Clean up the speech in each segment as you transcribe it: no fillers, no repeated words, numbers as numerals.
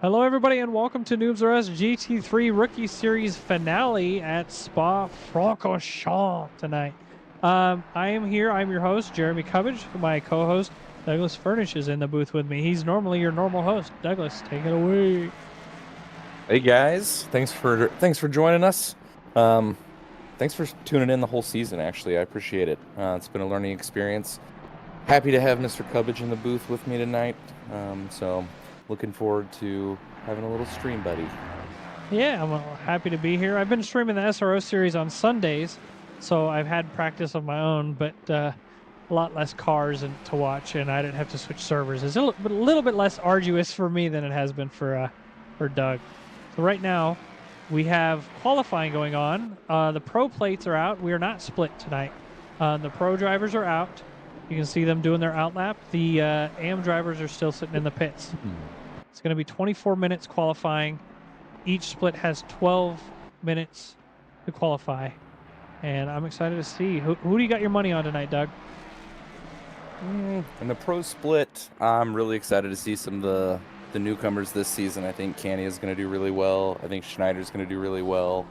Hello, everybody, and welcome to Noobs R Us GT3 Rookie Series finale at Spa-Francorchamps tonight. I am here. I'm your host, Jeremy Cubbage. My co-host, Douglas Furnish, is in the booth with me. He's normally your normal host. Douglas, take it away. Hey guys, thanks for joining us. Thanks for tuning in the whole season. Actually, I appreciate it. It's been a learning experience. Happy to have Mr. Cubbage in the booth with me tonight. So looking forward to having a little stream buddy. Yeah, I'm happy to be here. I've been streaming the SRO series on Sundays, so I've had practice of my own, but a lot less cars to watch, and I didn't have to switch servers. It's a little bit less arduous for me than it has been for Doug. So right now, we have qualifying going on. The pro plates are out. We are not split tonight. The pro drivers are out. You can see them doing their outlap. The AM drivers are still sitting in the pits. It's going to be 24 minutes qualifying. Each split has 12 minutes to qualify. And I'm excited to see. Who do you got your money on tonight, Doug? In the pro split, I'm really excited to see some of the newcomers this season. I think Canny is going to do really well. I think Schneider's going to do really well.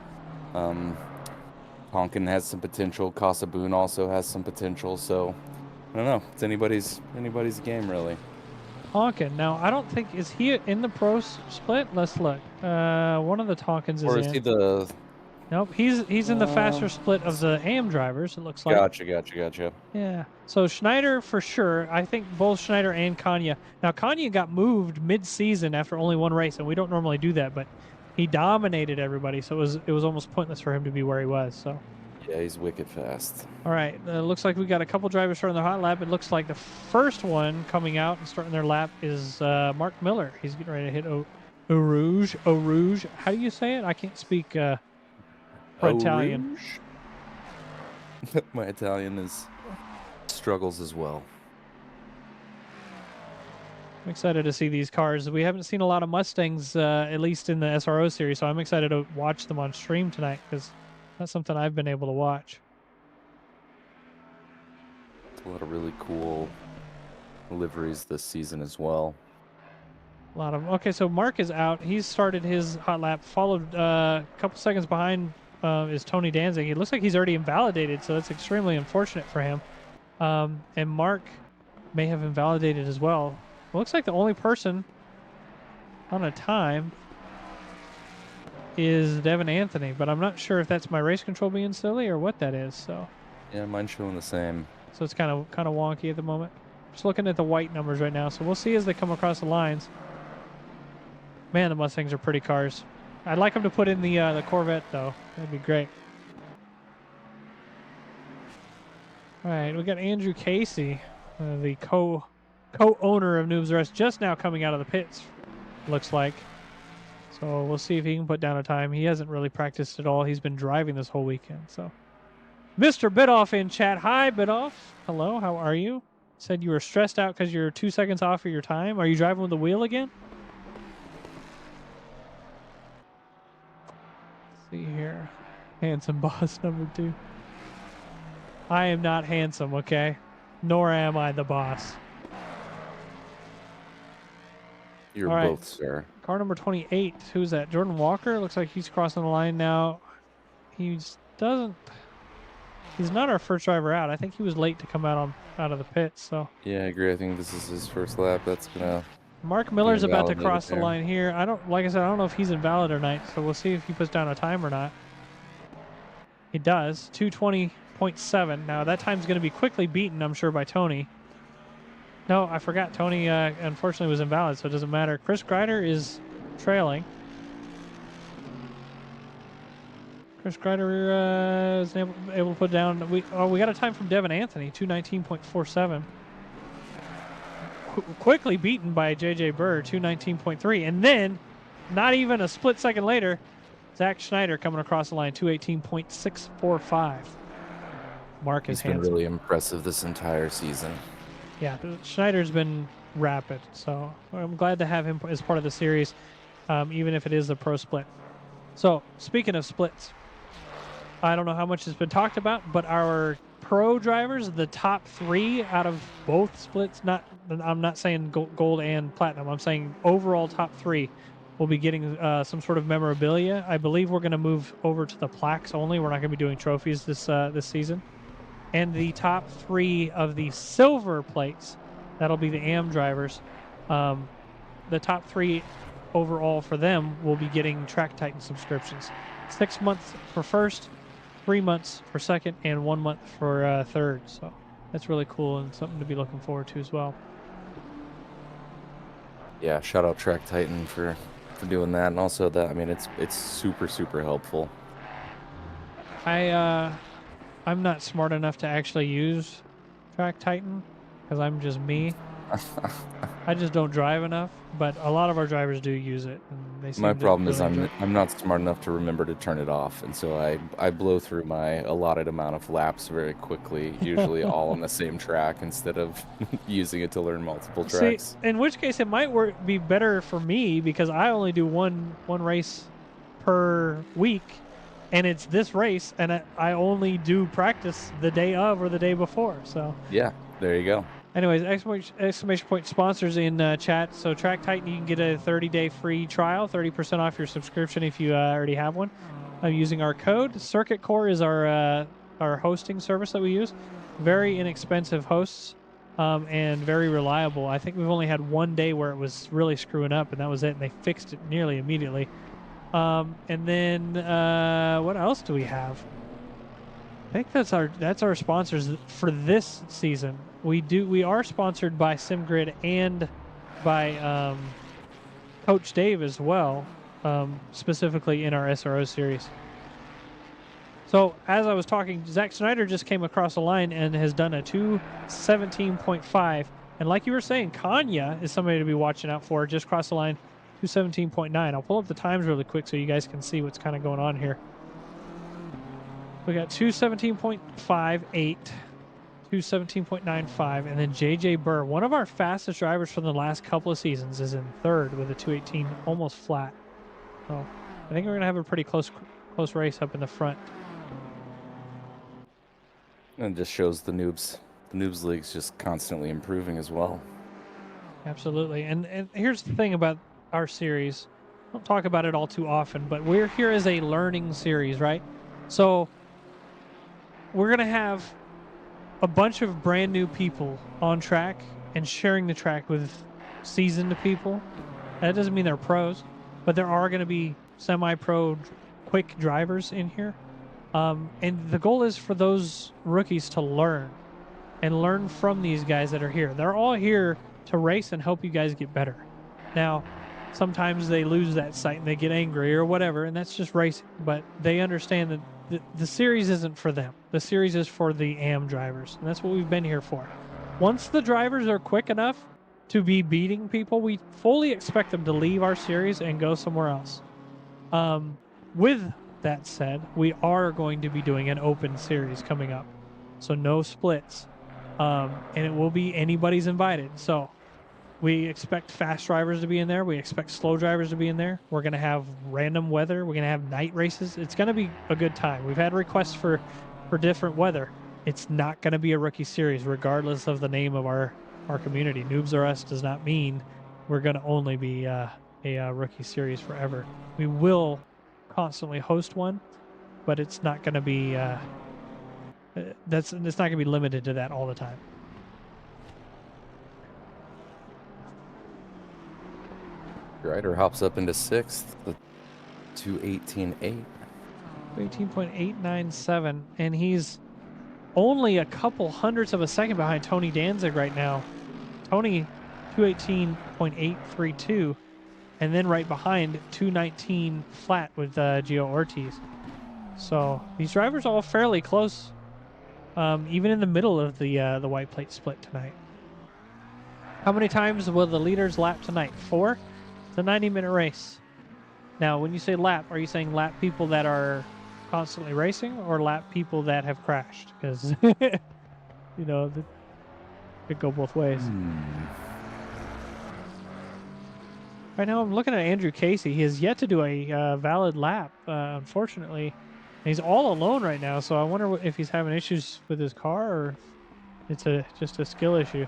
Honkin has some potential. Casa Boone also has some potential. So I don't know. It's anybody's game, really. Tonkin. Now, I don't think, is he in the pro split? Let's look. One of the Tonkins is Or is in. he the... Nope, he's in the faster split of the AM drivers, it looks like. Gotcha. Yeah. So Schneider for sure. I think both Schneider and Kanya. Now, Kanya got moved mid-season after only one race, and we don't normally do that, but he dominated everybody, so it was almost pointless for him to be where he was. So. Yeah, he's wicked fast. All right, looks like we got a couple drivers starting their hot lap. It looks like the first one coming out and starting their lap is Mark Miller. He's getting ready to hit Eau Rouge. How do you say it? I can't speak Italian. My Italian struggles as well. I'm excited to see these cars. We haven't seen a lot of Mustangs, at least in the SRO series, so I'm excited to watch them on stream tonight because that's something I've been able to watch. A lot of really cool liveries this season as well. A lot of them. Okay, so Mark is out. He's started his hot lap, followed a couple seconds behind is Tony Danzig. It looks like he's already invalidated, so that's extremely unfortunate for him. And Mark may have invalidated as well. It looks like the only person on a time is Devin Anthony, but I'm not sure if that's my race control being silly or what that is. So yeah, mine's showing the same. So it's kind of wonky at the moment. Just looking at the white numbers right now, so we'll see as they come across the lines. Man, the Mustangs are pretty cars. I'd like them to put in the Corvette though. That'd be great. All right, we got Andrew Casey, the co-owner of Noobs R Us, just now coming out of the pits. Looks like. So we'll see if he can put down a time. He hasn't really practiced at all. He's been driving this whole weekend. So, Mr. Bidoff in chat. Hi, Bidoff. Hello, how are you? Said you were stressed out because you're 2 seconds off of your time. Are you driving with the wheel again? Let's see here. Handsome boss number 2. I am not handsome, okay? Nor am I the boss. You're both, sir. Car number 28. Who's that? Jordan Walker? Looks like he's crossing the line now. He's not our first driver out. I think he was late to come out of the pits. So yeah, I agree. I think this is his first lap. That's gonna. Mark Miller's about to cross the line here. Like I said, I don't know if he's invalid or not. So we'll see if he puts down a time or not. He does. 2:20.7. Now that time's going to be quickly beaten, I'm sure, by Tony. No, I forgot. Tony, unfortunately, was invalid, so it doesn't matter. Chris Greider is trailing. Chris Greider is able to put down. We got a time from Devin Anthony, 2:19.47. Quickly beaten by JJ Burr, 2:19.3. And then, not even a split second later, Zach Schneider coming across the line, 2:18.645. Mark is handsome. He's been really impressive this entire season. Yeah, Schneider's been rapid, so I'm glad to have him as part of the series, even if it is a pro split. So, speaking of splits, I don't know how much has been talked about, but our pro drivers, the top 3 out of both splits, I'm not saying gold and platinum, I'm saying overall top 3. will be getting some sort of memorabilia. I believe we're going to move over to the plaques only. We're not going to be doing trophies this season. And the top 3 of the silver plates, that'll be the AM drivers. The top 3 overall for them will be getting Track Titan subscriptions. 6 months for first, 3 months for second, and 1 month for third. So that's really cool and something to be looking forward to as well. Yeah, shout out Track Titan for doing that, and also that, I mean, it's super helpful. I'm not smart enough to actually use Track Titan because I'm just me. I just don't drive enough, but a lot of our drivers do use it, and they My seem to problem is really enjoy it. I'm not smart enough to remember to turn it off, and so I blow through my allotted amount of laps very quickly, usually all on the same track instead of using it to learn multiple See, tracks. in which case it might be better for me because I only do one race per week, and it's this race, and I only do practice the day of or the day before. So Yeah, there you go. anyways, exclamation point sponsors in chat. So Track Titan, you can get a 30-day free trial, 30% off your subscription if you already have one. I'm using our code. Circuit Core is our hosting service that we use. Very inexpensive hosts, and very reliable. I think we've only had one day where it was really screwing up, and that was it. And they fixed it nearly immediately. And then what else do we have? I think that's our sponsors for this season. We are sponsored by SimGrid and by Coach Dave as well, specifically in our SRO series. So as I was talking, Zach Snyder just came across the line and has done a 2:17.5. And like you were saying, Kanya is somebody to be watching out for. Just crossed the line, 2:17.9. I'll pull up the times really quick so you guys can see what's kind of going on here. We got 2:17.58, 2:17.95, and then JJ Burr, one of our fastest drivers from the last couple of seasons, is in third with a 2:18, almost flat. So I think we're gonna have a pretty close race up in the front. And it just shows the noobs league's just constantly improving as well. Absolutely. And here's the thing about our series. I don't talk about it all too often, but we're here as a learning series, right? So we're going to have a bunch of brand new people on track and sharing the track with seasoned people. That doesn't mean they're pros, but there are going to be semi-pro quick drivers in here. And the goal is for those rookies to learn from these guys that are here. They're all here to race and help you guys get better. Now, sometimes they lose that sight and they get angry or whatever, and that's just racing. But they understand that the series isn't for them. The series is for the AM drivers, and that's what we've been here for. Once the drivers are quick enough to be beating people, we fully expect them to leave our series and go somewhere else. With that said, we are going to be doing an open series coming up, so no splits, and it will be anybody's invited. So we expect fast drivers to be in there. We expect slow drivers to be in there. We're going to have random weather. We're going to have night races. It's going to be a good time. We've had requests for different weather. It's not going to be a rookie series, regardless of the name of our community. Noobs R Us does not mean we're going to only be a rookie series forever. We will constantly host one, but it's not going to be it's not going to be limited to that all the time. Ryder hops up into sixth, the 2:18.8. 18.897, and he's only a couple hundredths of a second behind Tony Danzig right now. Tony 2:18.832, and then right behind 2:19 flat with Gio Ortiz. So these drivers are all fairly close, even in the middle of the white plate split tonight. How many times will the leaders lap tonight? 4? It's a 90-minute race. Now, when you say lap, are you saying lap people that are constantly racing or lap people that have crashed? Because, you know, it could go both ways. Right now, I'm looking at Andrew Casey. He has yet to do a valid lap, unfortunately. He's all alone right now, so I wonder if he's having issues with his car or it's just a skill issue.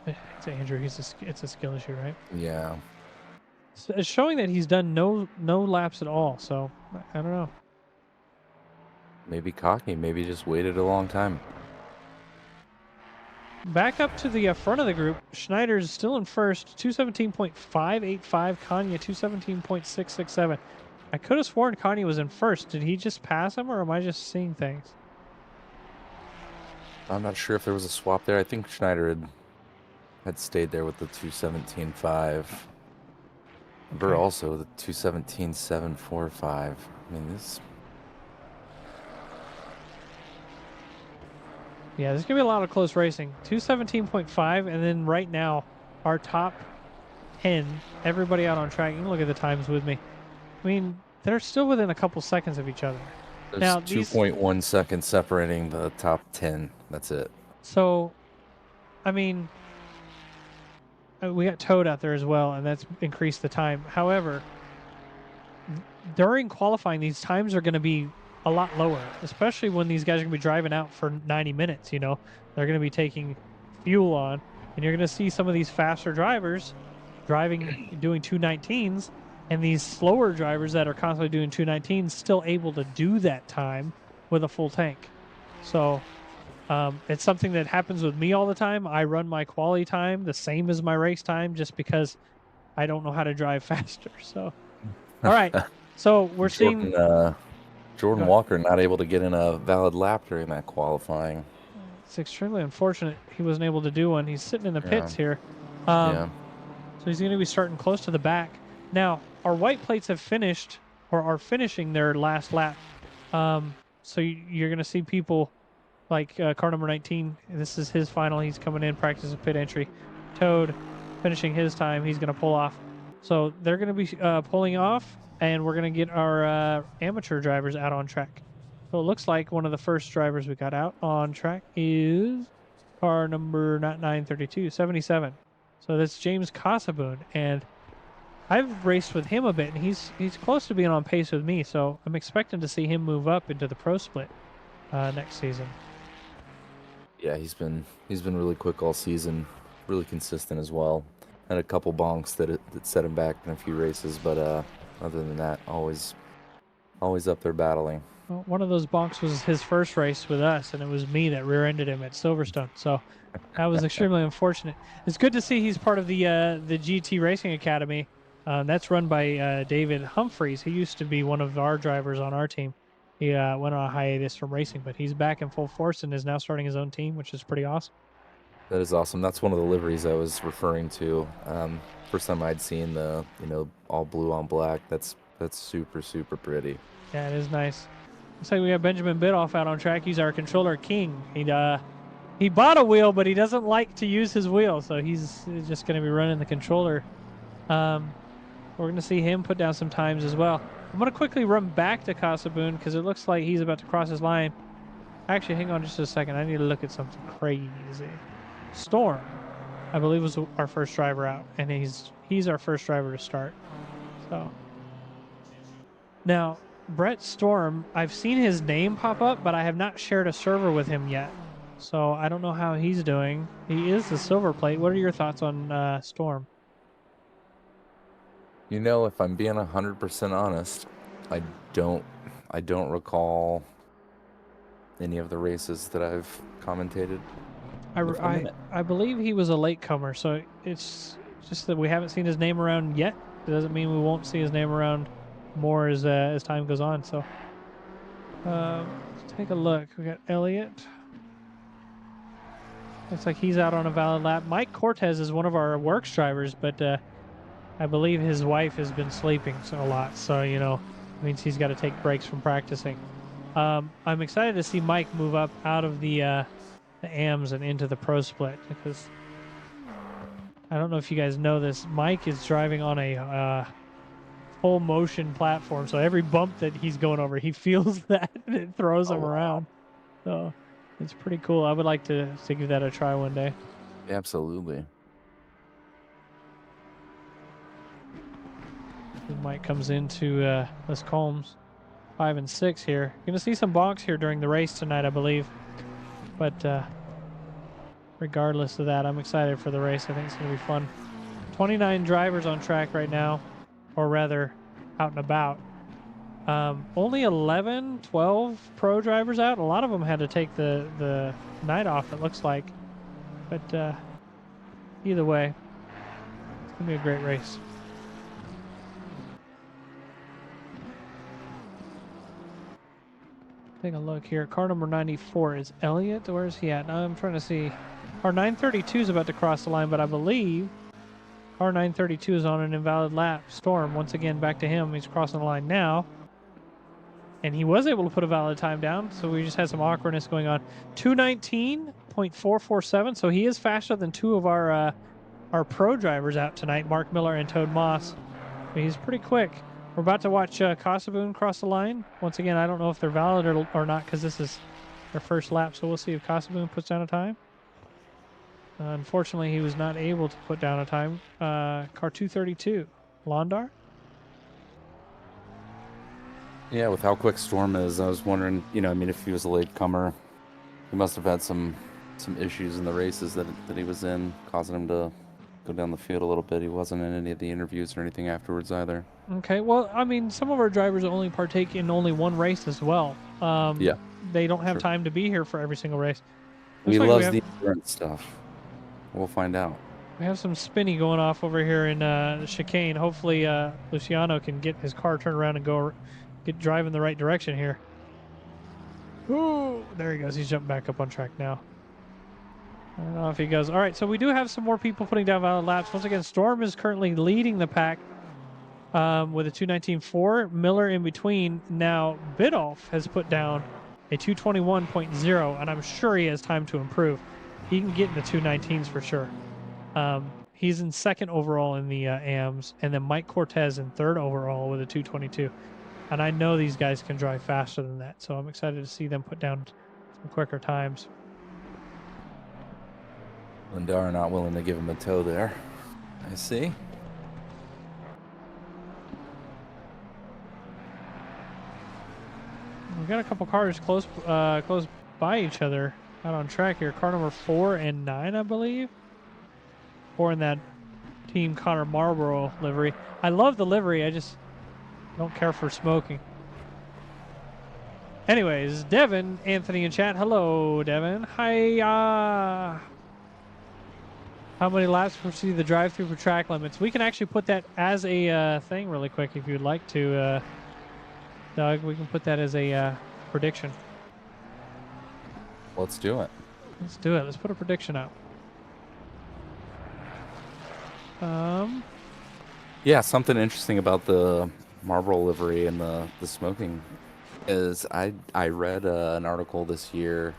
It's Andrew. It's a skill issue, right? Yeah. So it's showing that he's done no laps at all. So I don't know. Maybe cocky. Maybe just waited a long time. Back up to the front of the group. Schneider's still in first, 217.585. Kanye 217.667. I could have sworn Kanye was in first. Did he just pass him, or am I just seeing things? I'm not sure if there was a swap there. I think Schneider had stayed there with the 217.5. Burr Okay. also the 217.745. I mean, this. Yeah, there's gonna be a lot of close racing. 217.5, and then right now, our top 10, everybody out on track. You can look at the times with me. I mean, they're still within a couple seconds of each other. There's Now these, 2.1 seconds separating the top 10. That's it. so I mean, we got Toad out there as well, and that's increased the time. However, during qualifying, these times are going to be a lot lower, especially when these guys are going to be driving out for 90 minutes. You know, they're going to be taking fuel on, and you're going to see some of these faster drivers doing 219s, and these slower drivers that are constantly doing 219s still able to do that time with a full tank. So it's something that happens with me all the time. I run my quality time the same as my race time just because I don't know how to drive faster. So, all right. So we're seeing Jordan Walker not able to get in a valid lap during that qualifying. it's extremely unfortunate he wasn't able to do one. He's sitting in the pits here. Yeah. So he's going to be starting close to the back. Now, our white plates have finished or are finishing their last lap. So you're going to see people like car number 19. This is his final. He's coming in, practicing pit entry. Toad finishing his time. He's going to pull off. So they're going to be pulling off, and we're going to get our amateur drivers out on track. So it looks like one of the first drivers we got out on track is car number not 932, 77. So that's James Casaboon, and I've raced with him a bit, and he's close to being on pace with me. So I'm expecting to see him move up into the pro split next season. Yeah, he's been really quick all season, really consistent as well. Had a couple bonks that set him back in a few races, but other than that, always up there battling. Well, one of those bonks was his first race with us, and it was me that rear-ended him at Silverstone. So that was extremely unfortunate. It's good to see he's part of the GT Racing Academy. That's run by David Humphreys. He used to be one of our drivers on our team. He went on a hiatus from racing, but he's back in full force and is now starting his own team, which is pretty awesome. That is awesome. That's one of the liveries I was referring to. First time I'd seen the all blue on black. That's super pretty. Yeah, it is nice. Looks like we got Benjamin Bidoff out on track. He's our controller king. He bought a wheel, but he doesn't like to use his wheel, so he's just going to be running the controller. We're going to see him put down some times as well. I'm going to quickly run back to Casaboon because it looks like he's about to cross his line. Actually, hang on just a second. I need to look at something crazy. Storm, I believe, was our first driver out, and he's our first driver to start. So now Brett Storm, I've seen his name pop up, but I have not shared a server with him yet. So I don't know how he's doing. He is the silver plate. What are your thoughts on Storm? If I'm being 100% honest, I don't recall any of the races that I've commentated. I believe he was a latecomer, so it's just that we haven't seen his name around yet. It doesn't mean we won't see his name around more as time goes on. So let's take a look. We got Elliot. Looks like he's out on a valid lap. Mike Cortez is one of our works drivers, but I believe his wife has been sleeping a lot, so it means he's got to take breaks from practicing. I'm excited to see Mike move up out of the AMs and into the pro split, because I don't know if you guys know this. Mike is driving on a full motion platform, so every bump that he's going over, he feels that and it throws him around. So it's pretty cool. I would like to give that a try one day. Absolutely. Mike comes into Les Combs 5 and 6 here. You're gonna see some bonks here during the race tonight, I believe. But regardless of that, I'm excited for the race. I think it's going to be fun. 29 drivers on track right now, or rather out and about. Only 11, 12 pro drivers out. A lot of them had to take the night off, it looks like. But either way, it's going to be a great race. Take a look here. Car number 94 is Elliott. Where is he at? I'm trying to see. Car 932 is about to cross the line, but I believe car 932 is on an invalid lap. Storm, once again, back to him. He's crossing the line now. And he was able to put a valid time down, so we just had some awkwardness going on. 219.447, so he is faster than two of our pro drivers out tonight, Mark Miller and Toad Moss. But he's pretty quick. We're about to watch Kosovoon cross the line. Once again, I don't know if they're valid or not because this is their first lap, so we'll see if Kosovoon puts down a time. Unfortunately, he was not able to put down a time. Car 232, Londar. Yeah, with how quick Storm is, I was wondering, if he was a latecomer, he must have had some issues in the races that he was in, causing him to go down the field a little bit. He wasn't in any of the interviews or anything afterwards either. Okay, well, I mean, some of our drivers only partake in only one race as well. Yeah. They don't have time to be here for every single race. He loves the endurance stuff. We'll find out. We have some spinny going off over here in the chicane. Hopefully, Luciano can get his car turned around and get driving the right direction here. Ooh, there he goes. He's jumping back up on track now. I don't know if he goes. All right, so we do have some more people putting down valid laps. Once again, Storm is currently leading the pack with a 219.4. Miller in between. Now, Biddulph has put down a 221.0, and I'm sure he has time to improve. He can get in the 219s for sure. He's in second overall in the AMs, and then Mike Cortez in third overall with a 222. And I know these guys can drive faster than that, so I'm excited to see them put down some quicker times. Lindar not willing to give him a tow there. I see. We've got a couple cars close by each other out on track here. Car number 4 and 9, I believe. 4 in that Team Connor Marlboro livery. I love the livery. I just don't care for smoking. Anyways, Devin, Anthony in chat. Hello, Devin. Hi. How many laps proceed the drive-through for track limits? We can actually put that as a thing really quick if you'd like to, Doug. We can put that as a prediction. Let's do it. Let's do it. Let's put a prediction up. Yeah, something interesting about the Marlboro livery and the smoking is I read an article this year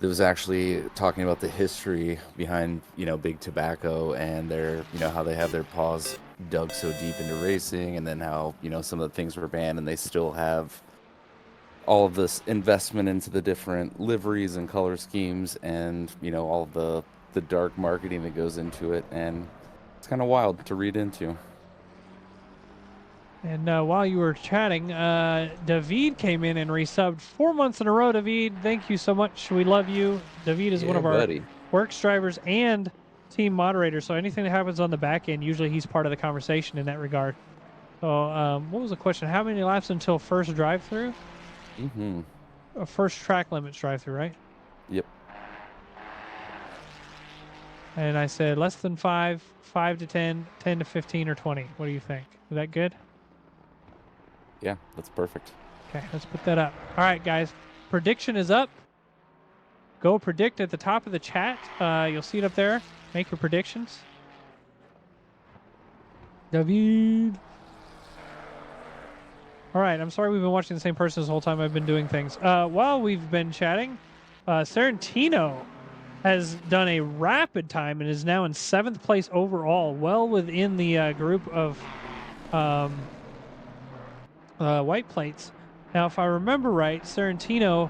that was actually talking about the history behind, Big Tobacco and their, how they have their paws dug so deep into racing, and then how, some of the things were banned and they still have all of this investment into the different liveries and color schemes and, all of the dark marketing that goes into it. And it's kind of wild to read into. And while you were chatting, David came in and resubbed 4 months in a row. David, thank you so much. We love you. David is one of our works drivers and team moderators. So anything that happens on the back end, usually he's part of the conversation in that regard. So what was the question? How many laps until first drive-through? Mm-hmm. First track limits drive-through, right? Yep. And I said less than 5, 5 to 10, 10 to 15, or 20. What do you think? Is that good? Yeah, that's perfect. Okay, let's put that up. All right, guys. Prediction is up. Go predict at the top of the chat. You'll see it up there. Make your predictions. David. All right, I'm sorry we've been watching the same person this whole time. I've been doing things. While we've been chatting, Sarantino has done a rapid time and is now in 7th place overall, well within the group of white plates. Now, if I remember right, Sarantino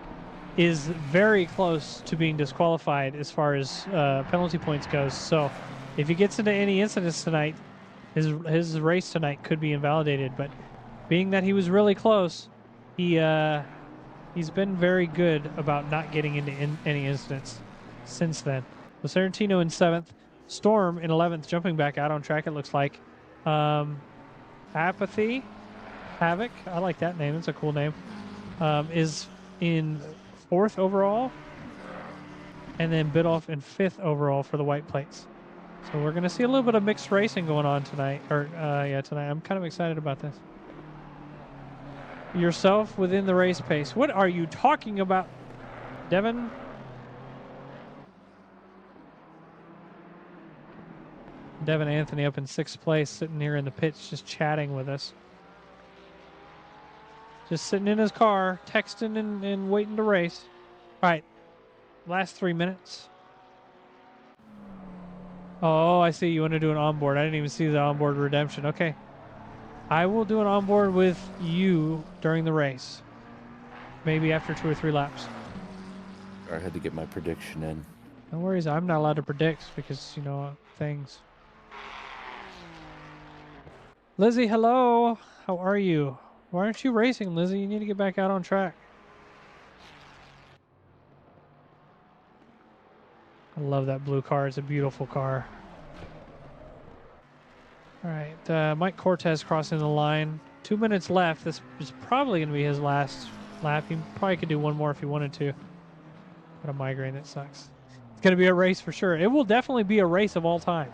is very close to being disqualified as far as penalty points goes. So if he gets into any incidents tonight, his race tonight could be invalidated. But being that he was really close, he's been very good about not getting into any incidents. since then. So Sorrentino in 7th, Storm in 11th, jumping back out on track, it looks like. Apathy, Havoc, I like that name. It's a cool name. Is in 4th overall. And then Bidoff in 5th overall for the white plates. So we're going to see a little bit of mixed racing going on tonight. Tonight. I'm kind of excited about this. Yourself within the race pace. What are you talking about, Devin? Devin Anthony up in 6th place, sitting here in the pits, just chatting with us. Just sitting in his car, texting and waiting to race. All right, last 3 minutes. Oh, I see. You want to do an onboard. I didn't even see the onboard redemption. Okay. I will do an onboard with you during the race. Maybe after 2 or 3 laps. I had to get my prediction in. No worries. I'm not allowed to predict because, things. Lizzie, hello. How are you? Why aren't you racing, Lizzie? You need to get back out on track. I love that blue car. It's a beautiful car. All right. Mike Cortez crossing the line. 2 minutes left. This is probably going to be his last lap. He probably could do one more if he wanted to. Got a migraine. That sucks. It's going to be a race for sure. It will definitely be a race of all time.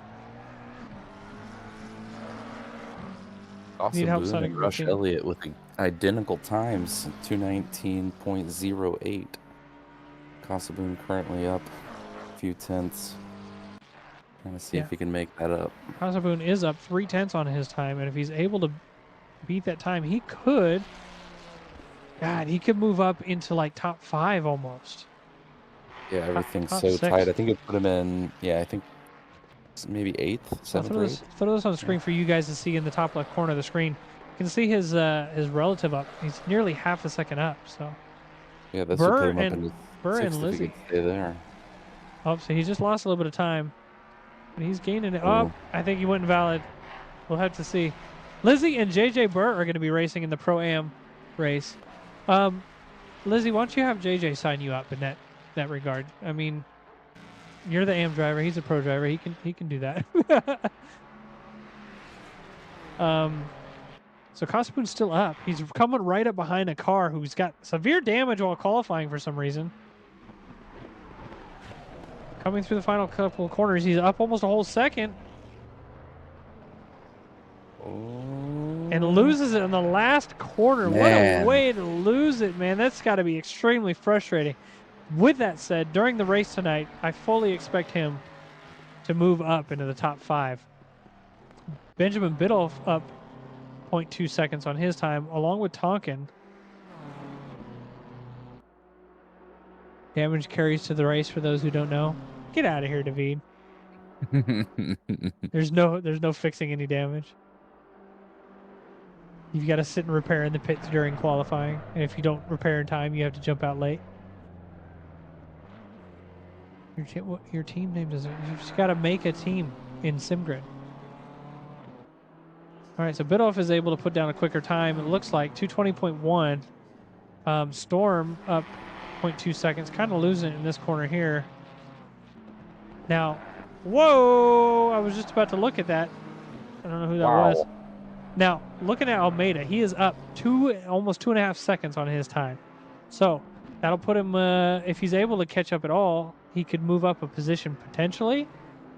Also, Need help Boone signing and your Rush team. Elliott with identical times, 2:19.08. Casa Boone currently up a few tenths. Trying to see if he can make that up. Boone is up 3/10 on his time, and if he's able to beat that time, he could. God, he could move up into like top 5 almost. Yeah, everything's top so 6. tight. I think it put him in. Yeah, I think maybe 8th, 7th, I'll throw this on the screen for you guys to see in the top left corner of the screen. You can see his relative up. He's nearly half a second up. So yeah, that's what put him up in Burr 6th and if he Lizzie. could stay there. Oh, so he just lost a little bit of time, but he's gaining it. Oh, I think he went invalid. We'll have to see. Lizzie and JJ Burr are going to be racing in the Pro-Am race. Lizzie, why don't you have JJ sign you up in that regard? I mean, you're the AM driver. He's a pro driver. He can do that. So Cospoon's still up. He's coming right up behind a car who's got severe damage while qualifying for some reason. Coming through the final couple of corners, he's up almost a whole second. And loses it in the last corner. Man. What a way to lose it, man. That's got to be extremely frustrating. With that said, during the race tonight, I fully expect him to move up into the top 5. Benjamin Biddulph up 0.2 seconds on his time, along with Tonkin. Damage carries to the race for those who don't know. Get out of here, David. There's no fixing any damage. You've got to sit and repair in the pits during qualifying, and if you don't repair in time, you have to jump out late. Your team name doesn't. You just got to make a team in SimGrid. All right, so Biddulph is able to put down a quicker time. It looks like 2:20.1. Storm up 0.2 seconds, kind of losing it in this corner here. Now, whoa! I was just about to look at that. I don't know who that was. Now, looking at Almeida, he is up almost 2.5 seconds on his time. So that'll put him, if he's able to catch up at all, he could move up a position potentially.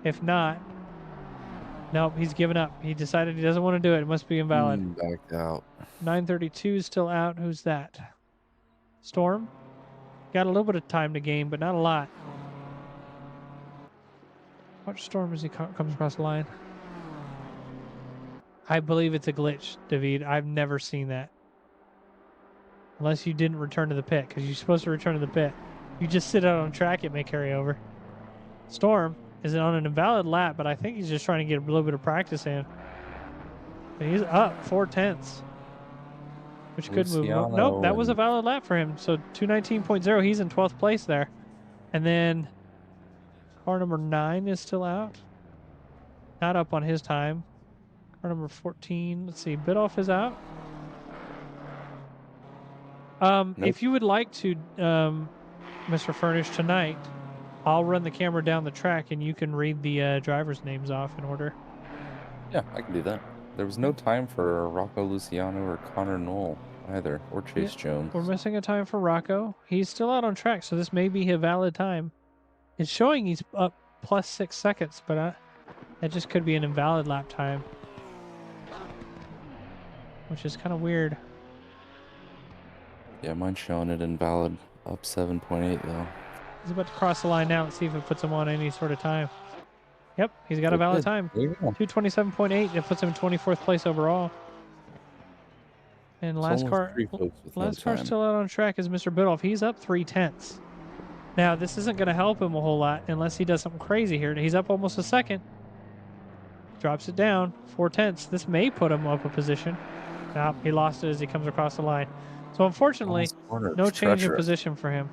If not, nope, he's given up. He decided he doesn't want to do it. It must be invalid. Backed out. 932 is still out. Who's that? Storm. Got a little bit of time to gain, but not a lot. Watch Storm as he comes across the line. I believe it's a glitch, David. I've never seen that. Unless you didn't return to the pit, because you're supposed to return to the pit. You just sit out on track, it may carry over. Storm is on an invalid lap, but I think he's just trying to get a little bit of practice in. And he's up 4/10, which could move him up. Nope, that was a valid lap for him. So 2:19.0, he's in 12th place there. And then car number 9 is still out. Not up on his time. Car number 14, let's see, Biddulph is out. Nope. If you would like to, Mr. Furnish, tonight, I'll run the camera down the track, and you can read the drivers' names off in order. Yeah, I can do that. There was no time for Rocco Luciano or Connor Knoll either, or Chase Jones. We're missing a time for Rocco. He's still out on track, so this may be a valid time. It's showing he's up plus 6 seconds, but that just could be an invalid lap time, which is kind of weird. Yeah, mine's showing it invalid. Up 7.8 though. He's about to cross the line now. Let's see if it puts him on any sort of time. Yep, he's got a valid time. 2:27.8. It puts him in 24th place overall. And last car's still out on track is Mr. Biddulph. He's up 3/10. Now, this isn't going to help him a whole lot unless he does something crazy here. He's up almost a second. Drops it down, 4/10. This may put him up a position. Nope, he lost it as he comes across the line. So, unfortunately, no change in position for him.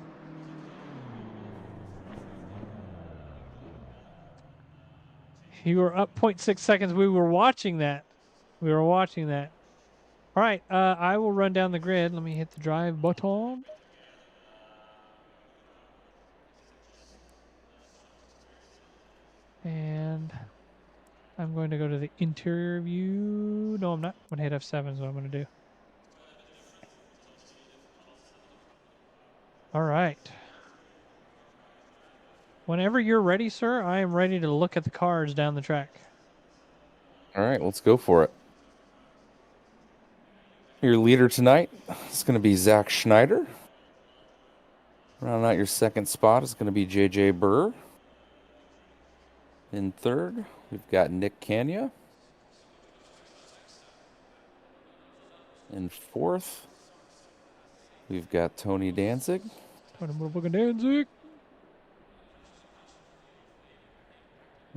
You were up 0.6 seconds. We were watching that. All right, I will run down the grid. Let me hit the drive button. And I'm going to go to the interior view. No, I'm not. I'm going to hit F7 is what I'm going to do. All right. Whenever you're ready, sir, I am ready to look at the cars down the track. All right, let's go for it. Your leader tonight is going to be Zach Schneider. Rounding out your second spot is going to be JJ Burr. In third, we've got Nick Kanya. In fourth, we've got Tony Danzig.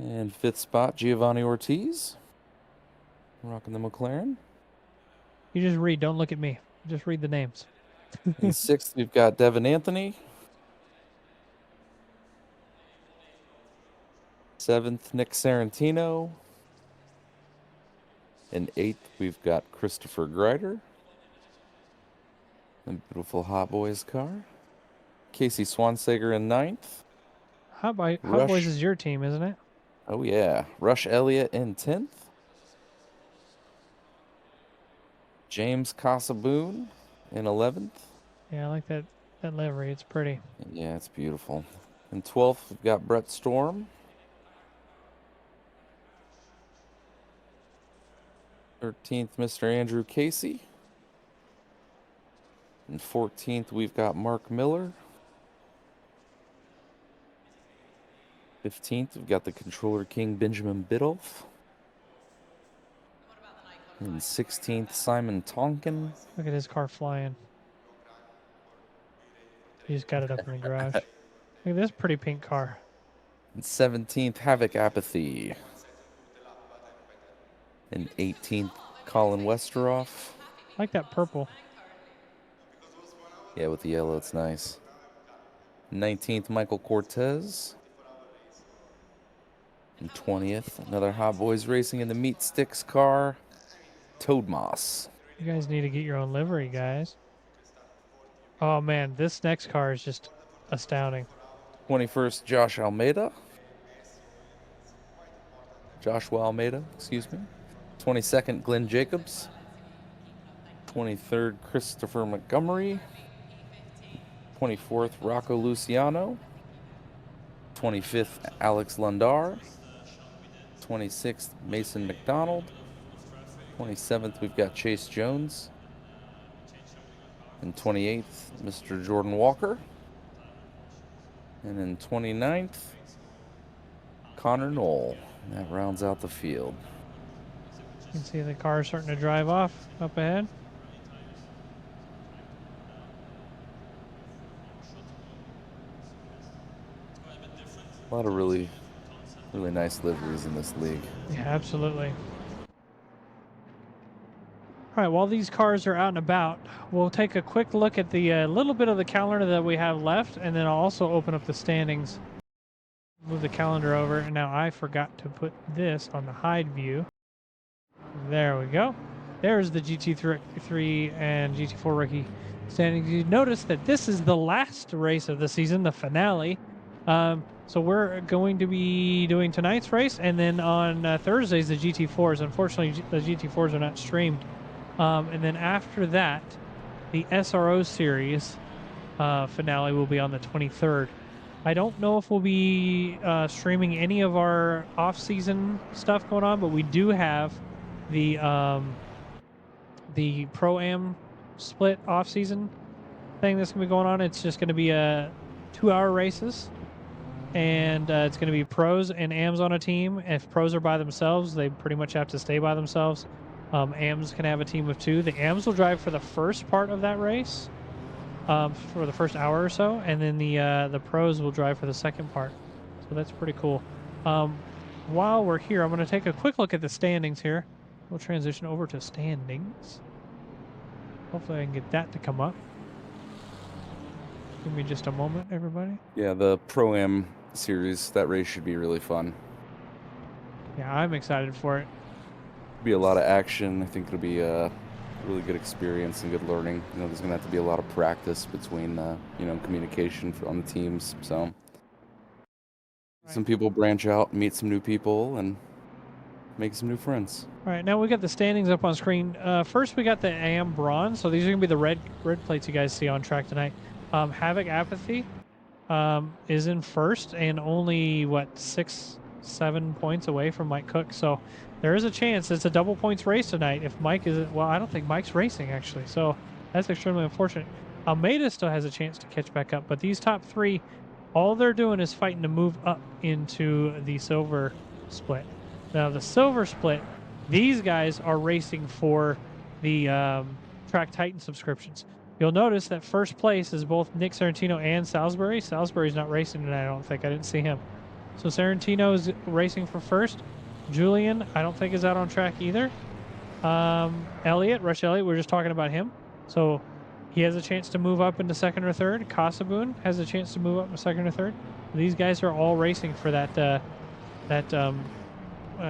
And fifth spot, Giovanni Ortiz. Rocking the McLaren. You just read. Don't look at me. Just read the names. In sixth, we've got Devin Anthony. Seventh, Nick Sarantino. In eighth, we've got Christopher Greider. The beautiful Hot Boys car. Casey Swansager in ninth. Hot Boys is your team, isn't it? Oh, yeah. Rush Elliott in 10th. James Casaboon in 11th. Yeah, I like that livery. It's pretty. Yeah, it's beautiful. In 12th, we've got Brett Storm. 13th, Mr. Andrew Casey. In 14th, we've got Mark Miller. 15th, we've got the Controller King, Benjamin Biddulph. In 16th, Simon Tonkin. Look at his car flying. He just got it up in the garage. Look at this pretty pink car. In 17th, Havoc Apathy. In 18th, Colin Westeroff. I like that purple. Yeah, with the yellow, it's nice. 19th, Michael Cortez. And 20th, another Hot Boys Racing in the Meat Sticks car, Toad Moss. You guys need to get your own livery, guys. Oh, man, this next car is just astounding. 21st, Joshua Almeida, excuse me. 22nd, Glenn Jacobs. 23rd, Christopher Montgomery. 24th, Rocco Luciano. 25th, Alex Lundar. 26th, Mason McDonald. 27th, we've got Chase Jones. And 28th, Mr. Jordan Walker. And then 29th, Connor Knoll. And that rounds out the field. You can see the car starting to drive off up ahead. A lot of really nice liveries in this league. Yeah, absolutely. All right, while these cars are out and about, we'll take a quick look at the little bit of the calendar that we have left, and then I'll also open up the standings. Move the calendar over, and now I forgot to put this on the hide view. There we go. There's the GT3 and GT4 rookie standings. You notice that this is the last race of the season, the finale. So we're going to be doing tonight's race, and then on Thursdays the GT4s. Unfortunately, the GT4s are not streamed. And then after that, the SRO series finale will be on the 23rd. I don't know if we'll be streaming any of our off-season stuff going on, but we do have the Pro-Am split off-season thing that's going to be going on. It's just going to be 2-hour races, and it's going to be pros and AMs on a team. If pros are by themselves, they pretty much have to stay by themselves. AMs can have a team of 2. The AMs will drive for the first part of that race, for the first hour or so, and then the pros will drive for the second part. So that's pretty cool. While we're here, I'm going to take a quick look at the standings here. We'll transition over to standings. Hopefully I can get that to come up. Give me just a moment, everybody. Yeah, the Pro-Am series, that race should be really fun. Yeah, I'm excited for it. Be a lot of action. I think it'll be a really good experience and good learning. You know, there's gonna have to be a lot of practice between communication on the teams. So some people branch out, meet some new people, and make some new friends. All right, now we got the standings up on screen. First, we got the AM bronze. So these are gonna be the red plates you guys see on track tonight. Havoc Apathy is in first and only 6-7 points away from Mike Cook. So there is a chance it's a double points race tonight. If Mike isn't, well, I don't think Mike's racing actually. So that's extremely unfortunate. Almeida still has a chance to catch back up, but these top 3, all they're doing is fighting to move up into the silver split. Now the silver split, these guys are racing for the Track Titan subscriptions. You'll notice that first place is both Nick Sarantino and Salisbury. Salisbury's not racing tonight, I don't think. I didn't see him. So Sarantino is racing for first. Julian, I don't think is out on track either. Elliott, Rush Elliott, we were just talking about him. So he has a chance to move up into second or third. Kasaboon has a chance to move up into second or third. These guys are all racing for that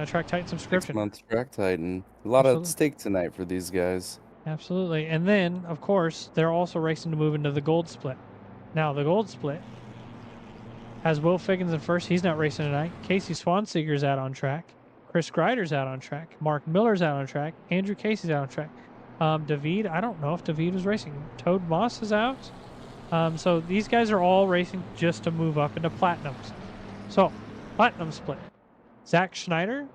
Track Titan subscription. 6 months Track Titan. A lot at stake tonight for these guys. Absolutely. And then, of course, they're also racing to move into the gold split. Now, the gold split has Will Figgins in first. He's not racing tonight. Casey Swanseeger's out on track. Chris Greider's out on track. Mark Miller's out on track. Andrew Casey's out on track. David, I don't know if David was racing. Toad Moss is out. So these guys are all racing just to move up into platinums. So, platinum split. Zach Schneider,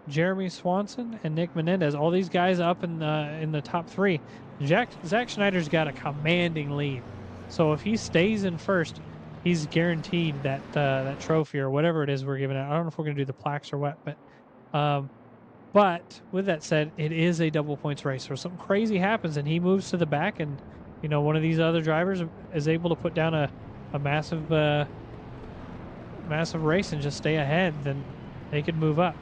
Jeremy Swanson, and Nick Menendez. All these guys up in the top 3. Zach Schneider's got a commanding lead. So if he stays in first, he's guaranteed that trophy or whatever it is we're giving out. I don't know if we're going to do the plaques or what, but with that said, it is a double points race. So if something crazy happens and he moves to the back, and one of these other drivers is able to put down a massive race and just stay ahead, then they could move up.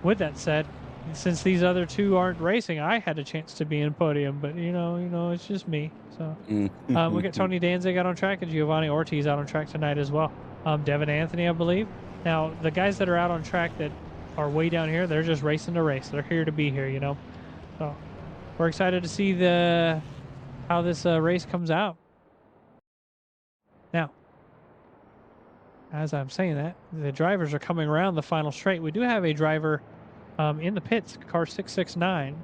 With that said, since these other 2 aren't racing, I had a chance to be in podium, but it's just me. So we got Tony Danzig out on track and Giovanni Ortiz out on track tonight as well. Devin Anthony, I believe. Now the guys that are out on track that are way down here, they're just racing to race. They're here to be here, So we're excited to see how this race comes out. Now, as I'm saying that, the drivers are coming around the final straight. We do have a driver in the pits, car 669,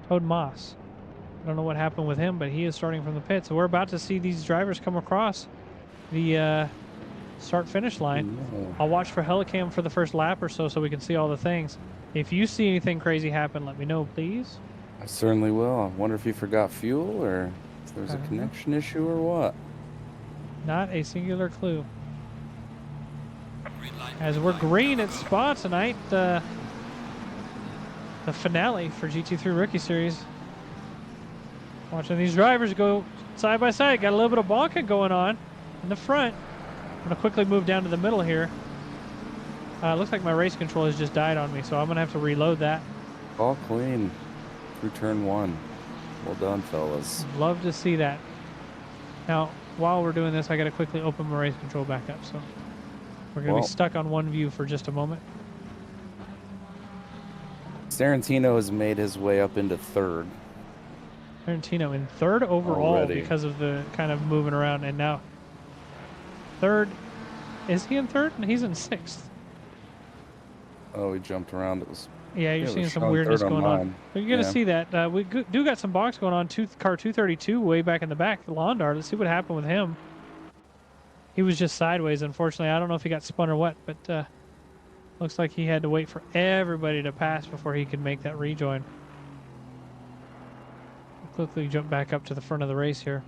Toad Moss. I don't know what happened with him, but he is starting from the pit. So we're about to see these drivers come across the start-finish line. I'll watch for Helicam for the first lap or so we can see all the things. If you see anything crazy happen, let me know, please. I certainly will. I wonder if he forgot fuel or if there's a connection issue or what. Not a singular clue. As we're green at Spa tonight, the finale for GT3 Rookie Series. Watching these drivers go side by side. Got a little bit of bonking going on in the front. I'm going to quickly move down to the middle here. Looks like my race control has just died on me, so I'm going to have to reload that. All clean through turn 1. Well done, fellas. Love to see that. Now, while we're doing this, I got to quickly open my race control back up, so we're going to be stuck on one view for just a moment. Sarantino has made his way up into third. Sarantino in third overall already, because of the kind of moving around, and now third Is he in third? And he's in sixth. Oh, he jumped around. It was. Yeah, you're it was seeing some showing weirdness third going on. mine. But you're going to Yeah. see that. We do got some box going on. Car 232 way back in the back. Londar. Let's see what happened with him. He was just sideways, unfortunately. I don't know if he got spun or what, but looks like he had to wait for everybody to pass before he could make that rejoin. We'll quickly jump back up to the front of the race here.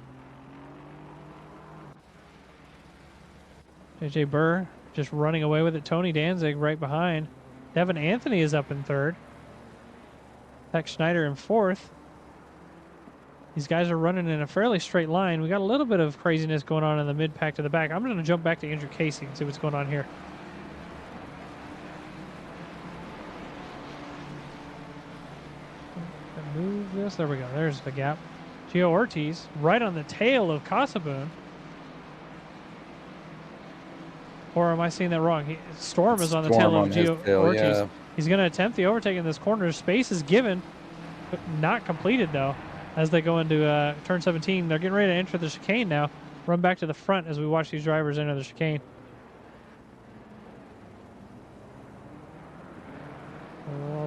JJ Burr just running away with it. Tony Danzig right behind. Devin Anthony is up in third. Zach Schneider in fourth. These guys are running in a fairly straight line. We got a little bit of craziness going on in the mid-pack to the back. I'm going to jump back to Andrew Casey and see what's going on here. Move this. There we go. There's the gap. Gio Ortiz right on the tail of Casaboon. Or am I seeing that wrong? Storm is on the tail of Gio Ortiz. Yeah. He's going to attempt the overtake in this corner. Space is given, but not completed, though. As they go into turn 17, they're getting ready to enter the chicane now. Run back to the front as we watch these drivers enter the chicane.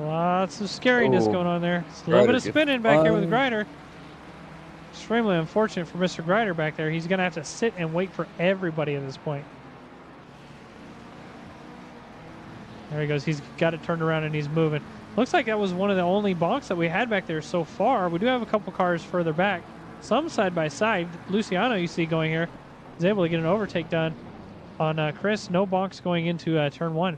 Lots of scariness going on there. It's a little bit of spinning back here with Grider. Extremely unfortunate for Mr. Grider back there. He's going to have to sit and wait for everybody at this point. There he goes. He's got it turned around and he's moving. Looks like that was one of the only bonks that we had back there so far. We do have a couple cars further back. Some side by side. Luciano, you see going here, is able to get an overtake done on Chris. No bonks going into turn 1.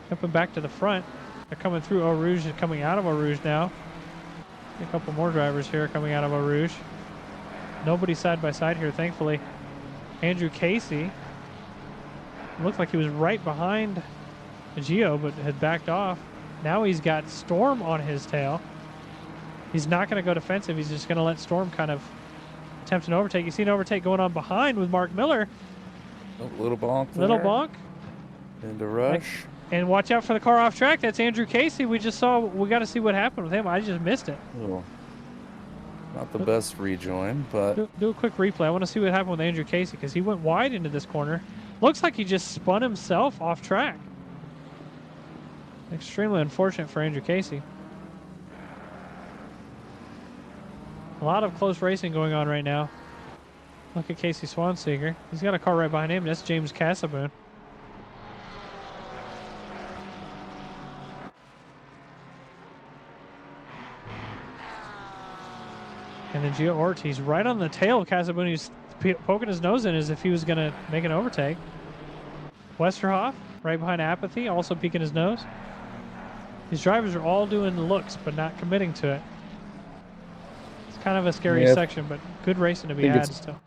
Jumping back to the front. They're coming through Eau Rouge and coming out of Eau Rouge now. A couple more drivers here coming out of Eau Rouge. Nobody side by side here, thankfully. Andrew Casey. Looked like he was right behind Gio, but had backed off. Now he's got Storm on his tail. He's not going to go defensive. He's just going to let Storm kind of attempt an overtake. You see an overtake going on behind with Mark Miller. Oh, little bonk. Little bonk. Into rush. And watch out for the car off track. That's Andrew Casey. We just saw. We got to see what happened with him. I just missed it. Oh, not the best rejoin, but do a quick replay. I want to see what happened with Andrew Casey because he went wide into this corner. Looks like he just spun himself off track. Extremely unfortunate for Andrew Casey. A lot of close racing going on right now. Look at Casey Swanseeger. He's got a car right behind him. That's James Casaboon. And then Gio Ortiz right on the tail of Casaboon. He's poking his nose in as if he was going to make an overtake. Westerhoff right behind Apathy, also peeking his nose. These drivers are all doing the looks, but not committing to it. It's kind of a scary section, but good racing to be had still.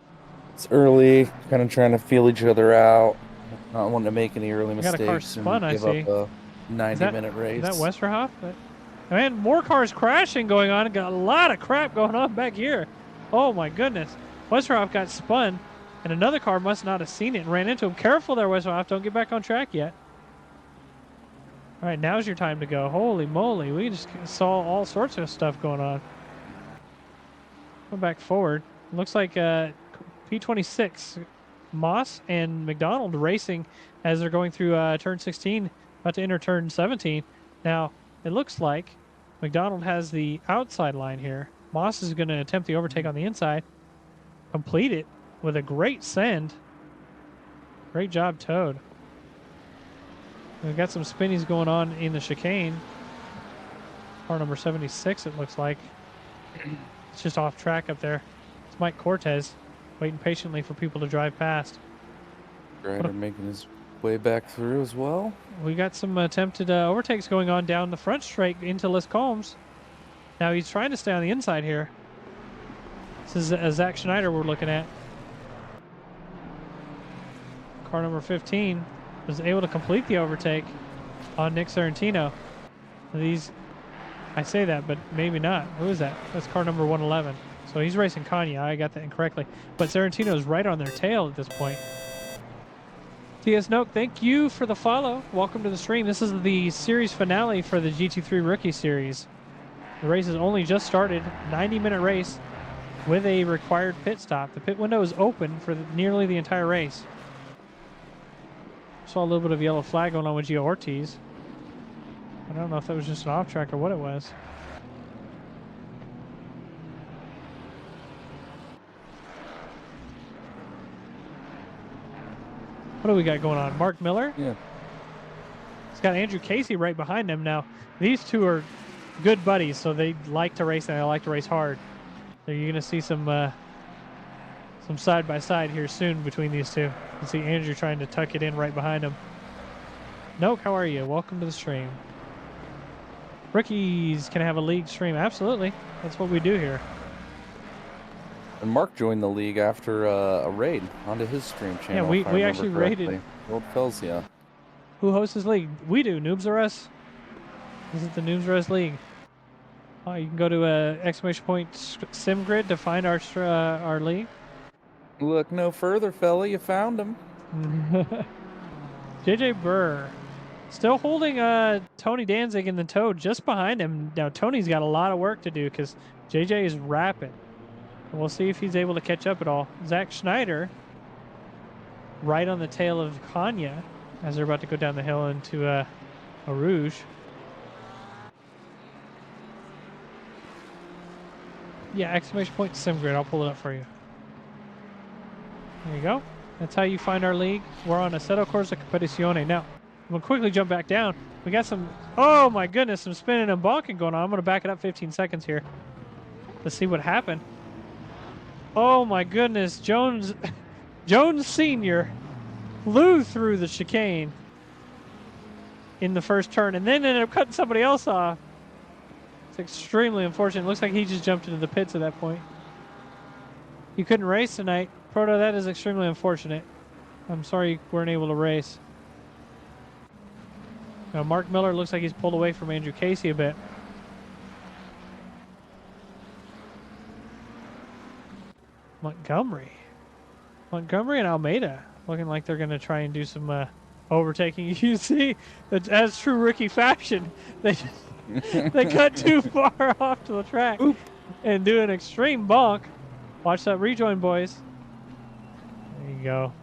It's early, kind of trying to feel each other out, not wanting to make any early mistakes. Got a car spun, I see. Give up a 90-minute race. Is that Westerhoff? Man, more cars crashing going on. Got a lot of crap going on back here. Oh, my goodness. Westerhoff got spun, and another car must not have seen it and ran into him. Careful there, Westerhoff. Don't get back on track yet. All right, now's your time to go. Holy moly. We just saw all sorts of stuff going on. Go back forward. Looks like P26, Moss and McDonald racing as they're going through turn 16, about to enter turn 17. Now, it looks like McDonald has the outside line here. Moss is going to attempt the overtake on the inside. Complete it with a great send. Great job, Toad. We've got some spinnies going on in the chicane. Car number 76, it looks like. It's just off track up there. It's Mike Cortez waiting patiently for people to drive past. Grider making his way back through as well. We got some attempted overtakes going on down the front straight into Les Combs. Now he's trying to stay on the inside here. This is Zach Schneider we're looking at. Car number 15 was able to complete the overtake on Nick Sorrentino. These, I say that, but maybe not. Who is that? That's car number 111. So he's racing Kanye. I got that incorrectly. But Sorrentino's right on their tail at this point. TS Noke, thank you for the follow. Welcome to the stream. This is the series finale for the GT3 Rookie Series. The race has only just started. 90-minute race with a required pit stop. The pit window is open for nearly the entire race. Saw a little bit of yellow flag going on with Gio Ortiz. I don't know if that was just an off track or what it was. What do we got going on? Mark Miller? Yeah. He's got Andrew Casey right behind him now. These two are good buddies, so they like to race and they like to race hard. So you're going to see some side by side here soon between these two. You can see Andrew trying to tuck it in right behind him. Noak, how are you? Welcome to the stream. Rookies can have a league stream. Absolutely. That's what we do here. And Mark joined the league after a raid onto his stream channel. Yeah, we actually raided. Old Felsia. Who hosts this league? We do. Noobs Are Us. This is the Noobs Are Us League. You can go to !SimGrid to find our league. Look no further, fella. You found him. JJ Burr. Still holding Tony Danzig in the tow just behind him. Now, Tony's got a lot of work to do because JJ is rapid. And we'll see if he's able to catch up at all. Zach Schneider right on the tail of Kanya as they're about to go down the hill into a Rouge. Yeah, !SimGrid. I'll pull it up for you. There you go. That's how you find our league. We're on Assetto Corsa Competizione. Now, I'm going to quickly jump back down. We got some, oh my goodness, some spinning and bonking going on. I'm going to back it up 15 seconds here. Let's see what happened. Oh my goodness, Jones Sr. flew through the chicane in the first turn and then ended up cutting somebody else off. It's extremely unfortunate. Looks like he just jumped into the pits at that point. You couldn't race tonight. Proto, that is extremely unfortunate. I'm sorry you weren't able to race. Now, Mark Miller looks like he's pulled away from Andrew Casey a bit. Montgomery and Almeida looking like they're going to try and do some overtaking. You see, as true rookie fashion, they cut too far off to the track. Oop. And do an extreme bonk. Watch that rejoin, boys. There you go.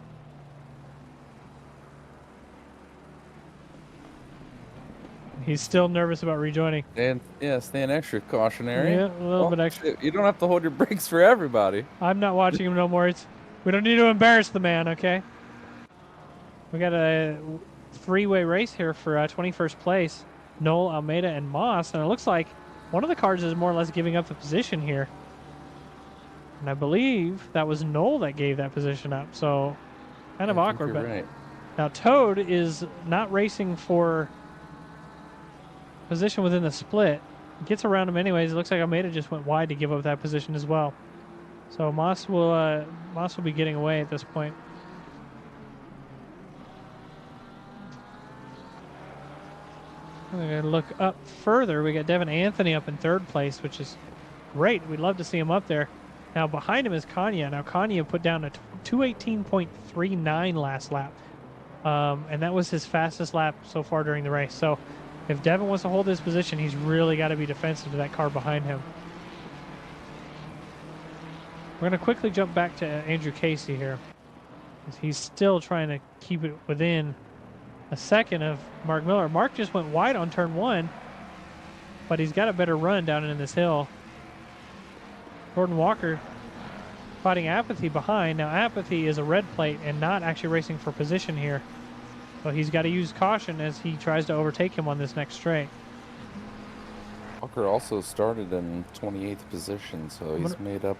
He's still nervous about rejoining. And staying extra cautionary. Yeah, a little bit extra. You don't have to hold your brakes for everybody. I'm not watching him no more. We don't need to embarrass the man, okay? We got a three-way race here for 21st place. Noel, Almeida, and Moss. And it looks like one of the cars is more or less giving up the position here. And I believe that was Noel that gave that position up. So kind of awkward. But right. Now Toad is not racing for position within the split. Gets around him anyways. It looks like Almeida just went wide to give up that position as well. So Moss will be getting away at this point. We're going to look up further. We got Devin Anthony up in third place, which is great. We'd love to see him up there. Now behind him is Kanya. Now Kanya put down a 2:18.39 last lap. And that was his fastest lap so far during the race. So if Devin wants to hold his position, he's really got to be defensive to that car behind him. We're going to quickly jump back to Andrew Casey here. He's still trying to keep it within a second of Mark Miller. Mark just went wide on turn one, but he's got a better run down in this hill. Gordon Walker fighting Apathy behind. Now Apathy is a red plate and not actually racing for position here. So he's got to use caution as he tries to overtake him on this next straight. Walker also started in 28th position, so he's made up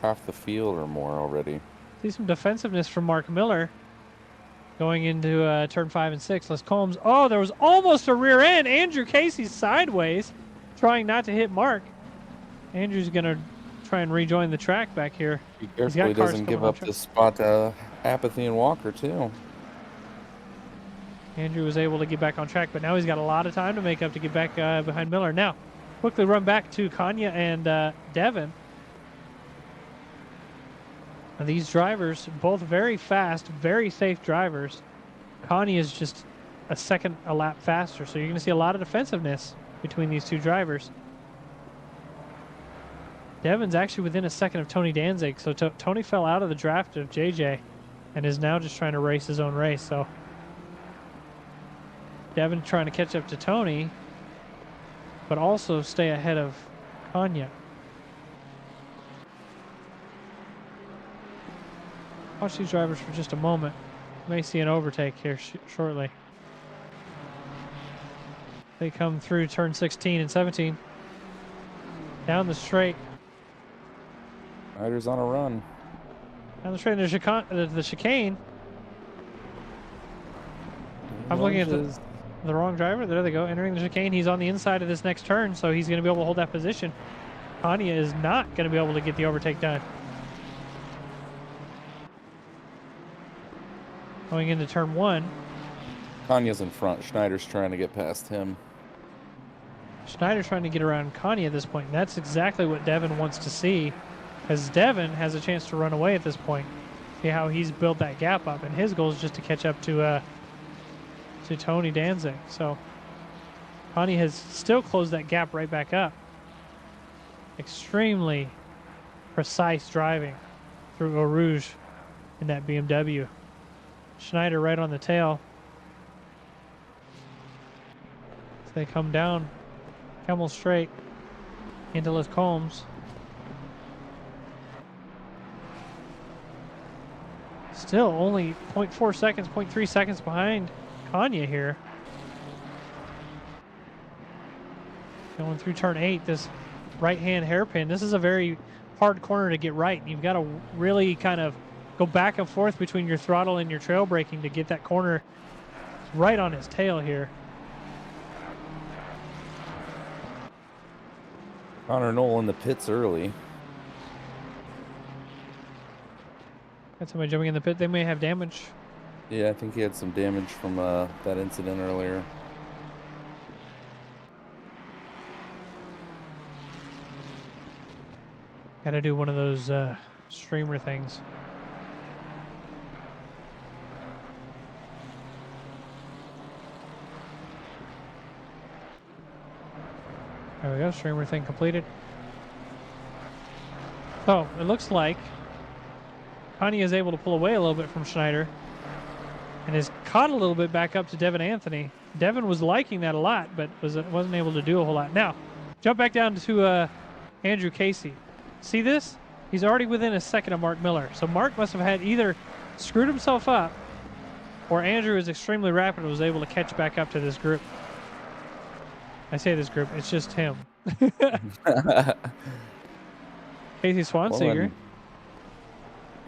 half the field or more already. See some defensiveness from Mark Miller going into turn 5 and 6. Les Combs. Oh, there was almost a rear end. Andrew Casey sideways, trying not to hit Mark. Andrew's going to try and rejoin the track back here. Be careful he doesn't give up the spot to Apathy and Walker, too. Andrew was able to get back on track, but now he's got a lot of time to make up to get back behind Miller. Now, quickly run back to Kanya and Devin. And these drivers, both very fast, very safe drivers. Kanya is just a lap faster, so you're going to see a lot of defensiveness between these two drivers. Devin's actually within a second of Tony Danzig, so Tony fell out of the draft of JJ. and is now just trying to race his own race. So Devin trying to catch up to Tony, but also stay ahead of Kanya. Watch these drivers for just a moment. You may see an overtake here shortly. They come through turn 16 and 17. Down the straight. Ryder's on a run. Down the straight, there's the chicane. I'm looking at the wrong driver. There they go, entering the chicane. He's on the inside of this next turn, so he's going to be able to hold that position. Kanya is not going to be able to get the overtake done. Going into turn 1. Kanya's in front. Schneider's trying to get past him. Schneider's trying to get around Kanye at this point, and that's exactly what Devin wants to see, because Devin has a chance to run away at this point. See how he's built that gap up, and his goal is just to catch up to Tony Danzig. So Kanye has still closed that gap right back up. Extremely precise driving through Eau Rouge in that BMW. Schneider right on the tail. So they come down Camel straight into Les Combes. Still only 0.4 seconds, 0.3 seconds behind Kanye here. Going through turn 8, this right-hand hairpin. This is a very hard corner to get right. You've got to really kind of go back and forth between your throttle and your trail braking to get that corner right on his tail here. Connor Knoll in the pits early. Got somebody jumping in the pit. They may have damage. Yeah, I think he had some damage from that incident earlier. Got to do one of those streamer things. There we go, streamer thing completed. Oh, it looks like Kanye is able to pull away a little bit from Schneider and is caught a little bit back up to Devin Anthony. Devin was liking that a lot, but wasn't able to do a whole lot. Now, jump back down to Andrew Casey. See this? He's already within a second of Mark Miller. So Mark must have had either screwed himself up or Andrew is extremely rapid and was able to catch back up to this group. I say this group, it's just him. Casey Swanseger.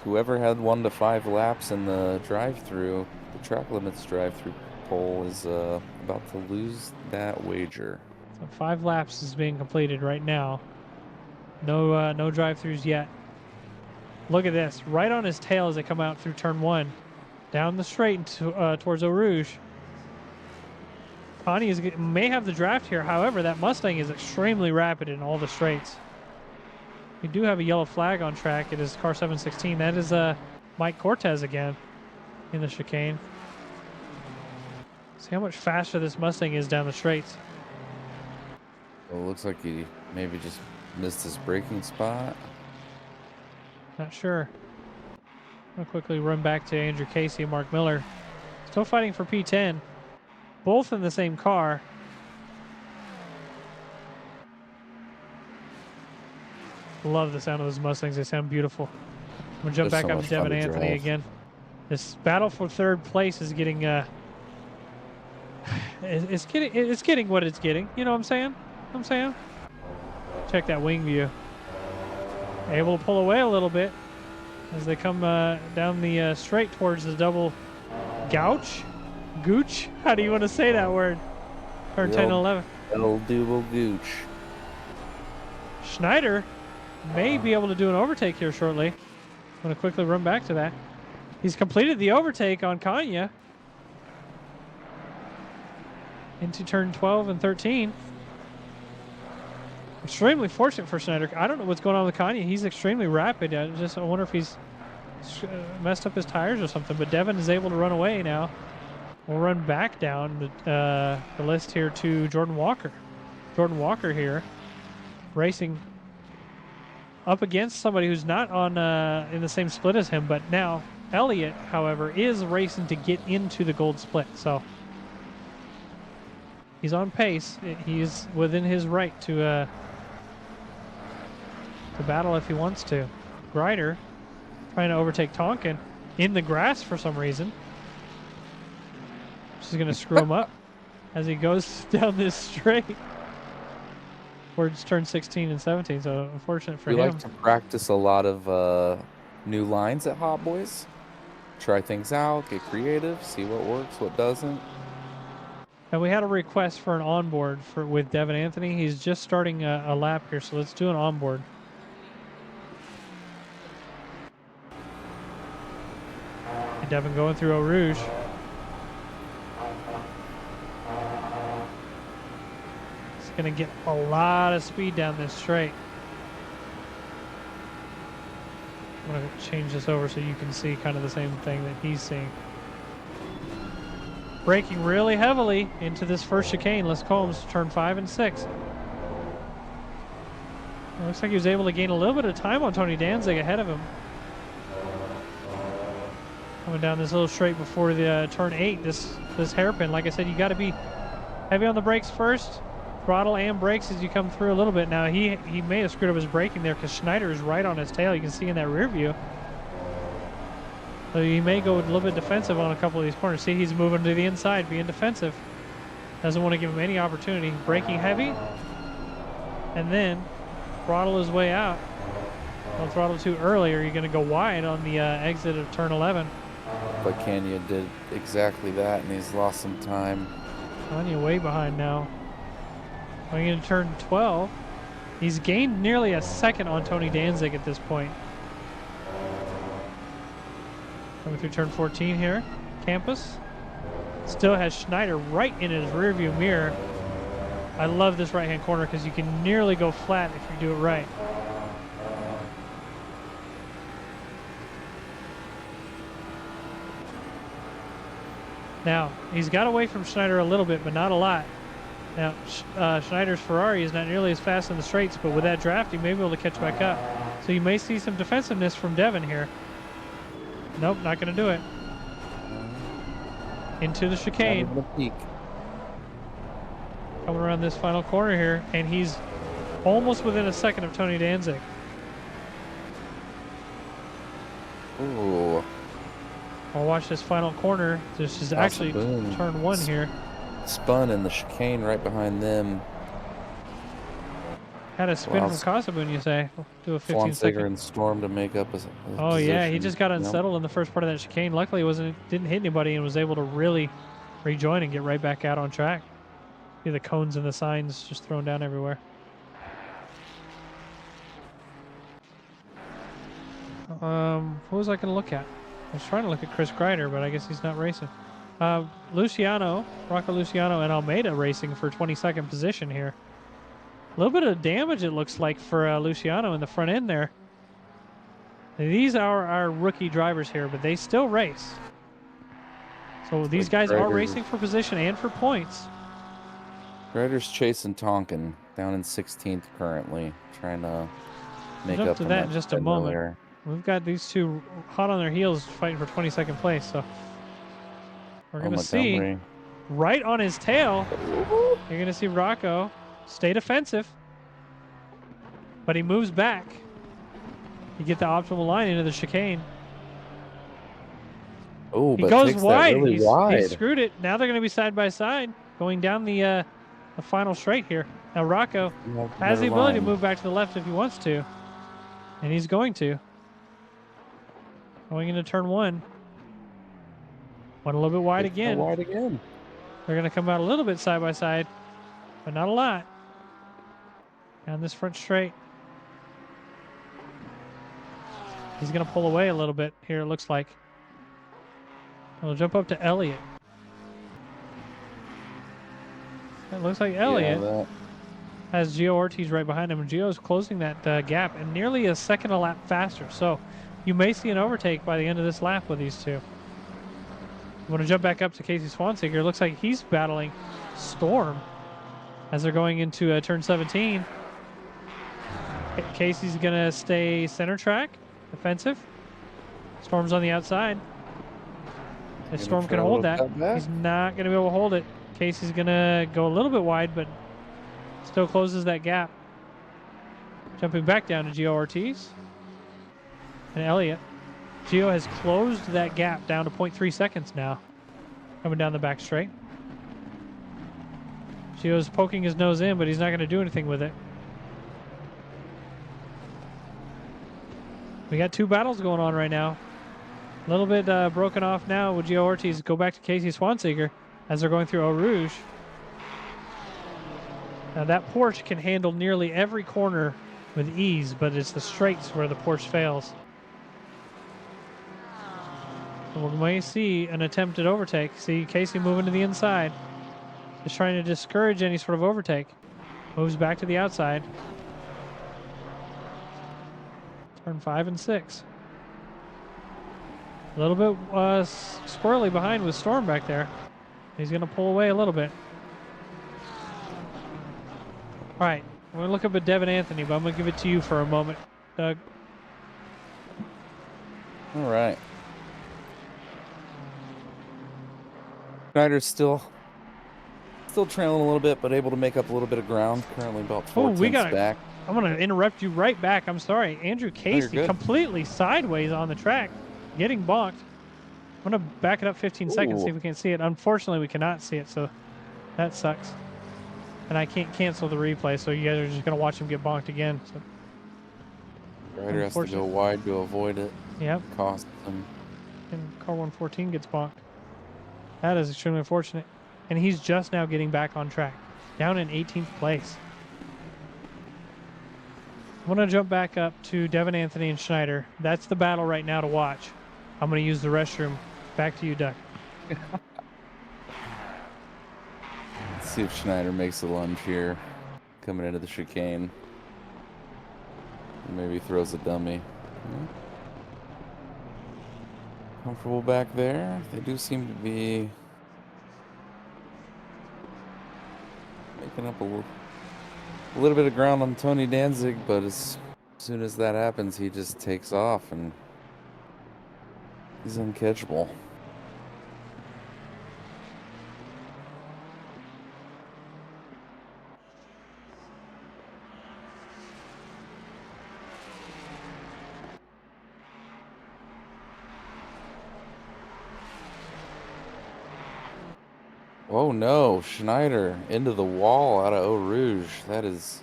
Whoever had 1 to 5 laps in the drive-through, the track limits drive-through poll, is about to lose that wager. So 5 laps is being completed right now. No drive-throughs yet. Look at this, right on his tail as they come out through turn 1, down the straight towards Eau Rouge. Connie may have the draft here. However, that Mustang is extremely rapid in all the straights. We do have a yellow flag on track. It is car 716. That is Mike Cortez again in the chicane. See how much faster this Mustang is down the straights. Well, it looks like he maybe just missed his braking spot. Not sure. I'll quickly run back to Andrew Casey and Mark Miller. Still fighting for P10. Both in the same car. Love the sound of those Mustangs. They sound beautiful. I'm going to jump back up to Devin Anthony again. This battle for third place is getting it's getting what it's getting. You know what I'm saying? Check that wing view. Able to pull away a little bit as they come down the straight towards the double gouge. Gooch? How do you want to say that word? Turn 10 and 11. El double gooch. Schneider may be able to do an overtake here shortly. I'm going to quickly run back to that. He's completed the overtake on Kanya into turn 12 and 13. Extremely fortunate for Schneider. I don't know what's going on with Kanye. He's extremely rapid. I wonder if he's messed up his tires or something. But Devin is able to run away now. We'll run back down the list here to Jordan Walker. Jordan Walker here, racing up against somebody who's not on in the same split as him, but now Elliott, however, is racing to get into the gold split. So he's on pace. He's within his right to battle if he wants to. Grider trying to overtake Tonkin in the grass for some reason. She's going to screw him up as he goes down this straight towards turn 16 and 17. So unfortunate for him. We like to practice a lot of new lines at Hot Boys. Try things out, get creative, see what works, what doesn't. And we had a request for an onboard with Devin Anthony. He's just starting a lap here, so let's do an onboard. And Devin going through Eau Rouge. He's going to get a lot of speed down this straight. I'm going to change this over so you can see kind of the same thing that he's seeing. Braking really heavily into this first chicane. Les Combs, turn 5 and 6. It looks like he was able to gain a little bit of time on Tony Danzig ahead of him. Coming down this little straight before the turn 8, this hairpin. Like I said, you got to be heavy on the brakes first. Throttle and brakes as you come through a little bit. Now he may have screwed up his braking there because Schneider is right on his tail. You can see in that rear view. So he may go a little bit defensive on a couple of these corners. See, he's moving to the inside, being defensive. Doesn't want to give him any opportunity. Braking heavy, and then throttle his way out. Don't throttle too early or you're going to go wide on the exit of turn 11. But Kenya did exactly that, and he's lost some time. Kenya way behind now. Going into turn 12. He's gained nearly a second on Tony Danzig at this point. Coming through turn 14 here. Campus still has Schneider right in his rearview mirror. I love this right-hand corner because you can nearly go flat if you do it right. Now, he's got away from Schneider a little bit, but not a lot. Now, Schneider's Ferrari is not nearly as fast in the straights, but with that draft, he may be able to catch back up. So you may see some defensiveness from Devin here. Nope, not going to do it. Into the chicane. Coming around this final corner here, and he's almost within a second of Tony Danzig. Ooh. I'll watch this final corner. This is actually turn 1 here. Spun in the chicane right behind them. Had a spin from Kasabun, you say? Do a 15-second. And Storm to make up his Oh yeah, he just got unsettled in the first part of that chicane. Luckily, didn't hit anybody and was able to really rejoin and get right back out on track. See the cones and the signs just thrown down everywhere. Who was I going to look at? I was trying to look at Chris Grider, but I guess he's not racing. Luciano, Rocco Luciano, and Almeida racing for 22nd position here. A little bit of damage, it looks like, for Luciano in the front end there. These are our rookie drivers here, but they still race. So these guys are racing for position and for points. Grider's chasing Tonkin down in 16th currently, trying to make up to that in just a moment. We've got these two hot on their heels fighting for 22nd place, so we're going to see right on his tail. You're going to see Rocco stay defensive, but he moves back. You get the optimal line into the chicane. Oh, he goes wide. Really wide. He screwed it. Now they're going to be side by side, going down the final straight here. Now Rocco has the ability to move back to the left if he wants to, and he's going to. Going into turn 1. Went a little bit wide again. Wide again. They're going to come out a little bit side by side, but not a lot. Down this front straight. He's going to pull away a little bit here, it looks like. We'll jump up to Elliott. It looks like Elliott has Gio Ortiz right behind him, and Gio's closing that gap and nearly a second a lap faster. So you may see an overtake by the end of this lap with these two. I'm going to jump back up to Casey Swanseeger. Looks like he's battling Storm as they're going into turn 17. Casey's going to stay center track, defensive. Storm's on the outside. If Gonna Storm try can a hold little that, cutback. he's not going to be able to hold it. Casey's going to go a little bit wide, but still closes that gap. Jumping back down to Gio Ortiz and Elliott. Gio has closed that gap down to 0.3 seconds now. Coming down the back straight. Gio's poking his nose in, but he's not going to do anything with it. We got two battles going on right now. A little bit broken off now with Gio Ortiz. Go back to Casey Swanseeger as they're going through Eau Rouge. Now that Porsche can handle nearly every corner with ease, but it's the straights where the Porsche fails. And we may see an attempted overtake. See Casey moving to the inside. Just trying to discourage any sort of overtake. Moves back to the outside. Turn 5 and 6. A little bit squirrely behind with Storm back there. He's going to pull away a little bit. All right, I'm going to look up at Devin Anthony, but I'm going to give it to you for a moment, Doug. All right. Schneider's still trailing a little bit, but able to make up a little bit of ground. Currently about 4/10 back. I'm going to interrupt you right back. I'm sorry. Andrew Casey completely sideways on the track, getting bonked. I'm going to back it up 15 seconds, see if we can see it. Unfortunately, we cannot see it, so that sucks. And I can't cancel the replay, so you guys are just going to watch him get bonked again. So. Rider has to go wide to avoid it. Yep. Cost him. And car 114 gets bonked. That is extremely unfortunate. And he's just now getting back on track. Down in 18th place. I'm going to jump back up to Devin Anthony and Schneider. That's the battle right now to watch. I'm going to use the restroom. Back to you, Doug. Let's see if Schneider makes a lunge here. Coming into the chicane. Maybe throws a dummy. Comfortable back there. They do seem to be making up a little bit of ground on Tony Danzig, but as soon as that happens, he just takes off and he's uncatchable. Oh no, Schneider into the wall out of Eau Rouge. That's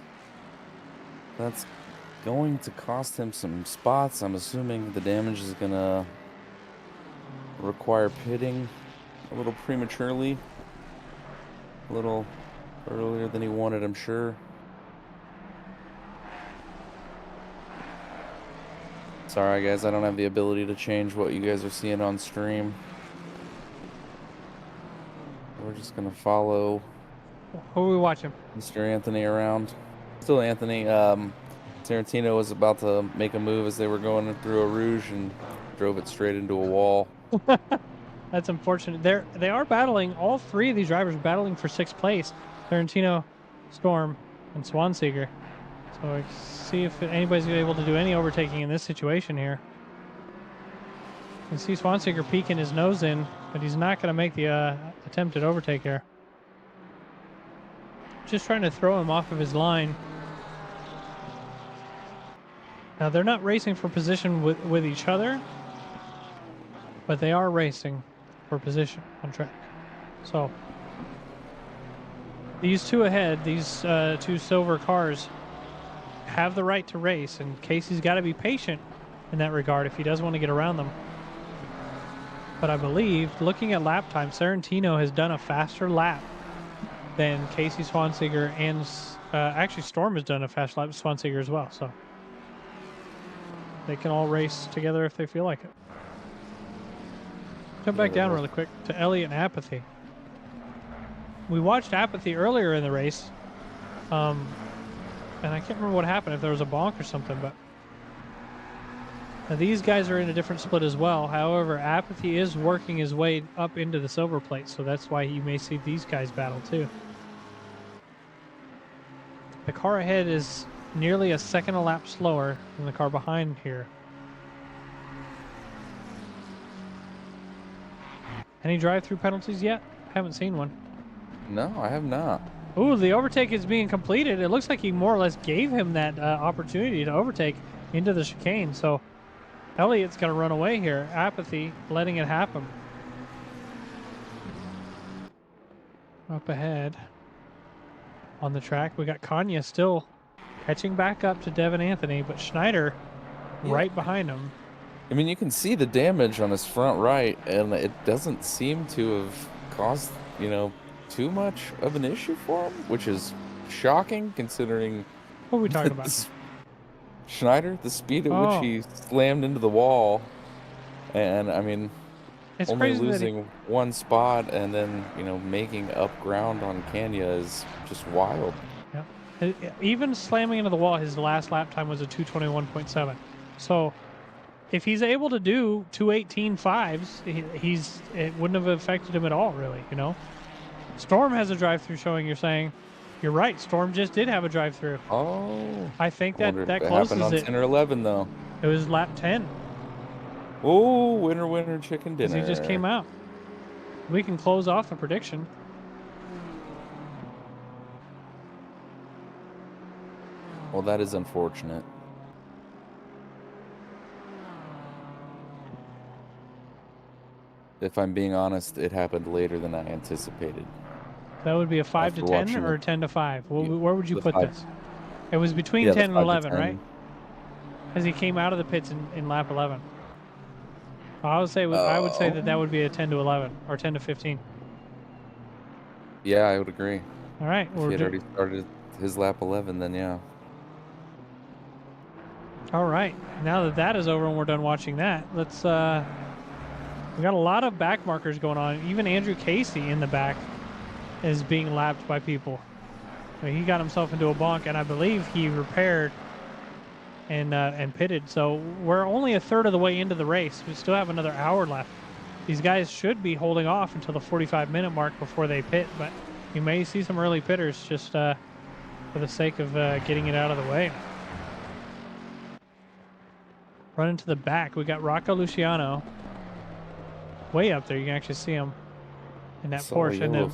going to cost him some spots. I'm assuming the damage is gonna require pitting a little prematurely. A little earlier than he wanted, I'm sure. Sorry guys, I don't have the ability to change what you guys are seeing on stream. We're just gonna follow. Who are we watching? Mr. Anthony around. Still Anthony. Tarantino was about to make a move as they were going through Eau Rouge and drove it straight into a wall. That's unfortunate. They are battling. All three of these drivers battling for 6th place. Tarantino, Storm, and Swanseeger. So we see if anybody's gonna be able to do any overtaking in this situation here. You can see Swanseeger peeking his nose in, but he's not going to make the attempted overtake here. Just trying to throw him off of his line. Now, they're not racing for position with each other, but they are racing for position on track. So, these two ahead, these two silver cars, have the right to race, and Casey's got to be patient in that regard if he does want to get around them. But I believe, looking at lap time, Tarantino has done a faster lap than Casey Swanseeger, and actually Storm has done a fast lap with Swanseeger as well. So they can all race together if they feel like it. Jump back down really quick to Elliott and Apathy. We watched Apathy earlier in the race, and I can't remember what happened, if there was a bonk or something, but now these guys are in a different split as well. However, Apathy is working his way up into the silver plate, so that's why you may see these guys battle too. The car ahead is nearly a second a lap slower than the car behind here. Any drive-through penalties yet? Haven't seen one. No, I have not. Ooh, the overtake is being completed. It looks like he more or less gave him that opportunity to overtake into the chicane. So Elliott's going to run away here. Apathy, letting it happen. Up ahead on the track, we got Kanya still catching back up to Devin Anthony, but Schneider right behind him. I mean, you can see the damage on his front right, and it doesn't seem to have caused, too much of an issue for him, which is shocking considering What are we talking about? Schneider, the speed at which he slammed into the wall, and I mean, it's only crazy losing one spot and then, making up ground on Kenya is just wild. Yeah. Even slamming into the wall, his last lap time was a 2:21.7. So if he's able to do 2:18.5s, it wouldn't have affected him at all, really, Storm has a drive-through showing, you're saying. You're right, Storm just did have a drive-through. Oh. I think that it closes happened on it. 10 or 11, though. It was lap 10. Oh, winner, chicken dinner. He just came out. We can close off the prediction. Well, that is unfortunate. If I'm being honest, it happened later than I anticipated. That would be a 5 to 10 or a 10 to 5? Where would you put this? It was between 10 and 11, right? As he came out of the pits in lap 11. I would say that would be a 10 to 11 or 10 to 15. Yeah, I would agree. All right. If he had already started his lap 11, then yeah. All right. Now that is over and we're done watching that, let's we got a lot of back markers going on. Even Andrew Casey in the back is being lapped by people. He got himself into a bonk, and I believe he repaired and pitted. So we're only a third of the way into the race. We still have another hour left. These guys should be holding off until the 45-minute mark before they pit, but you may see some early pitters just for the sake of getting it out of the way. Running to the back, we got Rocco Luciano way up there. You can actually see him in that Porsche. And then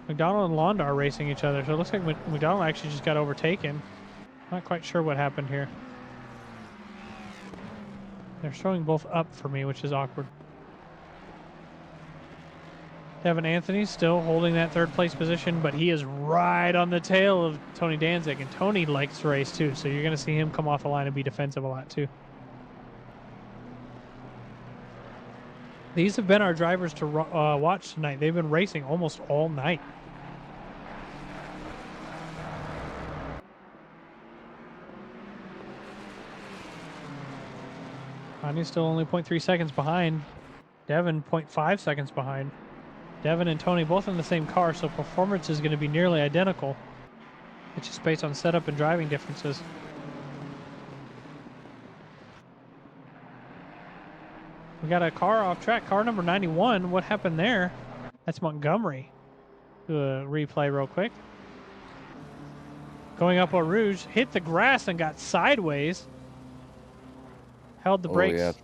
McDonald and Londar racing each other. So it looks like McDonald actually just got overtaken. Not quite sure what happened here. They're showing both up for me, which is awkward. Devin Anthony still holding that third place position, but he is right on the tail of Tony Danzig, and Tony likes to race too, so you're going to see him come off the line and be defensive a lot too. These have been our drivers to watch tonight. They've been racing almost all night. Kanye's still only 0.3 seconds behind. Devin 0.5 seconds behind. Devin and Tony both in the same car, so performance is going to be nearly identical. It's just based on setup and driving differences. We got a car off track, car number 91. What happened there? That's Montgomery. Do a replay real quick. Going up Eau Rouge, hit the grass and got sideways. Held the brakes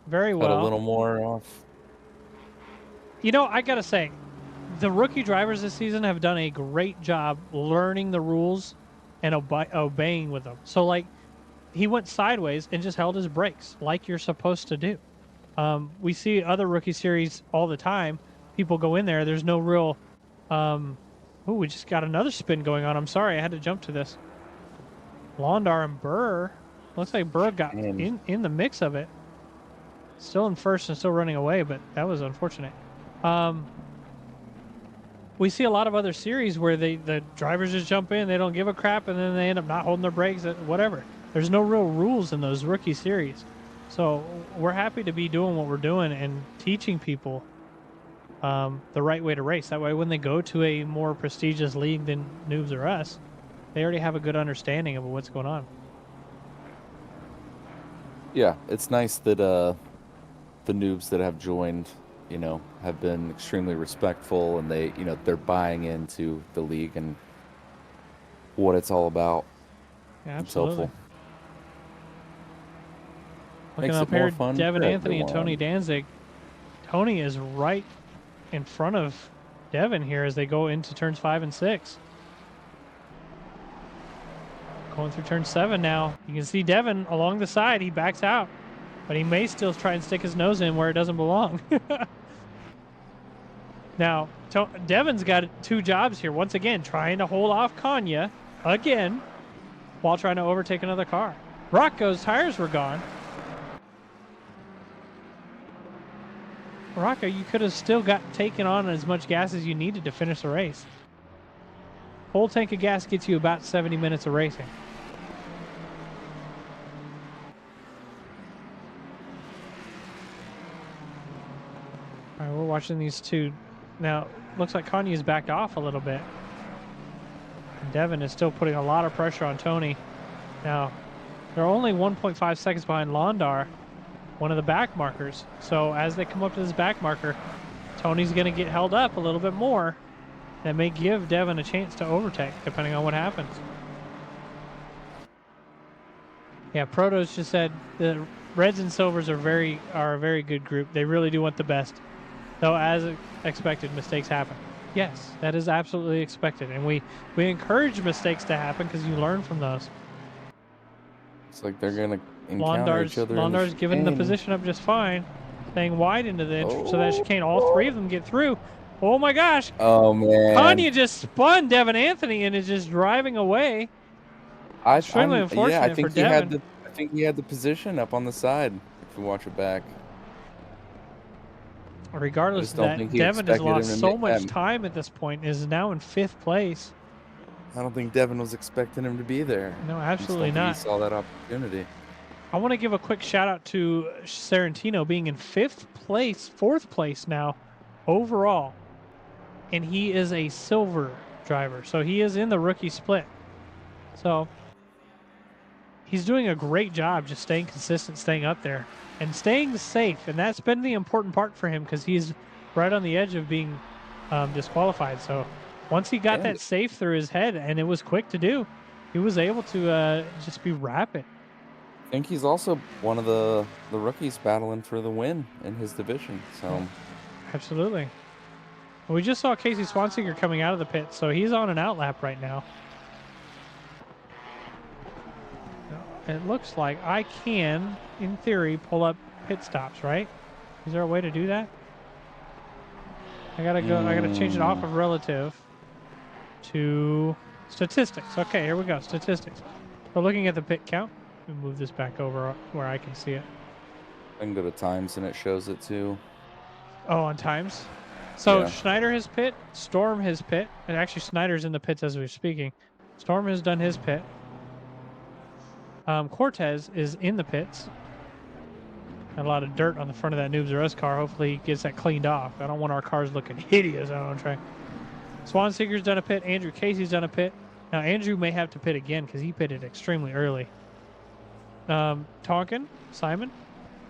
very well. Got a little more off. I got to say, the rookie drivers this season have done a great job learning the rules and obeying with them. So, he went sideways and just held his brakes like you're supposed to do. We see other rookie series all the time. People go in there. There's no real... we just got another spin going on. I'm sorry. I had to jump to this. Londar and Burr. Looks like Burr got in the mix of it. Still in first and still running away, but that was unfortunate. We see a lot of other series where the drivers just jump in, they don't give a crap, and then they end up not holding their brakes, whatever. There's no real rules in those rookie series. So we're happy to be doing what we're doing and teaching people the right way to race. That way when they go to a more prestigious league than Noobs or us, they already have a good understanding of what's going on. Yeah, it's nice that the Noobs that have joined, have been extremely respectful, and they're buying into the league and what it's all about. Yeah, absolutely. Looking Makes up it more here, fun Devin for Anthony and Tony everyone. Danzig. Tony is right in front of Devin here as they go into turns 5 and 6. Going through turn 7 now. You can see Devin along the side. He backs out, but he may still try and stick his nose in where it doesn't belong. Now, Devin's got 2 jobs here. Once again, trying to hold off Kanya again while trying to overtake another car. Rocco's tires were gone. Rocco, you could have still taken on as much gas as you needed to finish the race. Full tank of gas gets you about 70 minutes of racing. All right, we're watching these two. Now, looks like Kanye's backed off a little bit. And Devin is still putting a lot of pressure on Tony. Now, they're only 1.5 seconds behind Londar, one of the back markers. So as they come up to this back marker, Tony's going to get held up a little bit more. That may give Devin a chance to overtake, depending on what happens. Yeah, Protos just said the Reds and Silvers are a very good group. They really do want the best. Though, as expected, mistakes happen. Yes, that is absolutely expected, and we encourage mistakes to happen because you learn from those. It's like they're gonna encounter each other. Londar's giving the position up just fine, staying wide into the entrance so that chicane. All 3 of them get through. Oh my gosh! Oh man! Kanye just spun Devin Anthony and is just driving away. Extremely unfortunate for Devin. I think he had the position up on the side. If you watch it back. Regardless of that, Devin has lost so much time at this point. Is now in 5th place. I don't think Devin was expecting him to be there. No, absolutely not. He saw that opportunity. I want to give a quick shout out to Sarantino being in 4th place now overall. And he is a silver driver. So he is in the rookie split. So he's doing a great job just staying consistent, staying up there, and staying safe. And that's been the important part for him because he's right on the edge of being disqualified. So once he got that safe through his head, and it was quick to do, he was able to just be rapid. I think he's also one of the rookies battling for the win in his division. So absolutely. We just saw Casey Swanseeger coming out of the pit, so he's on an out lap right now. It looks like I can, in theory, pull up pit stops, right? Is there a way to do that? I gotta go. I gotta change it off of relative to statistics. Okay, here we go. Statistics. So looking at the pit count, we move this back over where I can see it. I can go to times and it shows it too. Oh, on times. So Yeah. Schneider has pit, Storm has pit, and actually Schneider's in the pits as we're speaking. Storm has done his pit. Cortez is in the pits. Got a lot of dirt on the front of that Noobs R Us car. Hopefully he gets that cleaned off. I don't want our cars looking hideous out on track. Swanseeger's done a pit. Andrew Casey's done a pit. Now Andrew may have to pit again because he pitted extremely early. Tonkin, Simon,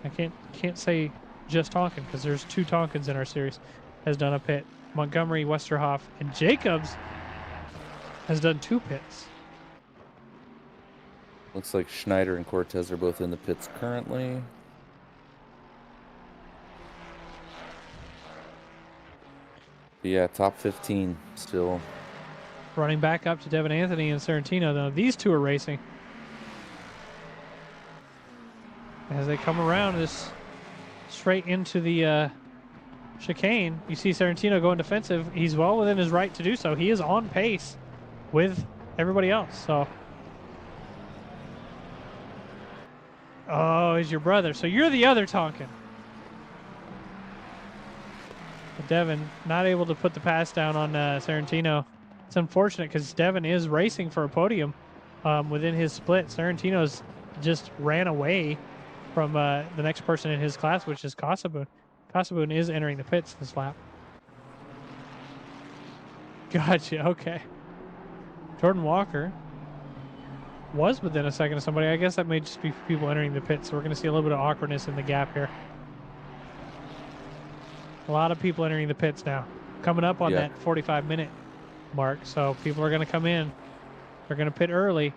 I can't say just Tonkin because there's 2 Tonkins in our series, has done a pit. Montgomery, Westerhoff, and Jacobs has done 2 pits. Looks like Schneider and Cortez are both in the pits currently. But yeah, top 15 still. Running back up to Devin Anthony and Sarantino, though. These 2 are racing. As they come around this straight into the chicane, you see Sarantino going defensive. He's well within his right to do so. He is on pace with everybody else. So, oh, he's your brother. So you're the other Tonkin. But Devin not able to put the pass down on Sarantino. It's unfortunate because Devin is racing for a podium within his split. Sarantino's just ran away from the next person in his class, which is Kasabun. Kasabun is entering the pits this lap. Gotcha, okay. Jordan Walker was within a second of somebody. I guess that may just be people entering the pits, so we're going to see a little bit of awkwardness in the gap here. A lot of people entering the pits now. Coming up on that 45-minute mark, so people are going to come in. They're going to pit early.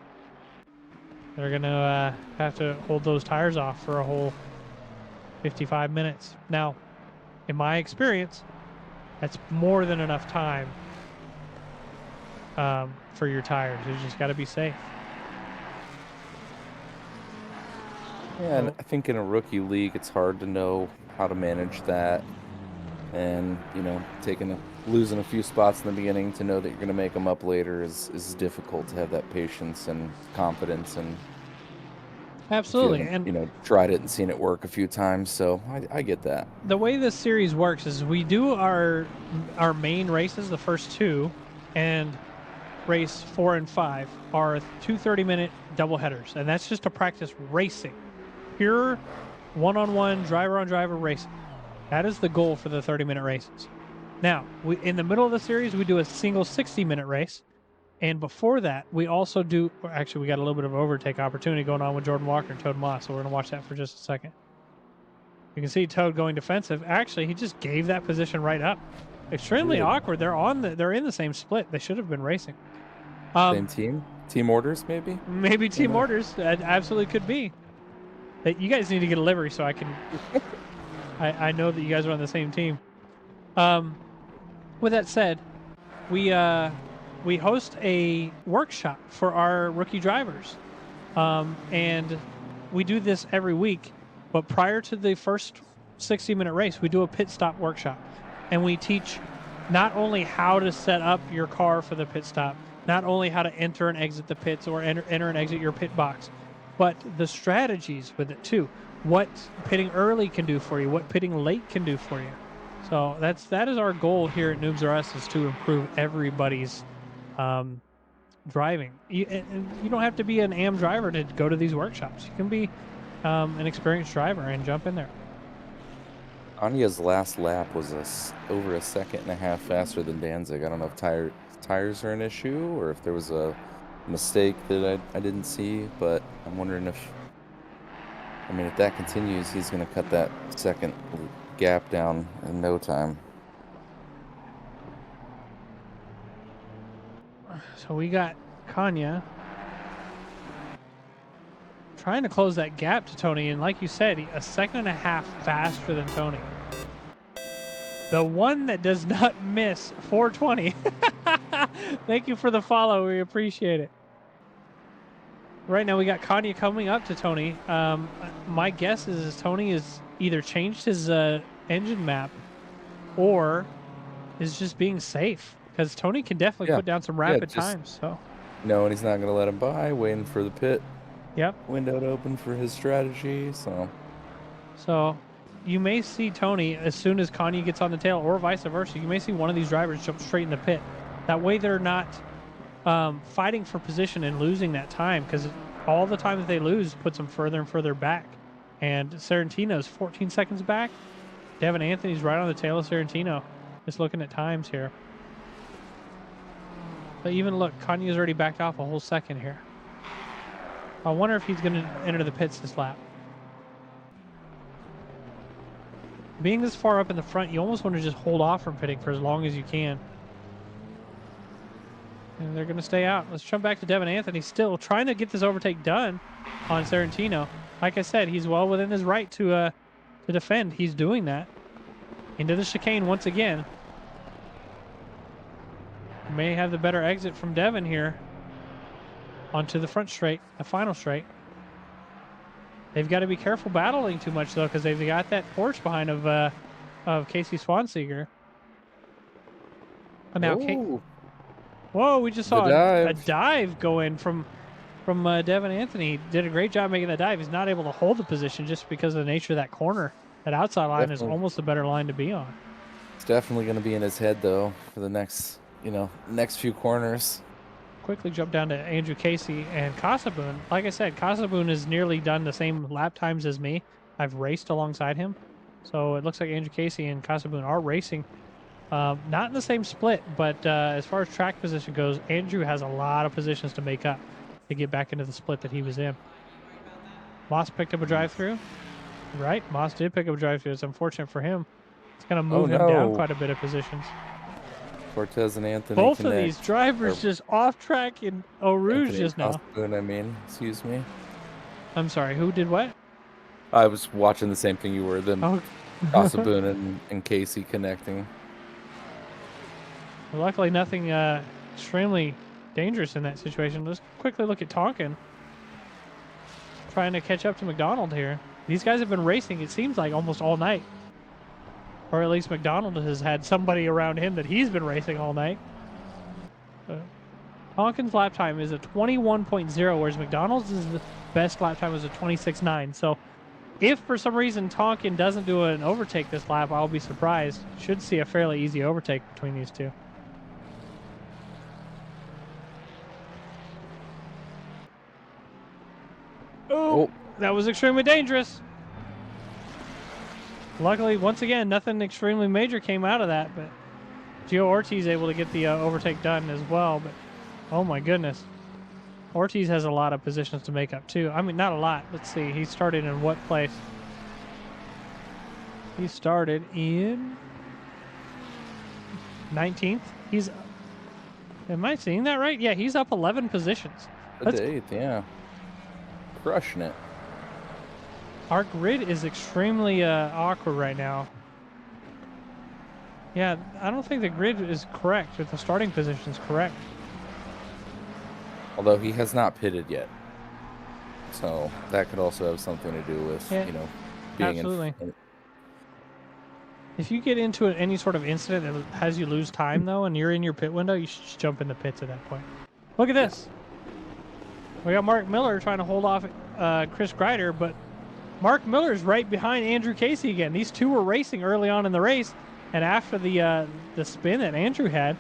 They're going to have to hold those tires off for a whole 55 minutes. Now, in my experience, that's more than enough time for your tires. You just got to be safe. Yeah, and I think in a rookie league, it's hard to know how to manage that. And, losing a few spots in the beginning to know that you're going to make them up later is difficult to have that patience and confidence. And Absolutely. if you haven't, tried it and seen it work a few times. So I get that. The way this series works is we do our main races, the first two, and race 4 and 5 are 2 30-minute double headers. And that's just to practice racing. Pure one-on-one, driver-on-driver racing. That is the goal for the 30-minute races. Now, in the middle of the series, we do a single 60-minute race. And before that, we also do... Actually, we got a little bit of overtake opportunity going on with Jordan Walker and Toad Moss, so we're going to watch that for just a second. You can see Toad going defensive. Actually, he just gave that position right up. Extremely awkward. They're in the same split. They should have been racing. Same team? Team orders, maybe? Maybe team orders. That absolutely could be. You guys need to get a livery so I can... I know that you guys are on the same team. With that said, we host a workshop for our rookie drivers. And we do this every week. But prior to the first 60-minute race, we do a pit stop workshop. And we teach not only how to set up your car for the pit stop, not only how to enter and exit the pits or enter and exit your pit box, but the strategies with it too. What pitting early can do for you, what pitting late can do for you. So that is our goal here at Noobs R Us, is to improve everybody's driving. You don't have to be an AM driver to go to these workshops. You can be an experienced driver and jump in there. Anya's last lap was over a second and a half faster than Danzig. I don't know if tires are an issue or if there was a mistake that I didn't see, but I'm wondering if that continues, he's going to cut that second gap down in no time. So we got Kanya trying to close that gap to Tony, and like you said, a second and a half faster than Tony. The one that does not miss 420. Thank you for the follow. We appreciate it. Right now we got Kanya coming up to Tony. My guess is Tony has either changed his engine map or is just being safe, because Tony can definitely put down some rapid times. So and he's not going to let him by, waiting for the pit window to open for his strategy. So you may see Tony, as soon as Kanye gets on the tail, or vice versa, you may see one of these drivers jump straight in the pit. That way they're not fighting for position and losing that time, because all the time that they lose puts them further and further back. And Sorrentino's 14 seconds back. Devin Anthony's right on the tail of Sorrentino. Just looking at times here. But even look, Kanye's already backed off a whole second here. I wonder if he's going to enter the pits this lap. Being this far up in the front, you almost want to just hold off from pitting for as long as you can. And they're going to stay out. Let's jump back to Devin Anthony, still trying to get this overtake done on Sorrentino. Like I said, he's well within his right to defend. He's doing that. Into the chicane once again. May have the better exit from Devin here. Onto the front straight, the final straight. They've got to be careful battling too much, though, because they've got that Porsche behind of Casey Swanseeger. And now, whoa! We just saw a dive go in from Devin Anthony. He did a great job making that dive. He's not able to hold the position just because of the nature of that corner. That outside line is almost a better line to be on. It's definitely going to be in his head, though, for the next few corners. Quickly jump down to Andrew Casey and Casaboon. Like I said, Casaboon has nearly done the same lap times as me. I've raced alongside him. So it looks like Andrew Casey and Casaboon are racing. Not in the same split, but as far as track position goes, Andrew has a lot of positions to make up to get back into the split that he was in. Moss picked up a drive-through. Right, Moss did pick up a drive-through. It's unfortunate for him. It's going to move him down quite a bit of positions. Cortez and Anthony. Both of these drivers just off track in Eau Rouge just now. Excuse me. I'm sorry, who did what? I was watching the same thing you were. Them Oh, Boone and Casey connecting. well, luckily nothing extremely dangerous in that situation. Let's quickly look at Tonkin. Trying to catch up to McDonald here. These guys have been racing, it seems like, almost all night. Or at least McDonald has had somebody around him that he's been racing all night. Tonkin's lap time is a 21.0, whereas McDonald's is the best lap time was a 26.9. So if for some reason Tonkin doesn't do an overtake this lap, I'll be surprised. Should see a fairly easy overtake between these two. Oh, that was extremely dangerous. Luckily, once again, nothing extremely major came out of that, but Gio Ortiz able to get the overtake done as well. But oh my goodness, Ortiz has a lot of positions to make up too. I mean, not a lot. Let's see. He started in what place? He started in 19th. He's. Am I seeing that right? Yeah, he's up 11 positions. That's 8th, yeah. Crushing it. Our grid is extremely awkward right now. Yeah, I don't think the grid is correct, or the starting position is correct. Although he has not pitted yet. So that could also have something to do with, Yeah, being absolutely. If you get into any sort of incident that has you lose time, though, and you're in your pit window, you should just jump in the pits at that point. Look at this. We got Mark Miller trying to hold off Chris Greider, but Mark Miller's right behind Andrew Casey again. These two were racing early on in the race, and after the spin that Andrew had,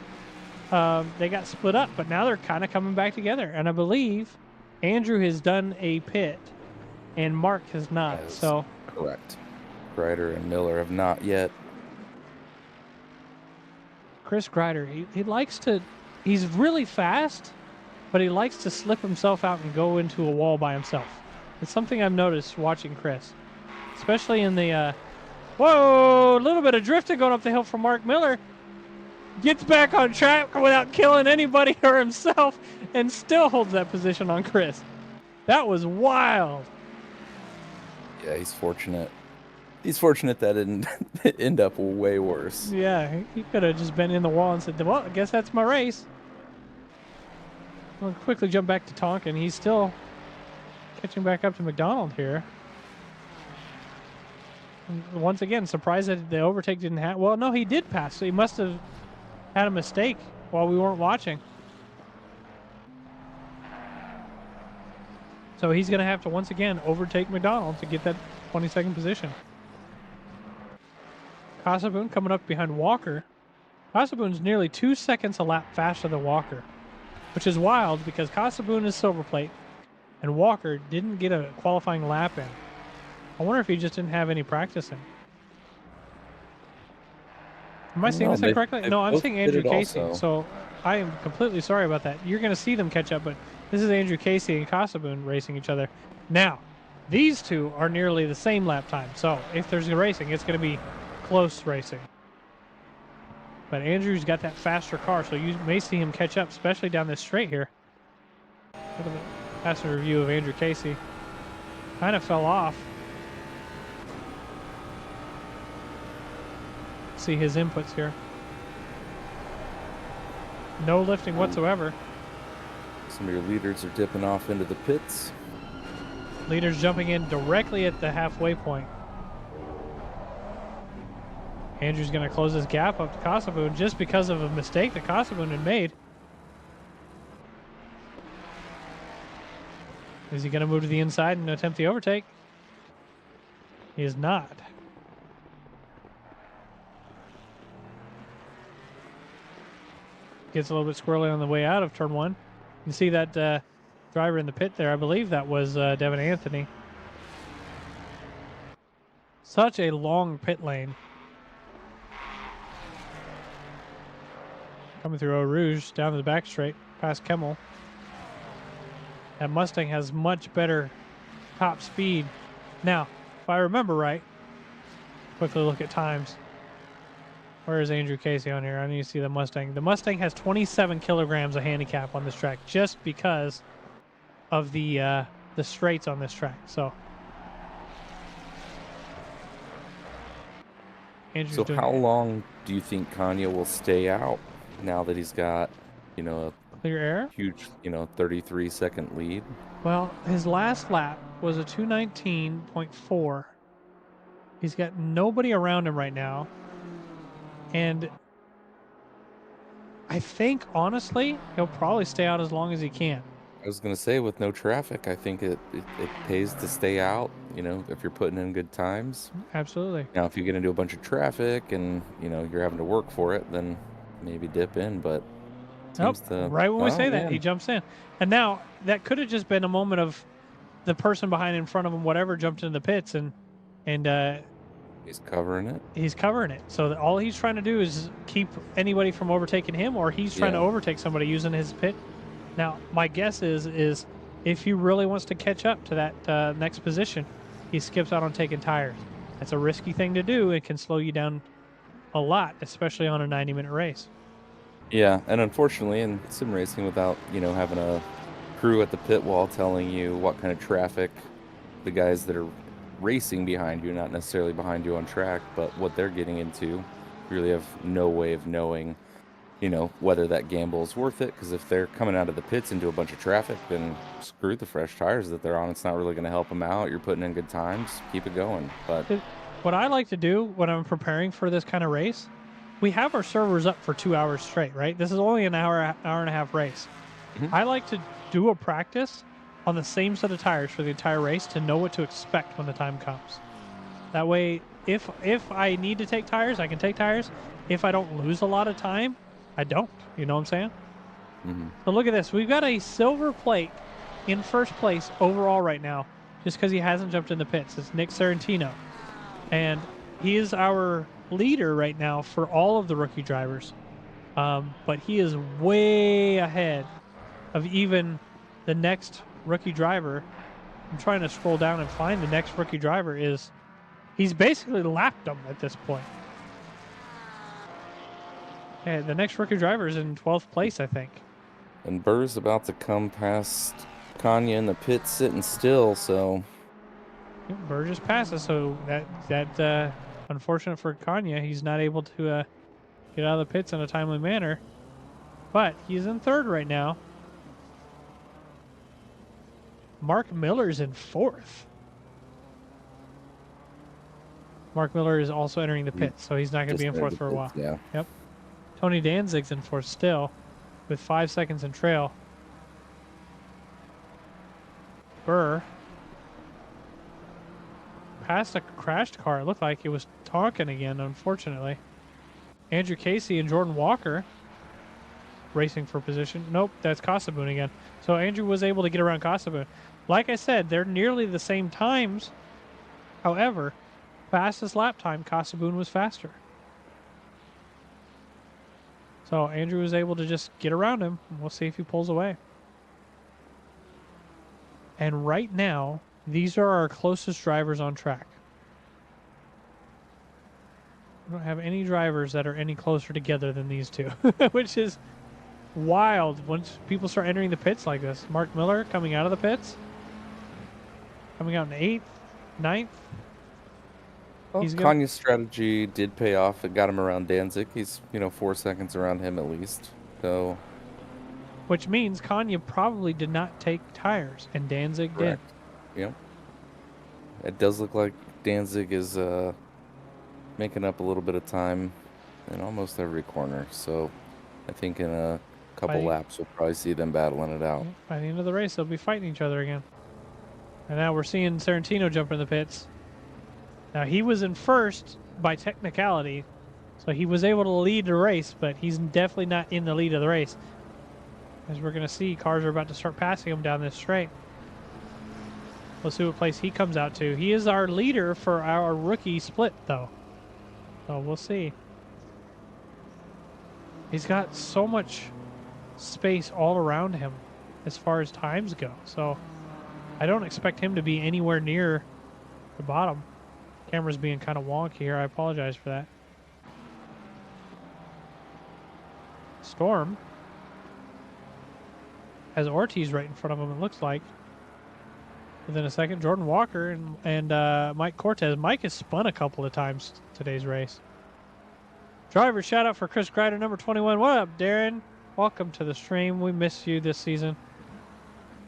they got split up, but now they're kind of coming back together. And I believe Andrew has done a pit, and Mark has not. That is so correct. Greider and Miller have not yet. Chris Greider, he likes to, he's really fast, but he likes to slip himself out and go into a wall by himself. It's something I've noticed watching Chris, especially in the, whoa, a little bit of drifting going up the hill from Mark Miller. Gets back on track without killing anybody or himself, and still holds that position on Chris. That was wild. Yeah, he's fortunate. He's fortunate that didn't end up way worse. Yeah, he could have just been in the wall and said, well, I guess that's my race. We'll quickly jump back to Tonkin. He's still catching back up to McDonald here. And once again, surprised that the overtake didn't happen. Well, no, he did pass, so he must have had a mistake while we weren't watching. So he's going to have to once again overtake McDonald to get that 22nd position. Casaboon coming up behind Walker. Casaboon's nearly 2 seconds a lap faster than Walker, which is wild because Casaboon is silver plate and Walker didn't get a qualifying lap in. I wonder if he just didn't have any practice in. Am I seeing this correctly? No, I'm seeing Andrew Casey. Also. So I am completely sorry about that. You're going to see them catch up, but this is Andrew Casey and Casaboon racing each other. Now, these two are nearly the same lap time. So if there's a racing, it's going to be close racing. But Andrew's got that faster car, so you may see him catch up, especially down this straight here. Look at the passenger view of Andrew Casey. Kind of fell off. See his inputs here. No lifting whatsoever. Some of your leaders are dipping off into the pits. Leaders jumping in directly at the halfway point. Andrew's going to close his gap up to Casaboon just because of a mistake that Casaboon had made. Is he going to move to the inside and attempt the overtake? He is not. Gets a little bit squirrely on the way out of turn one. You can see that driver in the pit there. I believe that was Devin Anthony. Such a long pit lane. Coming through Eau Rouge, down to the back straight, past Kemmel. That Mustang has much better top speed. Now, if I remember right, quickly look at times. Where is Andrew Casey on here? I need to see the Mustang. The Mustang has 27 kilograms of handicap on this track just because of the straights on this track. So Andrew's So doing how long do you think Kanye will stay out now that he's got, a clear air. huge, 33-second lead? Well, his last lap was a 2:19.4. He's got nobody around him right now. And I think, honestly, he'll probably stay out as long as he can. I was gonna say, with no traffic, I think it pays to stay out, if you're putting in good times. Absolutely. Now, if you get into a bunch of traffic and, you're having to work for it, then maybe dip in, but Nope. seems to, Right when we oh say that, he man, jumps in. And now that could have just been a moment of the person behind in front of him, whatever, jumped into the pits and he's covering it. he's covering it. So that all he's trying to do is keep anybody from overtaking him, or he's trying to Yeah. overtake somebody using his pit. Now, my guess is if he really wants to catch up to that next position, he skips out on taking tires. That's a risky thing to do. It can slow you down a lot, especially on a 90-minute race. Yeah, and unfortunately in sim racing, without, having a crew at the pit wall telling you what kind of traffic the guys that are racing behind you, not necessarily behind you on track, but what they're getting into, you really have no way of knowing, whether that gamble is worth it. Because if they're coming out of the pits into a bunch of traffic, then screw the fresh tires that they're on. It's not really going to help them out. You're putting in good times, keep it going. But What I like to do when I'm preparing for this kind of race, we have our servers up for 2 hours straight, right? This is only an hour and a half race. Mhm. I like to do a practice on the same set of tires for the entire race to know what to expect when the time comes. That way, if I need to take tires, I can take tires. If I don't lose a lot of time, I don't. You know what I'm saying? Mhm. So look at this. We've got a silver plate in first place overall right now, just because he hasn't jumped in the pits. It's Nick Serentino. And he is our leader right now for all of the rookie drivers. But he is way ahead of even the next rookie driver. I'm trying to scroll down and find the next rookie driver. He's basically lapped him at this point. And the next rookie driver is in 12th place, I think. And Burr's about to come past Kanye in the pit sitting still, so Burr just passes, so that unfortunate for Kanye, he's not able to get out of the pits in a timely manner. But he's in third right now. Mark Miller's in fourth. Mark Miller is also entering the he pits, so he's not going to just be in entered fourth the for a pits, while. yeah. Yep. Tony Danzig's in fourth still, with 5 seconds in trail. Burr passed a crashed car. It looked like it was Tonkin again, unfortunately. Andrew Casey and Jordan Walker racing for position. Nope, that's Kasaboon again. So Andrew was able to get around Kasaboon. Like I said, they're nearly the same times. However, fastest lap time, Kasaboon was faster. So Andrew was able to just get around him. We'll see if he pulls away. And right now, these are our closest drivers on track. We don't have any drivers that are any closer together than these two, which is wild once people start entering the pits like this. Mark Miller coming out of the pits, coming out in 8th, 9th. Well, Kanye's strategy did pay off. It got him around Danzig. He's, 4 seconds around him at least. So, Which means Kanye probably did not take tires, and Danzig did. correct. Yep. It does look like Danzig is making up a little bit of time in almost every corner. So, I think in a couple laps we'll probably see them battling it out. By the end of the race, they'll be fighting each other again. And now we're seeing Serentino jump in the pits. Now, he was in first by technicality, so he was able to lead the race, but he's definitely not in the lead of the race. As we're going to see, cars are about to start passing him down this straight. Let's see what place he comes out to. He is our leader for our rookie split, though. So we'll see. He's got so much space all around him as far as times go. So I don't expect him to be anywhere near the bottom. Camera's being kind of wonky here. I apologize for that. Storm has Ortiz right in front of him, it looks like. Within a second, Jordan Walker and Mike Cortez. Mike has spun a couple of times today's race. Driver shout out for Chris Grider, number 21. What up, Darren? Welcome to the stream. We missed you this season.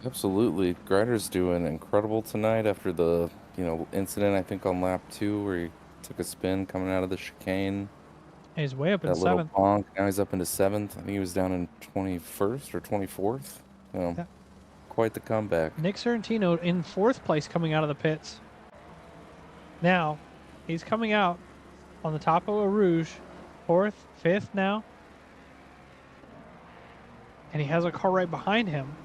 Absolutely. Grider's doing incredible tonight after the, incident, I think, on lap 2 where he took a spin coming out of the chicane. He's way up in That little 7th. bonk. Now he's up into 7th. I think he was down in 21st or 24th. Yeah. Quite the comeback. Nick Sorrentino in 4th place coming out of the pits. Now, he's coming out on the top of a Rouge, 4th, 5th now. And he has a car right behind him.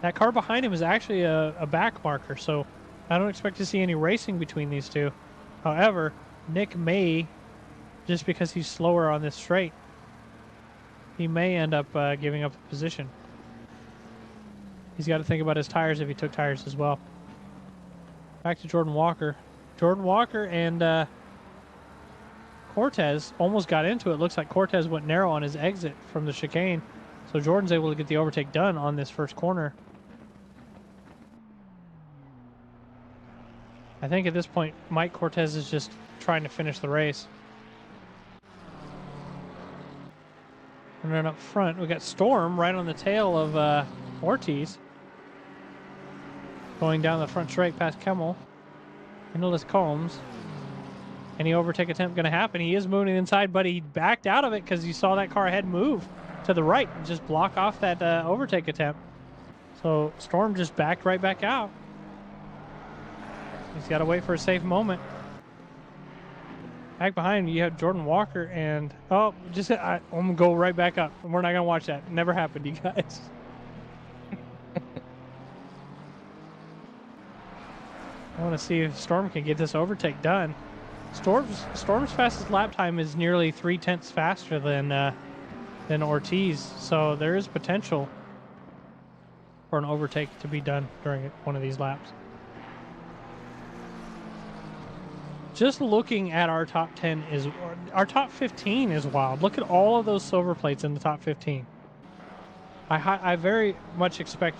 That car behind him is actually a back marker, so I don't expect to see any racing between these two. However, Nick may, just because he's slower on this straight, he may end up giving up a position. He's got to think about his tires if he took tires as well. Back to Jordan Walker. Jordan Walker and Cortez almost got into it. Looks like Cortez went narrow on his exit from the chicane. So Jordan's able to get the overtake done on this first corner. I think at this point, Mike Cortez is just trying to finish the race. And then up front, we got Storm right on the tail of Ortiz. Going down the front straight past Kemmel. Into Combs. Any overtake attempt going to happen? He is moving inside, but he backed out of it because you saw that car ahead move to the right and just block off that overtake attempt. So Storm just backed right back out. He's got to wait for a safe moment. Back behind you have Jordan Walker and I'm gonna go right back up. We're not gonna watch that. Never happened, you guys. I want to see if Storm can get this overtake done. Storm's fastest lap time is nearly 3/10 faster than Ortiz, so there is potential for an overtake to be done during one of these laps. Just looking at our top 10 our top 15 is wild. Look at all of those silver plates in the top 15. I very much expect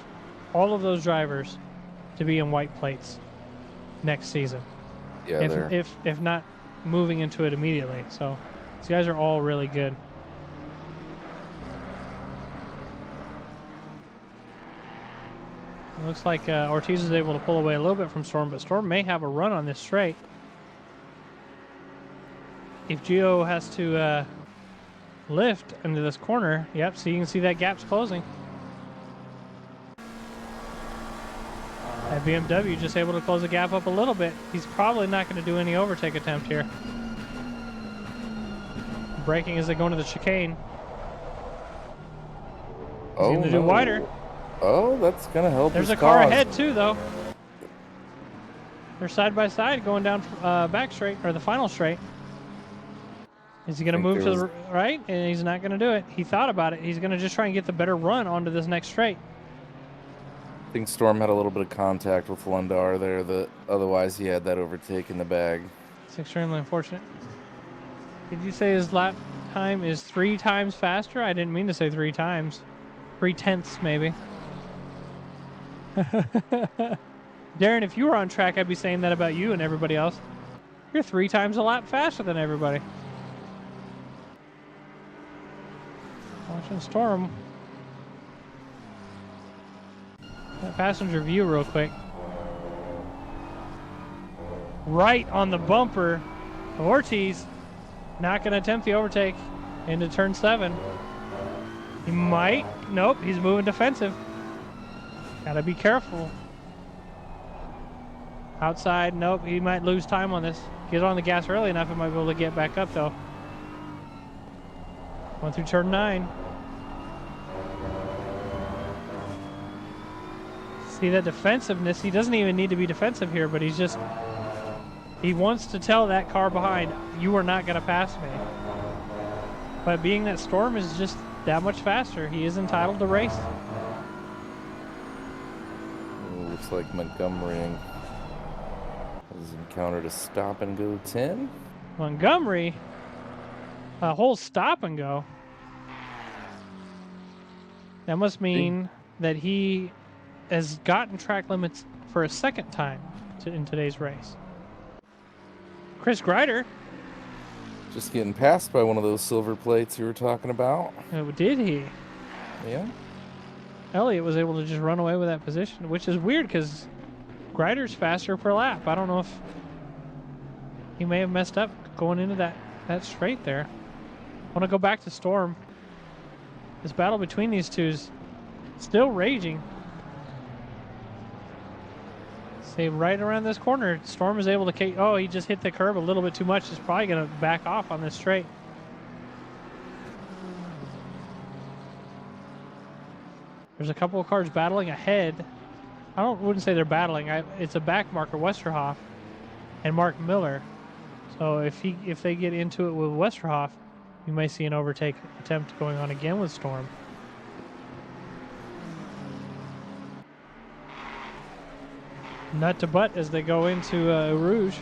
all of those drivers to be in white plates next season. Yeah, if not moving into it immediately. So these guys are all really good. It looks like Ortiz is able to pull away a little bit from Storm, but Storm may have a run on this straight. If Gio has to lift into this corner, yep, so you can see that gap's closing. That BMW just able to close the gap up a little bit. He's probably not going to do any overtake attempt here. Braking as they go into the chicane. He's going to do wider. Oh, that's going to help. There's a car ahead too, though. They're side by side going down back straight, or the final straight. Is he going to move to the right? And he's not going to do it. He thought about it. He's going to just try and get the better run onto this next straight. I think Storm had a little bit of contact with Lundar there. Otherwise, he had that overtake in the bag. It's extremely unfortunate. Did you say his lap time is 3 times faster? I didn't mean to say 3 times. 3/10 maybe. Darren, if you were on track, I'd be saying that about you and everybody else. You're 3 times a lap faster than everybody. Watching Storm. That passenger view real quick. Right on the bumper. Ortiz not going to attempt the overtake into turn 7. He might. Nope, he's moving defensive. Got to be careful. Outside, nope, he might lose time on this. Get on the gas early enough, he might be able to get back up though. Went through turn 9. See that defensiveness? He doesn't even need to be defensive here, but he wants to tell that car behind, you are not going to pass me. But being that Storm is just that much faster, he is entitled to race. Looks like Montgomery has encountered a stop and go 10. Montgomery, a whole stop and go. That must mean that he has gotten track limits for a second time in today's race. Chris Grider Just getting passed by one of those silver plates you were talking about. Oh, did he? Yeah. Elliott was able to just run away with that position, which is weird because Grider's faster per lap. I don't know if he may have messed up going into that straight there. I want to go back to Storm. This battle between these two is still raging. See, right around this corner, Storm is able to... Oh, he just hit the curb a little bit too much. He's probably going to back off on this straight. There's a couple of cars battling ahead. Wouldn't say they're battling. It's a back marker, Westerhoff and Mark Miller. So if they get into it with Westerhoff, you may see an overtake attempt going on again with Storm. Nut to butt as they go into Rouge.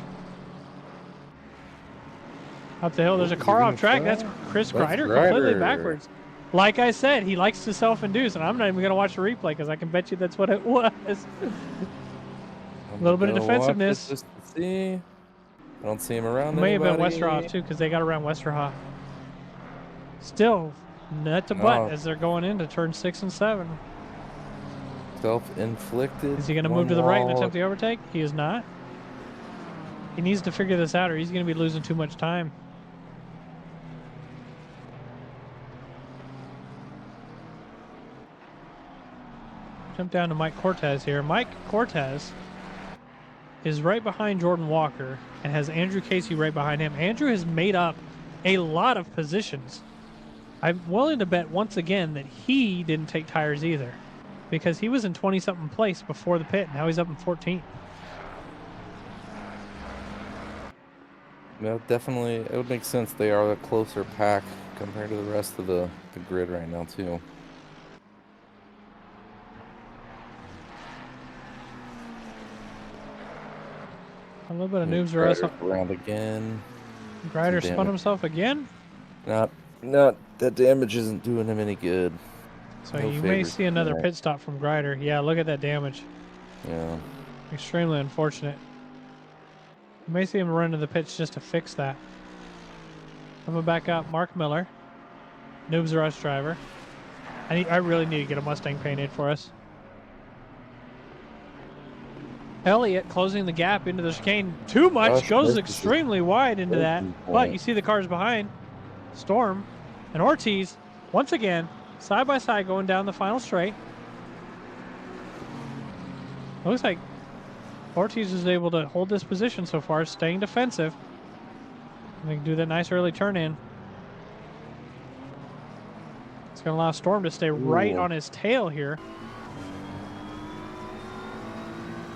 Up the hill, there's a car off track. That's Chris Grider completely backwards. Like I said, he likes to self-induce, and I'm not even going to watch the replay because I can bet you that's what it was. A little bit of defensiveness. Just to see. I don't see him around. It may have been Westerhoff too because they got around Westerhoff. Still, nut to butt as they're going into turn 6 and 7. Self-inflicted. Is he going to move to the right and attempt the overtake? He is not. He needs to figure this out or he's going to be losing too much time. Jump down to Mike Cortez here. Mike Cortez is right behind Jordan Walker and has Andrew Casey right behind him. Andrew has made up a lot of positions. I'm willing to bet once again that he didn't take tires either because he was in 20-something place before the pit. Now he's up in 14th. Yeah, definitely. It would make sense. They are a closer pack compared to the rest of the grid right now, too. A little bit of noobs are us around again. Grider spun himself again. Not that damage isn't doing him any good. So you may see another pit stop from Grider. Yeah, look at that damage. Yeah. Extremely unfortunate. You may see him run to the pits just to fix that. Coming back up, Mark Miller, Noobs Rush driver. I really need to get a Mustang painted for us. Elliott closing the gap into the chicane too much, goes extremely wide into that. But you see the cars behind, Storm and Ortiz, once again, side by side going down the final straight. Looks like Ortiz is able to hold this position so far, staying defensive. They can do that nice early turn in. It's going to allow Storm to stay right on his tail here.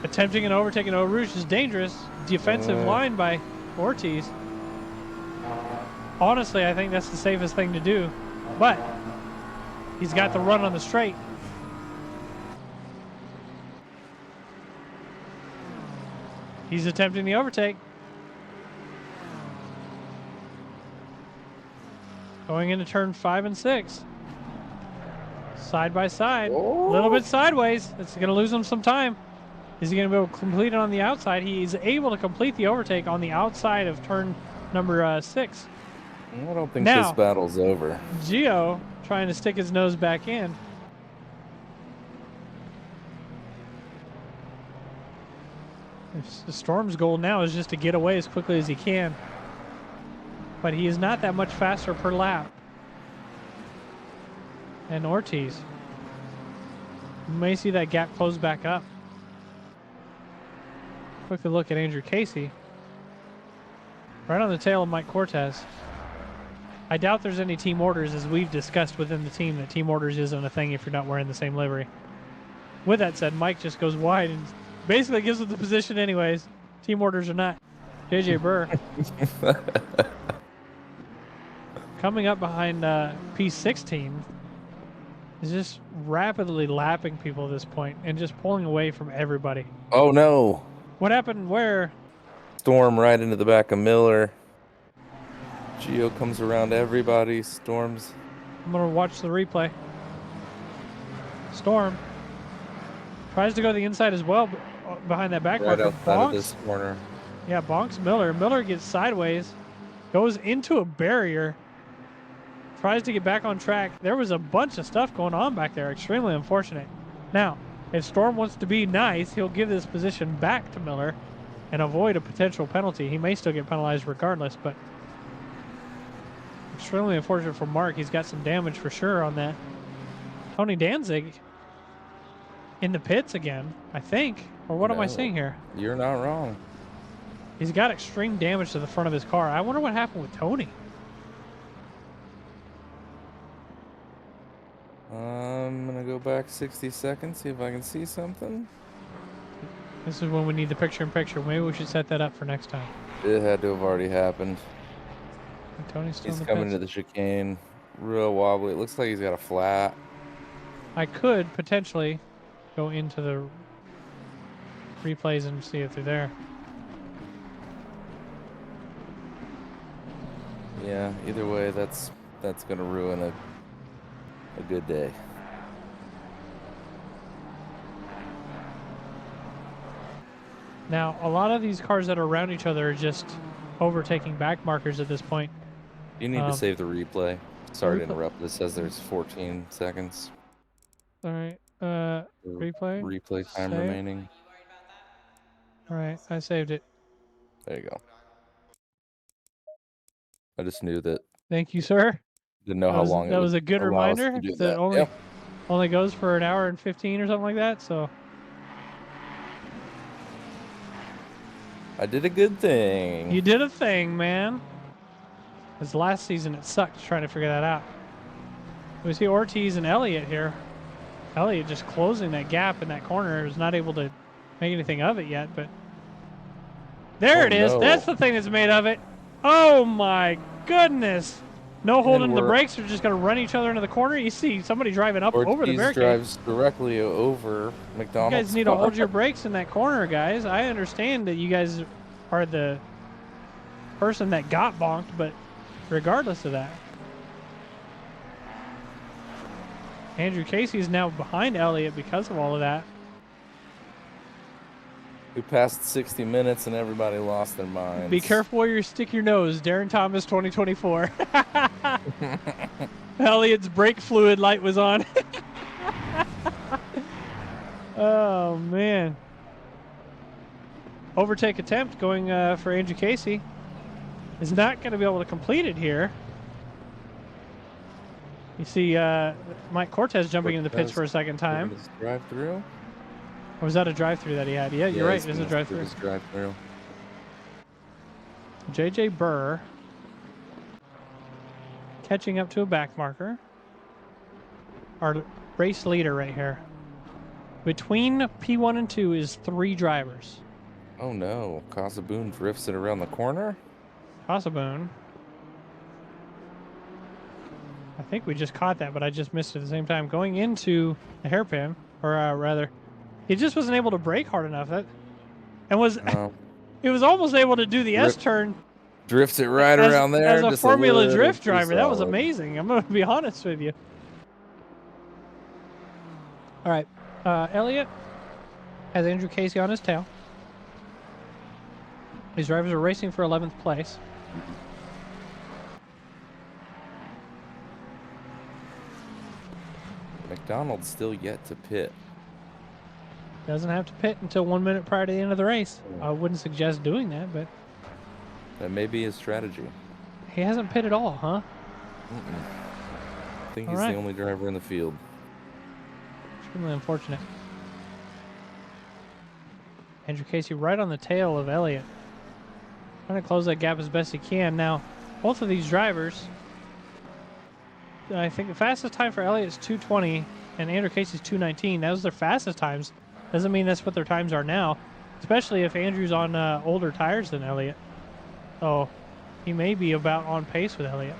Attempting an overtake in Eau Rouge is dangerous. Defensive line by Ortiz. Honestly, I think that's the safest thing to do. But he's got the run on the straight. He's attempting the overtake. Going into turn 5 and 6. Side by side. A little bit sideways. It's going to lose him some time. Is he going to be able to complete it on the outside? He's able to complete the overtake on the outside of turn number 6. I don't think this battle's over. Gio trying to stick his nose back in. The Storm's goal now is just to get away as quickly as he can. But he is not that much faster per lap. And Ortiz. You may see that gap close back up. Quickly look at Andrew Casey. Right on the tail of Mike Cortez. I doubt there's any team orders, as we've discussed within the team, that team orders isn't a thing if you're not wearing the same livery. With that said, Mike just goes wide and basically gives him the position anyways. Team orders or not. JJ Burr. Coming up behind P16 is just rapidly lapping people at this point and just pulling away from everybody. Oh no. What happened where? Storm right into the back of Miller. Gio comes around everybody. Storm's. I'm going to watch the replay. Storm tries to go to the inside as well, behind that back marker. Right outside of this corner. Yeah, bonks Miller. Miller gets sideways. Goes into a barrier. Tries to get back on track. There was a bunch of stuff going on back there. Extremely unfortunate. Now, if Storm wants to be nice, he'll give this position back to Miller and avoid a potential penalty. He may still get penalized regardless, but extremely unfortunate for Mark. He's got some damage for sure on that. Tony Danzig in the pits again, I think. Or what am I seeing here? You're not wrong. He's got extreme damage to the front of his car. I wonder what happened with Tony. I'm going to go back 60 seconds, see if I can see something. This is when we need the picture-in-picture. Maybe we should set that up for next time. It had to have already happened. And Tony's still He's in the coming pits. into the chicane. Real wobbly. It looks like he's got a flat. I could potentially go into the replays and see if they're there. Yeah, either way, that's going to ruin a good day. Now, a lot of these cars that are around each other are just overtaking back markers at this point. You need to save the replay. Sorry to interrupt. This says there's 14 seconds. All right. Replay. Replay time Save. remaining. All right. I saved it. There you go. I just knew that. Thank you, sir. Didn't know how long it was. That was a good reminder. That Yep. only goes for an hour and 15 or something like that. So I did a good thing. you did a thing, man. Because last season it sucked trying to figure that out. We see Ortiz and Elliott here. Elliott just closing that gap in that corner. Was not able to make anything of it yet, but there it is. No. That's the thing that's made of it. Oh my goodness. No holding the brakes. They're just going to run each other into the corner. You see somebody driving up over the barricade. Drives directly over McDonald's. You guys need to hold your brakes in that corner, guys. I understand that you guys are the person that got bonked, but regardless of that. Andrew Casey is now behind Elliott because of all of that. We passed 60 minutes and everybody lost their minds. Be careful where you stick your nose. Darren Thomas 2024. Elliott's brake fluid light was on. Oh, man. Overtake attempt going for Andrew Casey. Is not going to be able to complete it here. You see Mike Cortez jumping into the pits for a second time. Drive through? Or was that a drive-through that he had? Yeah, you're right. It is a drive-through. Drive-through. J.J. Burr catching up to a back marker. Our race leader right here. Between P1 and 2 is 3 drivers. Oh no, Casaboon drifts it around the corner? Casaboon. I think we just caught that, but I just missed it at the same time. Going into the hairpin, or rather, he just wasn't able to brake hard enough. It was almost able to do the S-turn. Drifts it right around there. As a Formula Drift driver, that was amazing. I'm going to be honest with you. All right. Elliott has Andrew Casey on his tail. These drivers are racing for 11th place. McDonald's still yet to pit. Doesn't have to pit until 1 minute prior to the end of the race. I wouldn't suggest doing that, but that may be his strategy. He hasn't pitted at all, huh? I think he's the only driver in the field. Extremely unfortunate. Andrew Casey right on the tail of Elliott. Trying to close that gap as best he can. Now, both of these drivers, I think the fastest time for Elliott is 2:20 and Andrew Casey's 2:19. That was their fastest times. Doesn't mean that's what their times are now, especially if Andrew's on older tires than Elliott. So he may be about on pace with Elliott.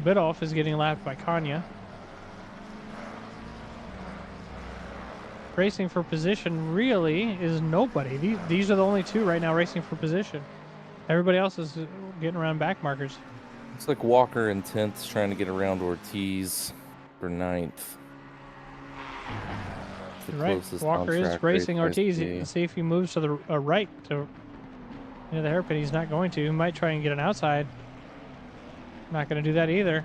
Bidoff is getting lapped by Kanya. Racing for position really is nobody. These are the only 2 right now racing for position. Everybody else is getting around back markers. Looks like Walker in 10th is trying to get around Ortiz for 9th. Right. Walker is racing Ortiz. You can see if he moves to the right to Into the hairpin, he's not going to. He might try and get an outside. Not going to do that either.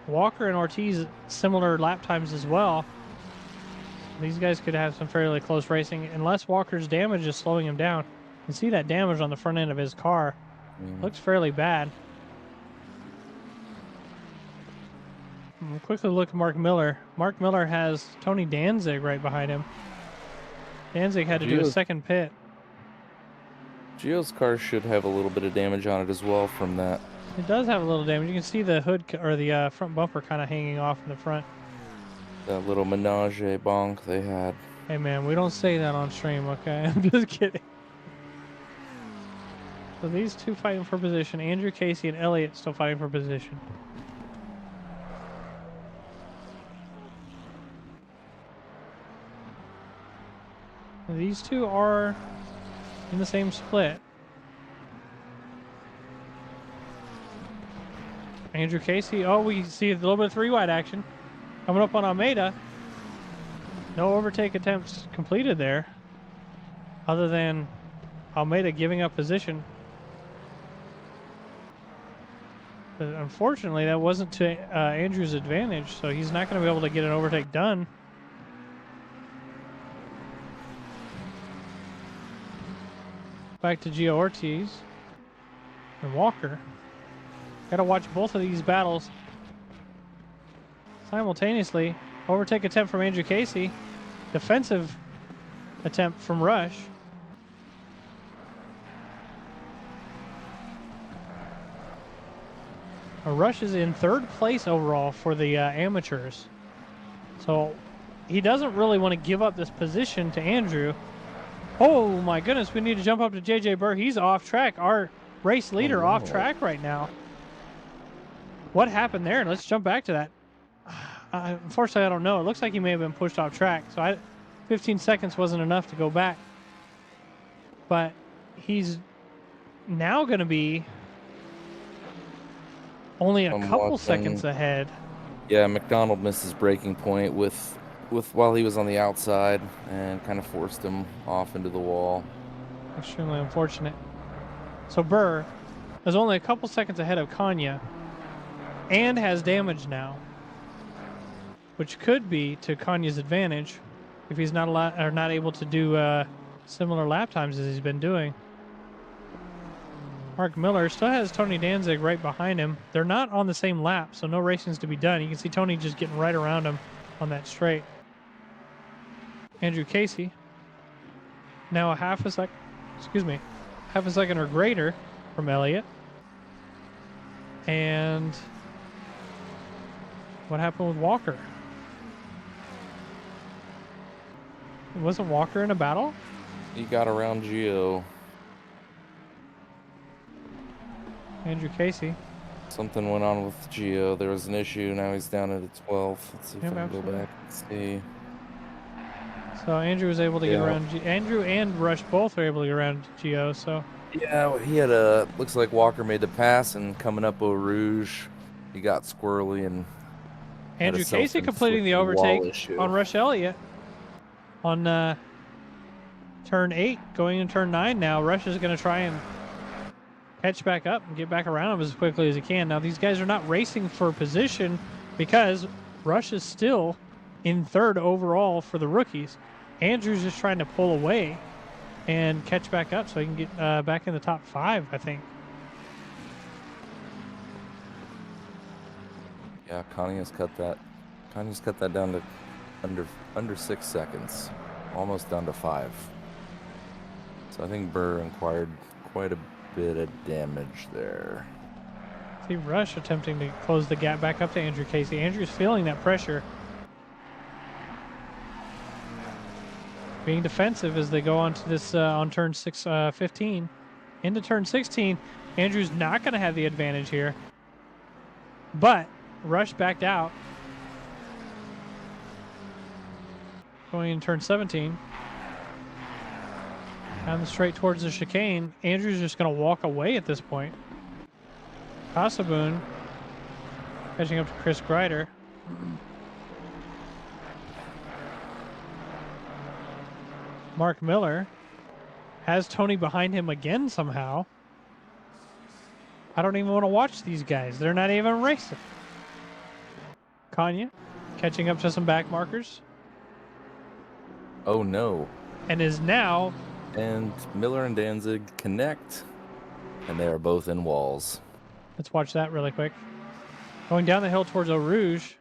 Walker and Ortiz, similar lap times as well. These guys could have some fairly close racing, unless Walker's damage is slowing him down. You can see that damage on the front end of his car. Looks fairly bad. We'll quickly look at Mark Miller. Mark Miller has Tony Danzig right behind him. Danzig had to do a second pit. Gio's car should have a little bit of damage on it as well from that. It does have a little damage. You can see the hood or the front bumper kind of hanging off in the front. That little menage a bonk they had. Hey man, we don't say that on stream, okay? I'm just kidding. So these two fighting for position. Andrew Casey and Elliott still fighting for position. These two are in the same split. Andrew Casey. Oh, we see a little bit of three-wide action coming up on Almeida. No overtake attempts completed there, other than Almeida giving up position. But unfortunately, that wasn't to Andrew's advantage, so he's not going to be able to get an overtake done. Back to Gio Ortiz and Walker. Got to watch both of these battles simultaneously. Overtake attempt from Andrew Casey. Defensive attempt from Rush. Rush is in third place overall for the amateurs. So he doesn't really want to give up this position to Andrew. Oh my goodness, we need to jump up to JJ Burr. He's off track. Our race leader off track right now. What happened there? Let's jump back to that. Unfortunately, I don't know. It looks like he may have been pushed off track. So 15 seconds wasn't enough to go back. But he's now going to be only a couple seconds ahead. Yeah, McDonald missed his braking point with while he was on the outside and kind of forced him off into the wall. Extremely unfortunate. So Burr is only a couple seconds ahead of Kanya and has damage now, which could be to Kanya's advantage if he's not able to do similar lap times as he's been doing. Mark Miller still has Tony Danzig right behind him. They're not on the same lap, so no racing's to be done. You can see Tony just getting right around him on that straight. Andrew Casey, now half a second or greater from Elliott. And what happened with Walker? Wasn't Walker in a battle? He got around Gio. Andrew Casey. Something went on with Gio. There was an issue. Now he's down at a 12. Let's see if I can go back and see. So Andrew was able to get around. Andrew and Rush both were able to get around Gio. So yeah, he had looks like Walker made the pass, and coming up Eau Rouge, he got squirrely and. Andrew Casey completing the overtake on Rush Elliott on turn 8, going in turn 9 now. Rush is going to try and catch back up and get back around him as quickly as he can. Now these guys are not racing for position because Rush is still in third overall for the rookies. Andrew's just trying to pull away and catch back up so he can get back in the top 5, I think. Yeah, Kanya's cut that down to under 6 seconds, almost down to 5. So I think Burr acquired quite a bit of damage there. See Rush attempting to close the gap back up to Andrew Casey. Andrew's feeling that pressure. Being defensive as they go on to this on turn 15. Into turn 16, Andrew's not going to have the advantage here. But Rush backed out. Going in turn 17. Down the straight towards the chicane. Andrew's just going to walk away at this point. Kasaboon catching up to Chris Greider. Mark Miller has Tony behind him again somehow. I don't even want to watch these guys. They're not even racing. Kanya catching up to some back markers. Oh no. And is now. And Miller and Danzig connect. And they are both in walls. Let's watch that really quick. Going down the hill towards Eau Rouge.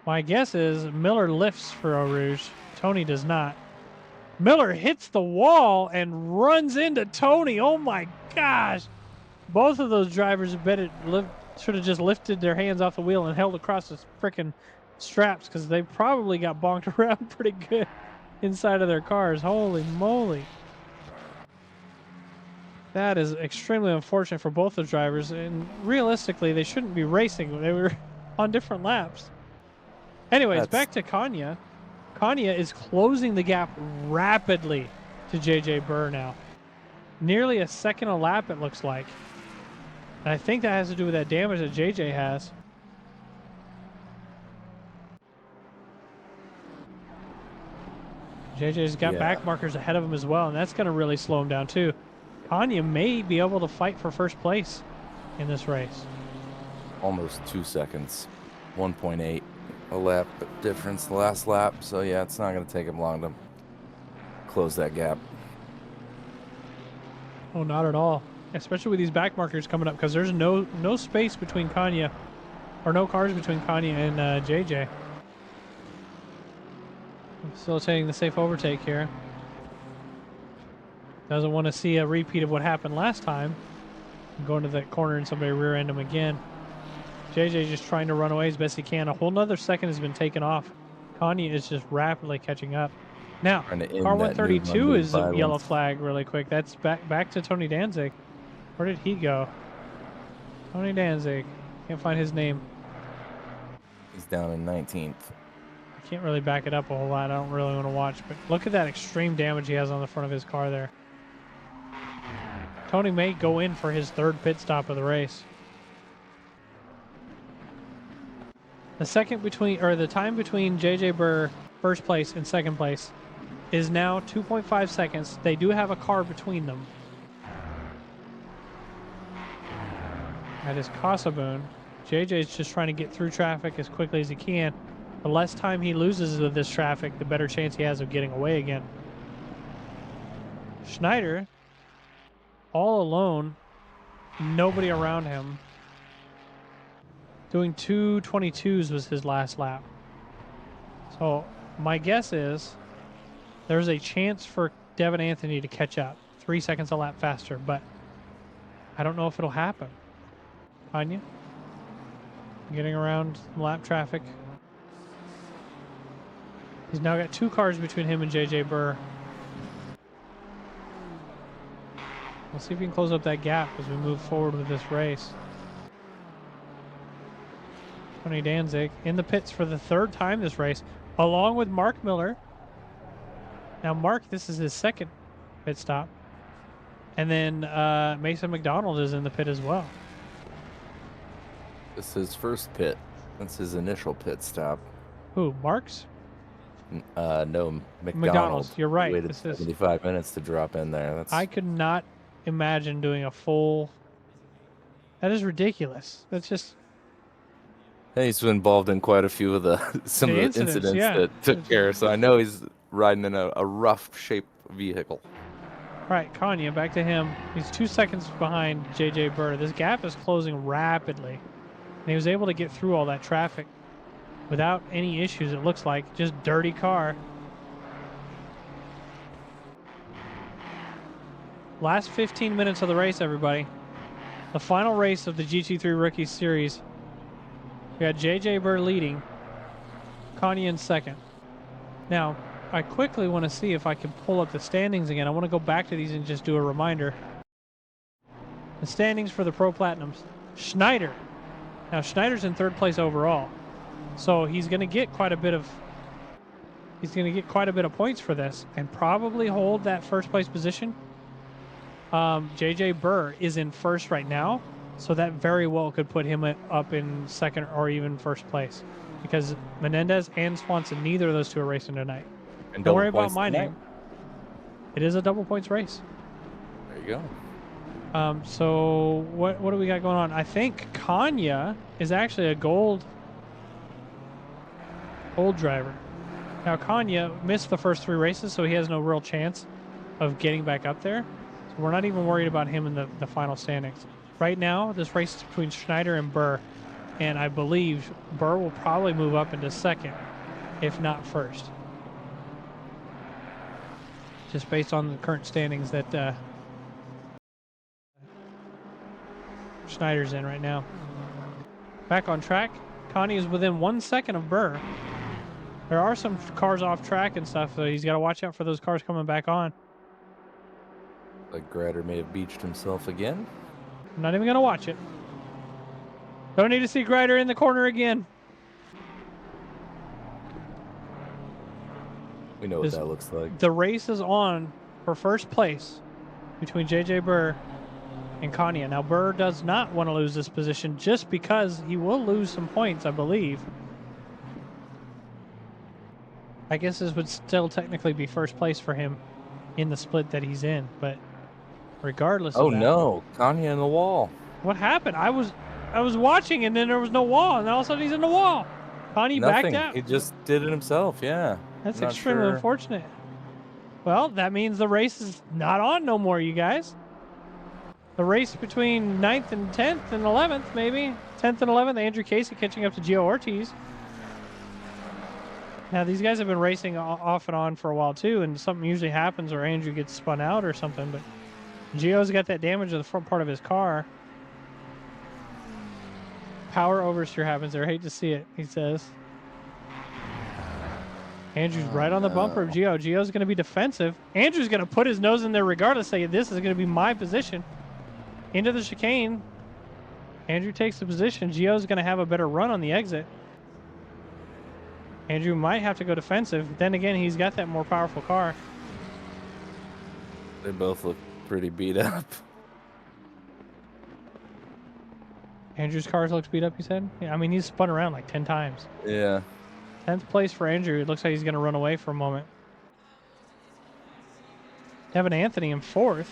My guess is Miller lifts for Eau Rouge. Tony does not. Miller hits the wall and runs into Tony. Oh my gosh. Both of those drivers should have just lifted their hands off the wheel and held across the freaking straps because they probably got bonked around pretty good inside of their cars. Holy moly. That is extremely unfortunate for both the drivers, and realistically, they shouldn't be racing. They were on different laps. Anyways, back to Kanya. Kanya is closing the gap rapidly to JJ Burr now. Nearly a second a lap, it looks like. And I think that has to do with that damage that JJ has. JJ's got back markers ahead of him as well, and that's going to really slow him down too. Kanya may be able to fight for first place in this race. Almost 2 seconds. 1.8 a lap difference the last lap. So yeah, it's not going to take him long to close that gap. Oh, not at all. Especially with these back markers coming up, because there's no space between Kanya, or no cars between Kanya and JJ. Facilitating the safe overtake here. Doesn't want to see a repeat of what happened last time. Going to that corner and somebody rear-end him again. JJ just trying to run away as best he can. A whole nother second has been taken off. Kanye is just rapidly catching up. Now, car 132 is a yellow flag really quick. That's back to Tony Danzig. Where did he go? Tony Danzig. Can't find his name. He's down in 19th. I can't really back it up a whole lot. I don't really want to watch, but look at that extreme damage he has on the front of his car there. Tony may go in for his third pit stop of the race. The time between JJ Burr first place and second place is now 2.5 seconds. They do have a car between them. That is Casaboon. JJ's just trying to get through traffic as quickly as he can. The less time he loses with this traffic, the better chance he has of getting away again. Schneider, all alone, nobody around him. Doing 2:22s was his last lap. So my guess is there's a chance for Devin Anthony to catch up 3 seconds a lap faster, but I don't know if it'll happen. Anya getting around lap traffic. He's now got 2 cars between him and JJ Burr. We'll see if we can close up that gap as we move forward with this race. Tony Danzig in the pits for the 3rd time this race, along with Mark Miller. Now, Mark, this is his 2nd pit stop. And then Mason McDonald is in the pit as well. This is his first pit. That's his initial pit stop. Who, Mark's? No, McDonald's. You're right. Waited 75 minutes to drop in there. I could not imagine doing a full. That is ridiculous. That's just. He's been involved in quite a few of the incidents that took care. So I know he's riding in a rough shaped vehicle. Right, Kanye, back to him. He's 2 seconds behind JJ Burr. This gap is closing rapidly. And he was able to get through all that traffic without any issues, it looks like. Just dirty car. Last 15 minutes of the race, everybody. The final race of the GT3 Rookie Series. We got JJ Burr leading. Kanye in second. Now, I quickly want to see if I can pull up the standings again. I want to go back to these and just do a reminder. The standings for the Pro Platinums. Schneider. Now, Schneider's in 3rd place overall. So he's going to get quite a bit of points for this and probably hold that 1st place position. JJ Burr is in 1st right now, so that very well could put him up in 2nd or even 1st place, because Menendez and Swanson, neither of those two are racing tonight. And don't worry about my name. It is a double points race. There you go. So what do we got going on? I think Kanya is actually a gold driver. Now Kanya missed the first 3 races, so he has no real chance of getting back up there. So we're not even worried about him in the final standings. Right now, this race is between Schneider and Burr, and I believe Burr will probably move up into second, if not first. Just based on the current standings that Schneider's in right now. Back on track, Connie is within 1 second of Burr. There are some cars off track and stuff, so he's got to watch out for those cars coming back on. Like Grader may have beached himself again. I'm not even going to watch it. Don't need to see Grider in the corner again. We know what that looks like. The race is on for first place between JJ Burr and Kanya. Now, Burr does not want to lose this position just because he will lose some points, I believe. I guess this would still technically be first place for him in the split that he's in, but regardless of that. Oh no, Kanye in the wall. What happened? I was watching and then there was no wall, and all of a sudden he's in the wall. Kanye backed out. He just did it himself, yeah. That's extremely unfortunate. Well, that means the race is not on no more, you guys. The race between 9th and 10th and 11th, maybe. 10th and 11th, Andrew Casey catching up to Gio Ortiz. Now, these guys have been racing off and on for a while, too, and something usually happens or Andrew gets spun out or something, but Gio's got that damage to the front part of his car. Power oversteer happens there. I hate to see it, he says. Andrew's right on the bumper of Gio. Gio's going to be defensive. Andrew's going to put his nose in there regardless, say this is going to be my position. Into the chicane. Andrew takes the position. Gio's going to have a better run on the exit. Andrew might have to go defensive. Then again, he's got that more powerful car. They both look pretty beat up. Andrew's car looks beat up, you said? Yeah, I mean, he's spun around like 10 times. Yeah. 10th place for Andrew. It looks like he's going to run away for a moment. Devin Anthony in 4th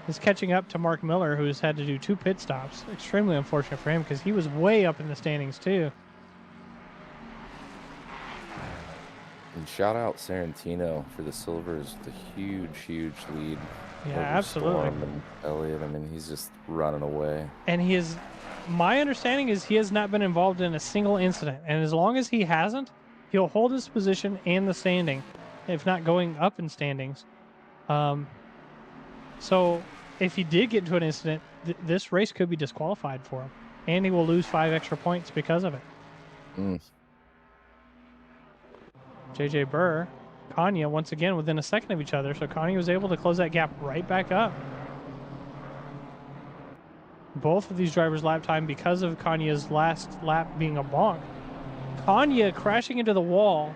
is catching up to Mark Miller, who's had to do 2 pit stops. Extremely unfortunate for him because he was way up in the standings too. And shout out Sarantino for the silvers with a huge lead. Yeah, over absolutely. Storm and Elliott. I mean, he's just running away. And my understanding is he has not been involved in a single incident. And as long as he hasn't, he'll hold his position and the standing, if not going up in standings. So if he did get into an incident, this race could be disqualified for him. And he will lose 5 extra points because of it. JJ Burr, Kanya, once again within a second of each other. So Kanya was able to close that gap right back up. Both of these drivers' lap time because of Kanya's last lap being a bonk. Kanya crashing into the wall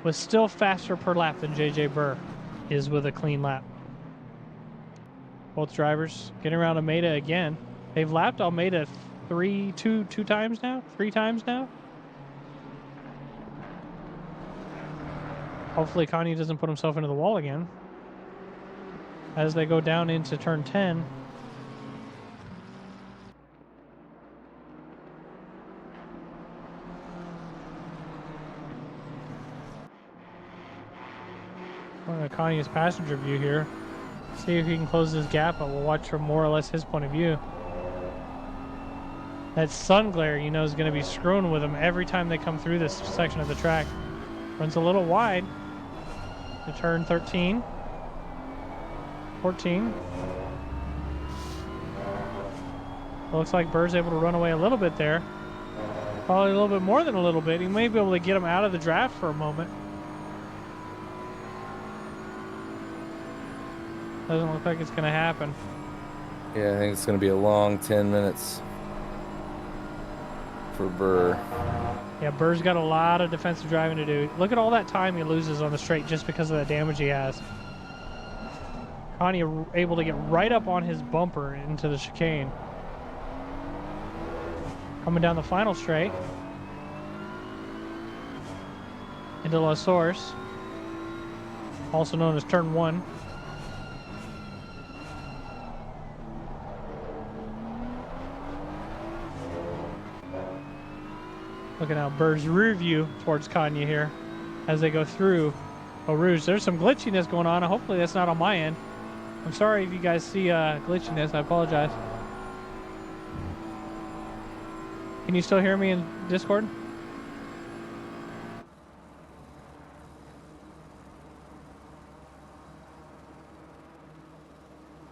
was still faster per lap than JJ Burr is with a clean lap. Both drivers getting around Almeida again. They've lapped Almeida three times now. Hopefully Kanye doesn't put himself into the wall again. As they go down into turn 10. Going to Kanye's passenger view here. See if he can close this gap, but we'll watch from more or less his point of view. That sun glare, you know, is going to be screwing with him every time they come through this section of the track. Runs a little wide. To turn 13. 14. Looks like Burr's able to run away a little bit there. Probably a little bit more than a little bit. He may be able to get him out of the draft for a moment. Doesn't look like it's going to happen. Yeah, I think it's going to be a long 10 minutes for Burr. Yeah, Burr's got a lot of defensive driving to do. Look at all that time he loses on the straight just because of the damage he has. Kanye able to get right up on his bumper into the chicane. Coming down the final straight. Into La Source. also known as turn 1. Looking out Burr's rear view towards Kanye here as they go through Eau Rouge. There's some glitchiness going on. Hopefully that's not on my end. I'm sorry if you guys see glitchiness. I apologize. Can you still hear me in Discord?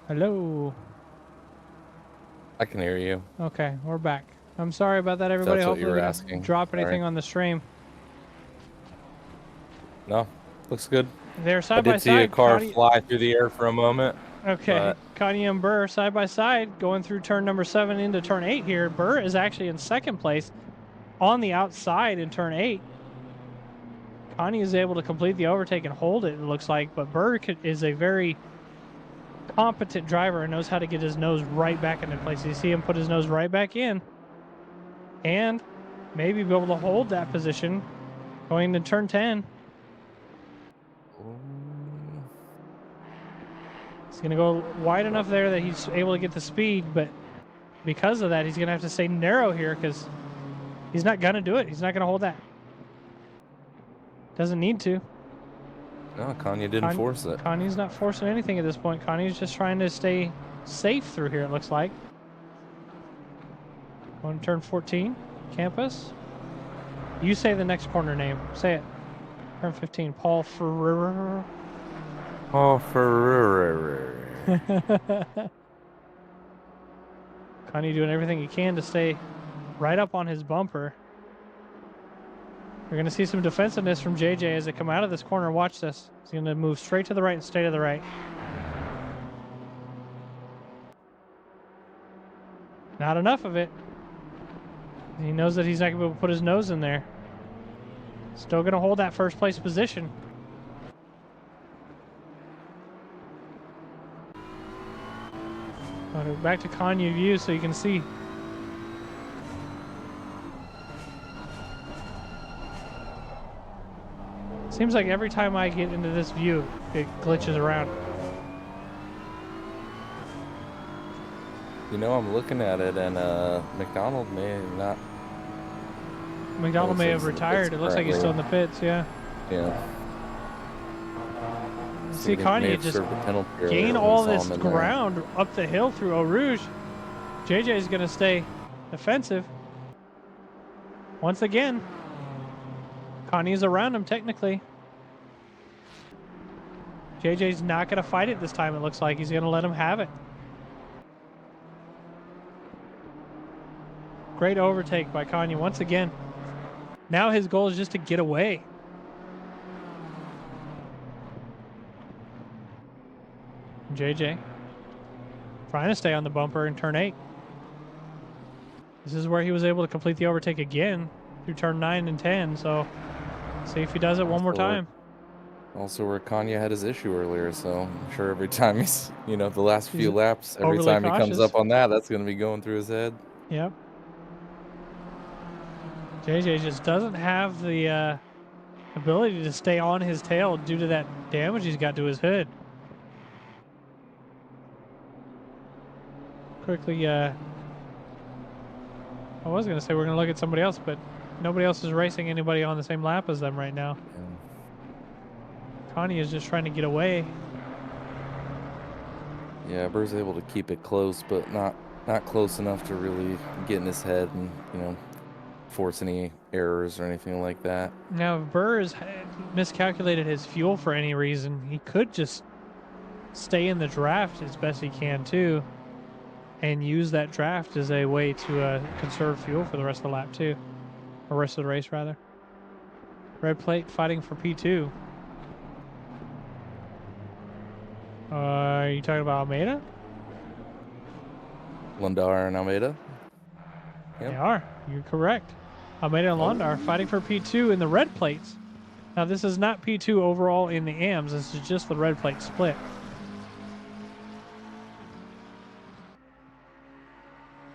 Hello. I can hear you. Okay, we're back. I'm sorry about that, everybody. That's what you Hopefully were we asking. didn't drop anything Sorry. on the stream. No, looks good. They're I side by did see a side. car Connie, fly through the air for a moment. okay, But Connie and Burr side by side going through turn number 7 into turn 8 here. Burr is actually in second place on the outside in turn 8. Connie is able to complete the overtake and hold it looks like, but Burr is a very competent driver and knows how to get his nose right back into place. You see him put his nose right back in and maybe be able to hold that position going into turn 10. He's going to go wide enough there that he's able to get the speed, but because of that, he's going to have to stay narrow here because he's not going to do it. He's not going to hold that. Doesn't need to. no, Kanye didn't force it. Kanye's not forcing anything at this point. Kanye's just trying to stay safe through here, it looks like. On turn 14, Campus. You say the next corner name. Say it. Turn 15, Paul Ferrer. Oh, Ferrer. Kanye doing everything he can to stay right up on his bumper. We're going to see some defensiveness from JJ as they come out of this corner. Watch this. He's going to move straight to the right and stay to the right. Not enough of it. He knows that he's not going to be able to put his nose in there. Still going to hold that first place position. Back to Kanye view so you can see. Seems like every time I get into this view, it glitches around. You know, I'm looking at it, and McDonald may not. McDonald may have retired. It looks like he's still in the pits, yeah. Yeah. See Kanye just gain all this ground up the hill through Eau Rouge. JJ is going to stay defensive. Once again, Kanye's around him technically. JJ's not going to fight it this time, it looks like. He's going to let him have it. Great overtake by Kanye once again. Now his goal is just to get away. JJ trying to stay on the bumper in turn 8. This is where he was able to complete the overtake again through turn 9 and 10. So see if he does it one more time. Also where Kanye had his issue earlier, so I'm sure every time he's, you know, the last few laps, every time he comes up on that, that's going to be going through his head. Yep. JJ just doesn't have the ability to stay on his tail due to that damage he's got to his hood. Quickly, I was going to say we're going to look at somebody else, but nobody else is racing anybody on the same lap as them right now. Yeah. Kanye is just trying to get away. Yeah, Burr's able to keep it close, but not close enough to really get in his head and, you know, force any errors or anything like that. Now, if Burr has miscalculated his fuel for any reason, he could just stay in the draft as best he can too, and use that draft as a way to conserve fuel for the rest of the lap too, or rest of the race rather. Red plate fighting for P2. Are you talking about Almeida? Lundar and Almeida? Yep. They are. You're correct. Almeida and Lundar fighting for P2 in the red plates. Now, this is not P2 overall in the AMs. This is just the red plate split.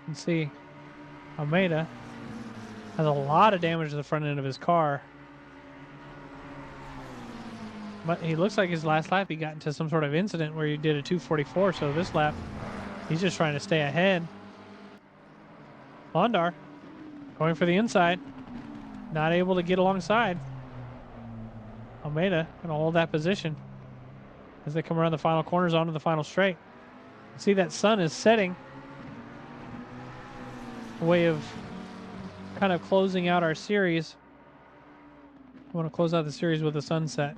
You can see Almeida has a lot of damage to the front end of his car. he looks like his last lap he got into some sort of incident where he did a 2:44. So this lap, he's just trying to stay ahead. Londar going for the inside, not able to get alongside. Almeida gonna hold that position as they come around the final corners onto the final straight. See that sun is setting. A way of kind of closing out our series. I want to close out the series with a sunset.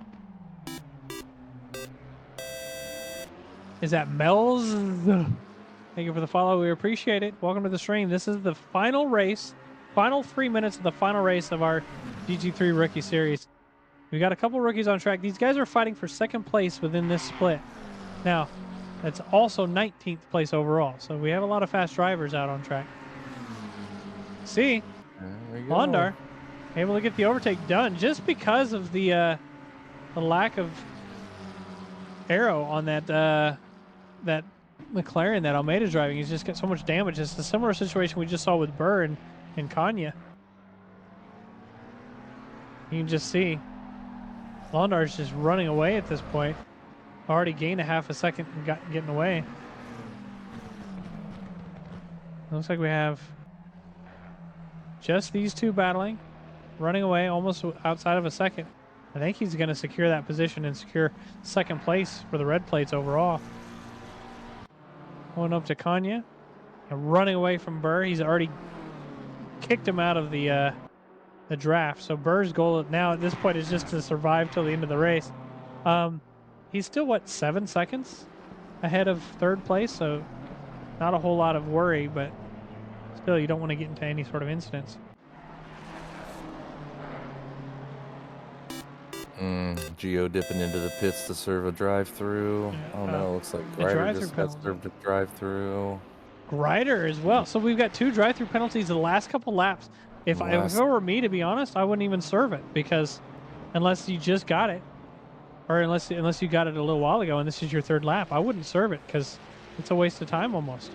Is that Mel's? Thank you for the follow. We appreciate it. Welcome to the stream. This is the final race, final 3 minutes of the final race of our GT3 Rookie Series. We got a couple rookies on track. These guys are fighting for second place within this split. Now, that's also 19th place overall. So we have a lot of fast drivers out on track. See, Londar able to get the overtake done just because of the lack of aero on that that McLaren that Almeida's driving. He's just got so much damage. It's a similar situation we just saw with Burr and Kanya. You can just see Londar's just running away at this point. Already gained a half a second and getting away. Looks like we have just these two battling, running away almost outside of a second. I think he's going to secure that position and secure second place for the red plates overall. Going up to Kanya and running away from Burr. He's already kicked him out of the draft. So Burr's goal now at this point is just to survive till the end of the race. He's still, what, 7 seconds ahead of third place? So not a whole lot of worry, but still you don't want to get into any sort of incidents. Gio dipping into the pits to serve a drive-through. Oh no, looks like Grider just got served a drive-through. Grider as well. So we've got 2 drive-through penalties the last couple laps. If it were me, to be honest, I wouldn't even serve it, because unless you just got it, or unless you got it a little while ago and this is your third lap, I wouldn't serve it because it's a waste of time almost.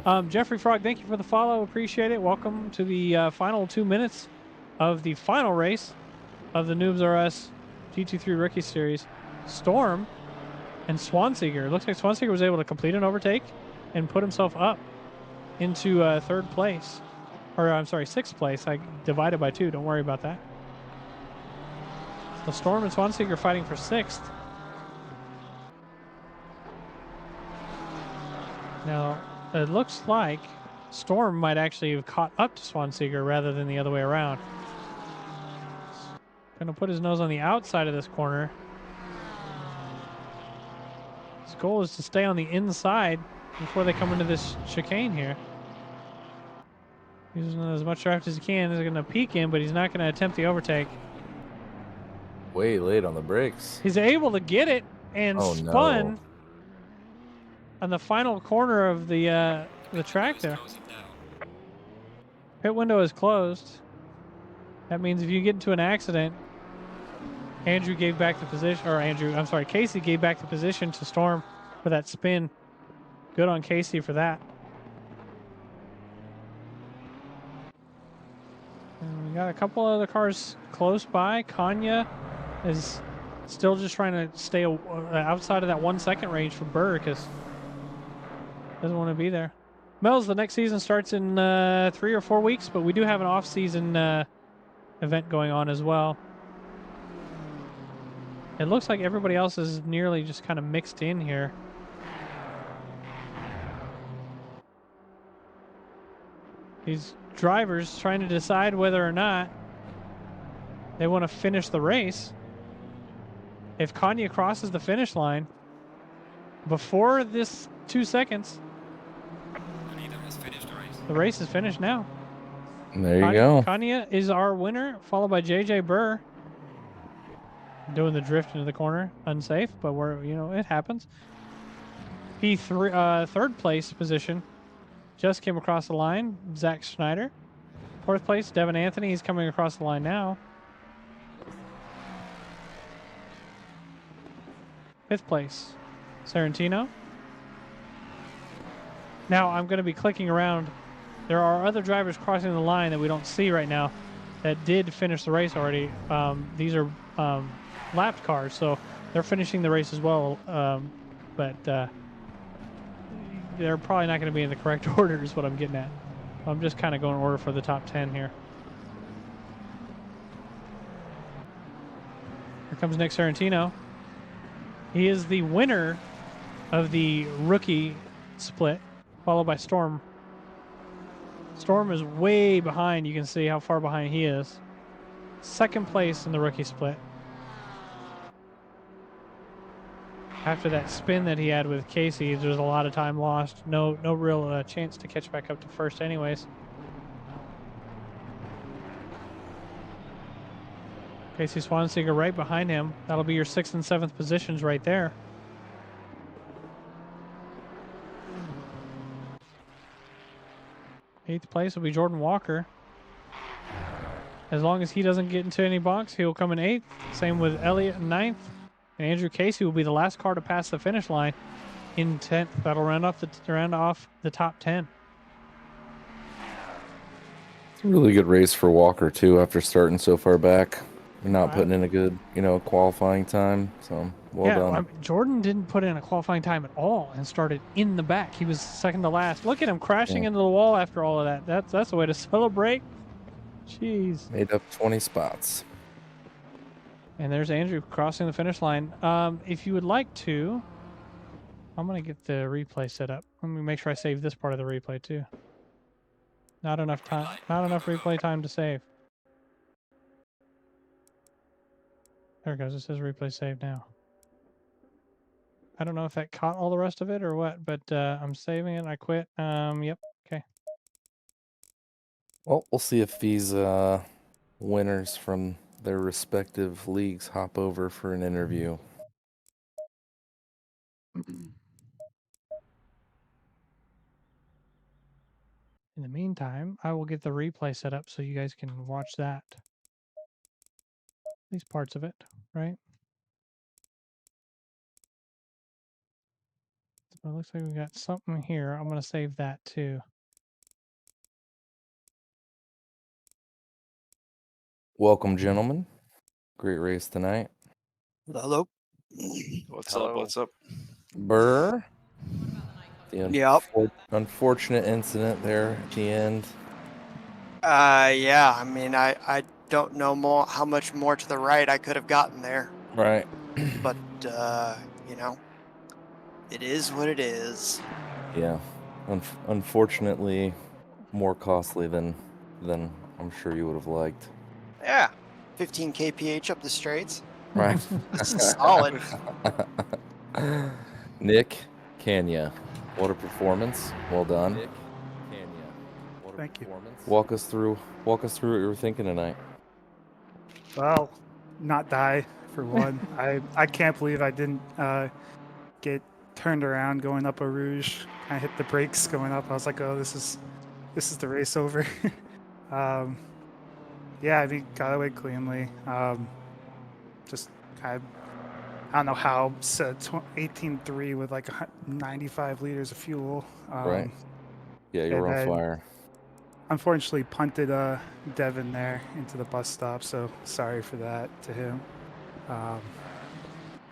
Yeah. Jeffrey Frog, thank you for the follow. Appreciate it. Welcome to the final 2 minutes of the final race of the Noobs R Us GT3 Rookie Series. Storm and Swanseeger. Looks like Swanseeger was able to complete an overtake and put himself up into third place. Or, I'm sorry, 6th place. I divided by 2. Don't worry about that. So Storm and Swanseeger fighting for 6th. Now, it looks like Storm might actually have caught up to Swanseeger rather than the other way around. Going to put his nose on the outside of this corner. His goal is to stay on the inside before they come into this chicane here. Using as much draft as he can. He's going to peek in, but he's not going to attempt the overtake. Way late on the brakes. He's able to get it and spun on the final corner of the track there. Pit window is closed. That means if you get into an accident, Casey gave back the position to Storm for that spin. Good on Casey for that. And we got a couple other cars close by. Kanya is still just trying to stay outside of that 1 second range for Burr because doesn't want to be there. Mel's, the next season starts in 3 or 4 weeks, but we do have an off-season event going on as well. It looks like everybody else is nearly just kind of mixed in here. These drivers trying to decide whether or not they want to finish the race. If Kanya crosses the finish line before this 2 seconds, the race is finished now. There you go. Kanya is our winner, followed by JJ Burr. Doing the drift into the corner, unsafe, but it happens. P3, third place position, just came across the line. Zach Schneider. 4th place, Devin Anthony. He's coming across the line now. 5th place, Sarantino. Now I'm going to be clicking around. There are other drivers crossing the line that we don't see right now. that did finish the race already. These are lapped cars, so they're finishing the race as well. But they're probably not going to be in the correct order, is what I'm getting at. I'm just kind of going in order for the top 10 here. Here comes Nick Sorrentino. He is the winner of the rookie split, followed by Storm. Storm is way behind. You can see how far behind he is. Second place in the rookie split. After that spin that he had with Casey, there's a lot of time lost. No real chance to catch back up to first anyways. Casey Swanseger right behind him. That'll be your 6th and 7th positions right there. Eighth place will be Jordan Walker. As long as he doesn't get into any box, he'll come in 8th. Same with Elliott in 9th. And Andrew Casey will be the last car to pass the finish line in 10th. That'll round off the top 10. It's a really good race for Walker too. After starting so far back, and not putting in a good, qualifying time. So well done. Jordan didn't put in a qualifying time at all and started in the back. He was second to last. Look at him crashing into the wall after all of that. That's a way to celebrate. Jeez. Made up 20 spots. And there's Andrew crossing the finish line. If you would like to, I'm going to get the replay set up. Let me make sure I save this part of the replay too. Not enough time. Not enough replay time to save. There it goes. It says replay saved now. I don't know if that caught all the rest of it or what, but I'm saving it. I quit. Yep. Okay. Well, we'll see if these winners from their respective leagues hop over for an interview. In the meantime, I will get the replay set up so you guys can watch that. These parts of it, right? So it looks like we got something here. I'm going to save that too. Welcome, gentlemen. Great race tonight. Hello. What's up? What's up? Burr. The Yep. unfortunate incident there at the end. Yeah. I mean, I don't know how much more to the right I could have gotten there. Right. But it is what it is. Yeah. Unfortunately, more costly than I'm sure you would have liked. Yeah. 15 kph up the straights. Right. Solid. Nick Kenya, what a performance! Well done. Nick Kenya, what a Thank performance. Walk us through what you were thinking tonight. Well, not die for one. I can't believe I didn't get turned around going up a Rouge. I hit the brakes going up. I was like, oh, this is the race over. Yeah, I mean, got away cleanly. Just kind of, I don't know how, 18.3 with like 95 liters of fuel. Right. Yeah, you were on fire. Unfortunately, punted Devin there into the bus stop, so sorry for that to him. Oh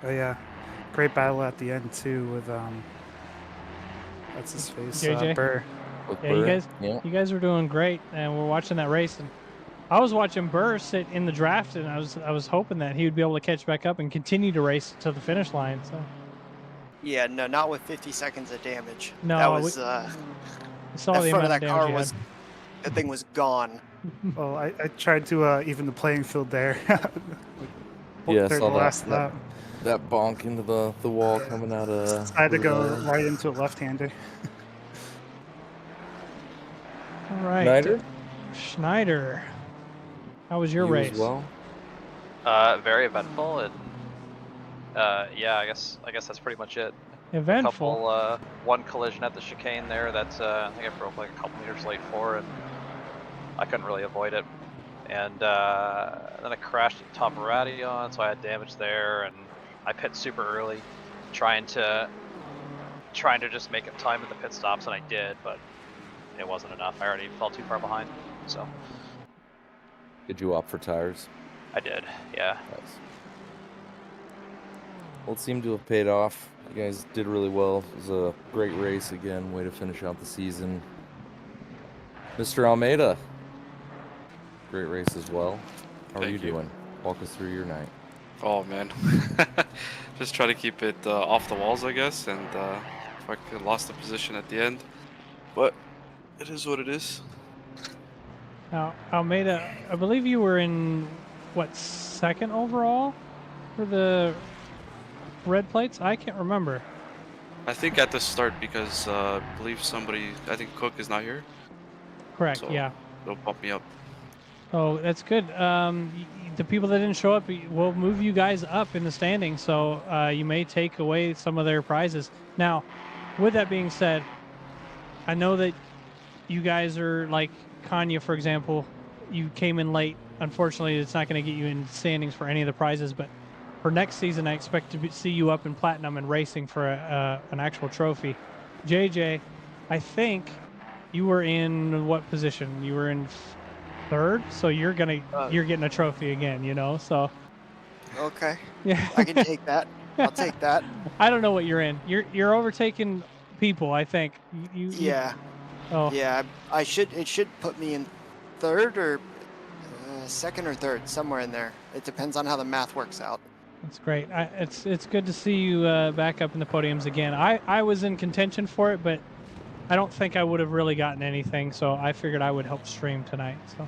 yeah, great battle at the end too with what's his face, JJ? Burr. Yeah, you guys were doing great, and we're watching that race. And I was watching Burr sit in the draft, and I was hoping that he would be able to catch back up and continue to race to the finish line. So. Yeah, no, not with 50 seconds of damage. No, that was saw the front amount of that car damage that thing was gone. Well, I tried to even the playing field there. Yeah, I saw last that bonk into the wall coming out of. I had to go right into a left-hander. All right. Schneider. How was your race? As well? Very eventful, and yeah, I guess that's pretty much it. Eventful. A couple, one collision at the chicane there. That's I think I broke like a couple meters late for, and I couldn't really avoid it. And then I crashed at the top of Radion, so I had damage there, and I pit super early, trying to just make up time at the pit stops, and I did, but it wasn't enough. I already fell too far behind, so. Did you opt for tires? I did, yeah. Nice. Well, it seemed to have paid off. You guys did really well. It was a great race again. Way to finish out the season. Mr. Almeida, great race as well. How are you doing? Walk us through your night. Oh man, just try to keep it off the walls, I guess, and if I could lost the position at the end, but it is what it is. Now, Almeida, I believe you were in, what, second overall for the red plates? I can't remember. I think at the start because I believe I think Cook is not here. Correct, So yeah. they'll bump me up. Oh, that's good. The people that didn't show up, we'll move you guys up in the standings, so you may take away some of their prizes. Now, with that being said, I know that you guys are like Kanya, for example. You came in late. Unfortunately, it's not going to get you in standings for any of the prizes, but for next season, I expect to see you up in platinum and racing for an actual trophy. JJ, I think you were in what position? You were in third, so you're getting a trophy again, you know. So Okay. yeah, I can take that. I'll take that. I don't know what you're in. You're overtaking people, I think. Yeah. Oh Yeah. It should put me in third or second or third, somewhere in there. It depends on how the math works out. that's great. It's good to see you back up in the podiums again. I was in contention for it, but I don't think I would have really gotten anything. So I figured I would help stream tonight. So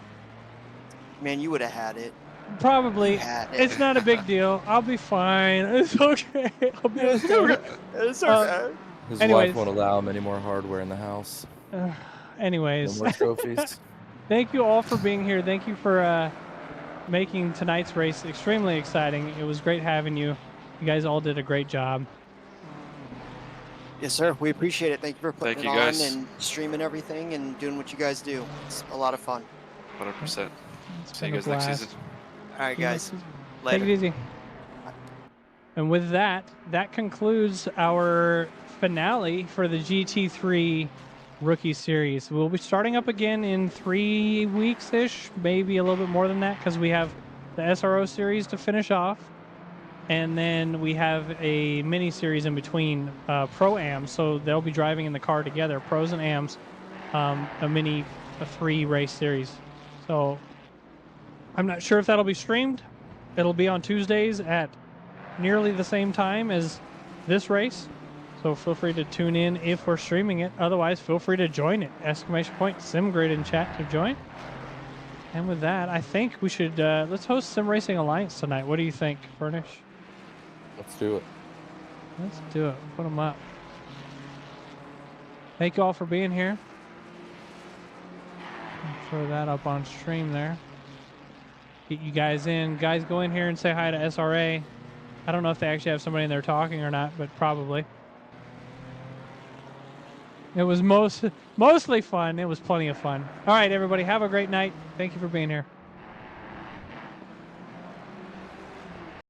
Man, you would have had it. probably You had it. it's not a big deal. I'll be fine. It's okay. I'll be okay. It's okay. His Anyways. wife won't allow him any more hardware in the house. No Anyways, more trophies. thank you all for being here. Thank you for making tonight's race extremely exciting. It was great having you. You guys all did a great job. Yes, sir. We appreciate it. Thank you for putting Thank it you, on guys. and streaming everything and doing what you guys do. It's a lot of fun. 100%. It's See you been a guys next blast. season. All right, guys. Take Later. it easy. And with that concludes our finale for the GT3 Rookie Series. We'll be starting up again in 3 weeks-ish, maybe a little bit more than that, because we have the SRO Series to finish off. And then we have a mini series in between, Pro-Ams, so they'll be driving in the car together, Pros and Ams, a 3-race series. So I'm not sure if that'll be streamed. It'll be on Tuesdays at nearly the same time as this race. So feel free to tune in if we're streaming it. Otherwise, feel free to join it. ! SimGrid in chat to join. And with that, I think we should, let's host Sim Racing Alliance tonight. What do you think, Furnish? Let's do it. Let's do it. Put them up. Thank you all for being here. Throw that up on stream there. Get you guys in. Guys, go in here and say hi to SRA. I don't know if they actually have somebody in there talking or not, but probably. It was mostly fun. It was plenty of fun. All right, everybody. Have a great night. Thank you for being here.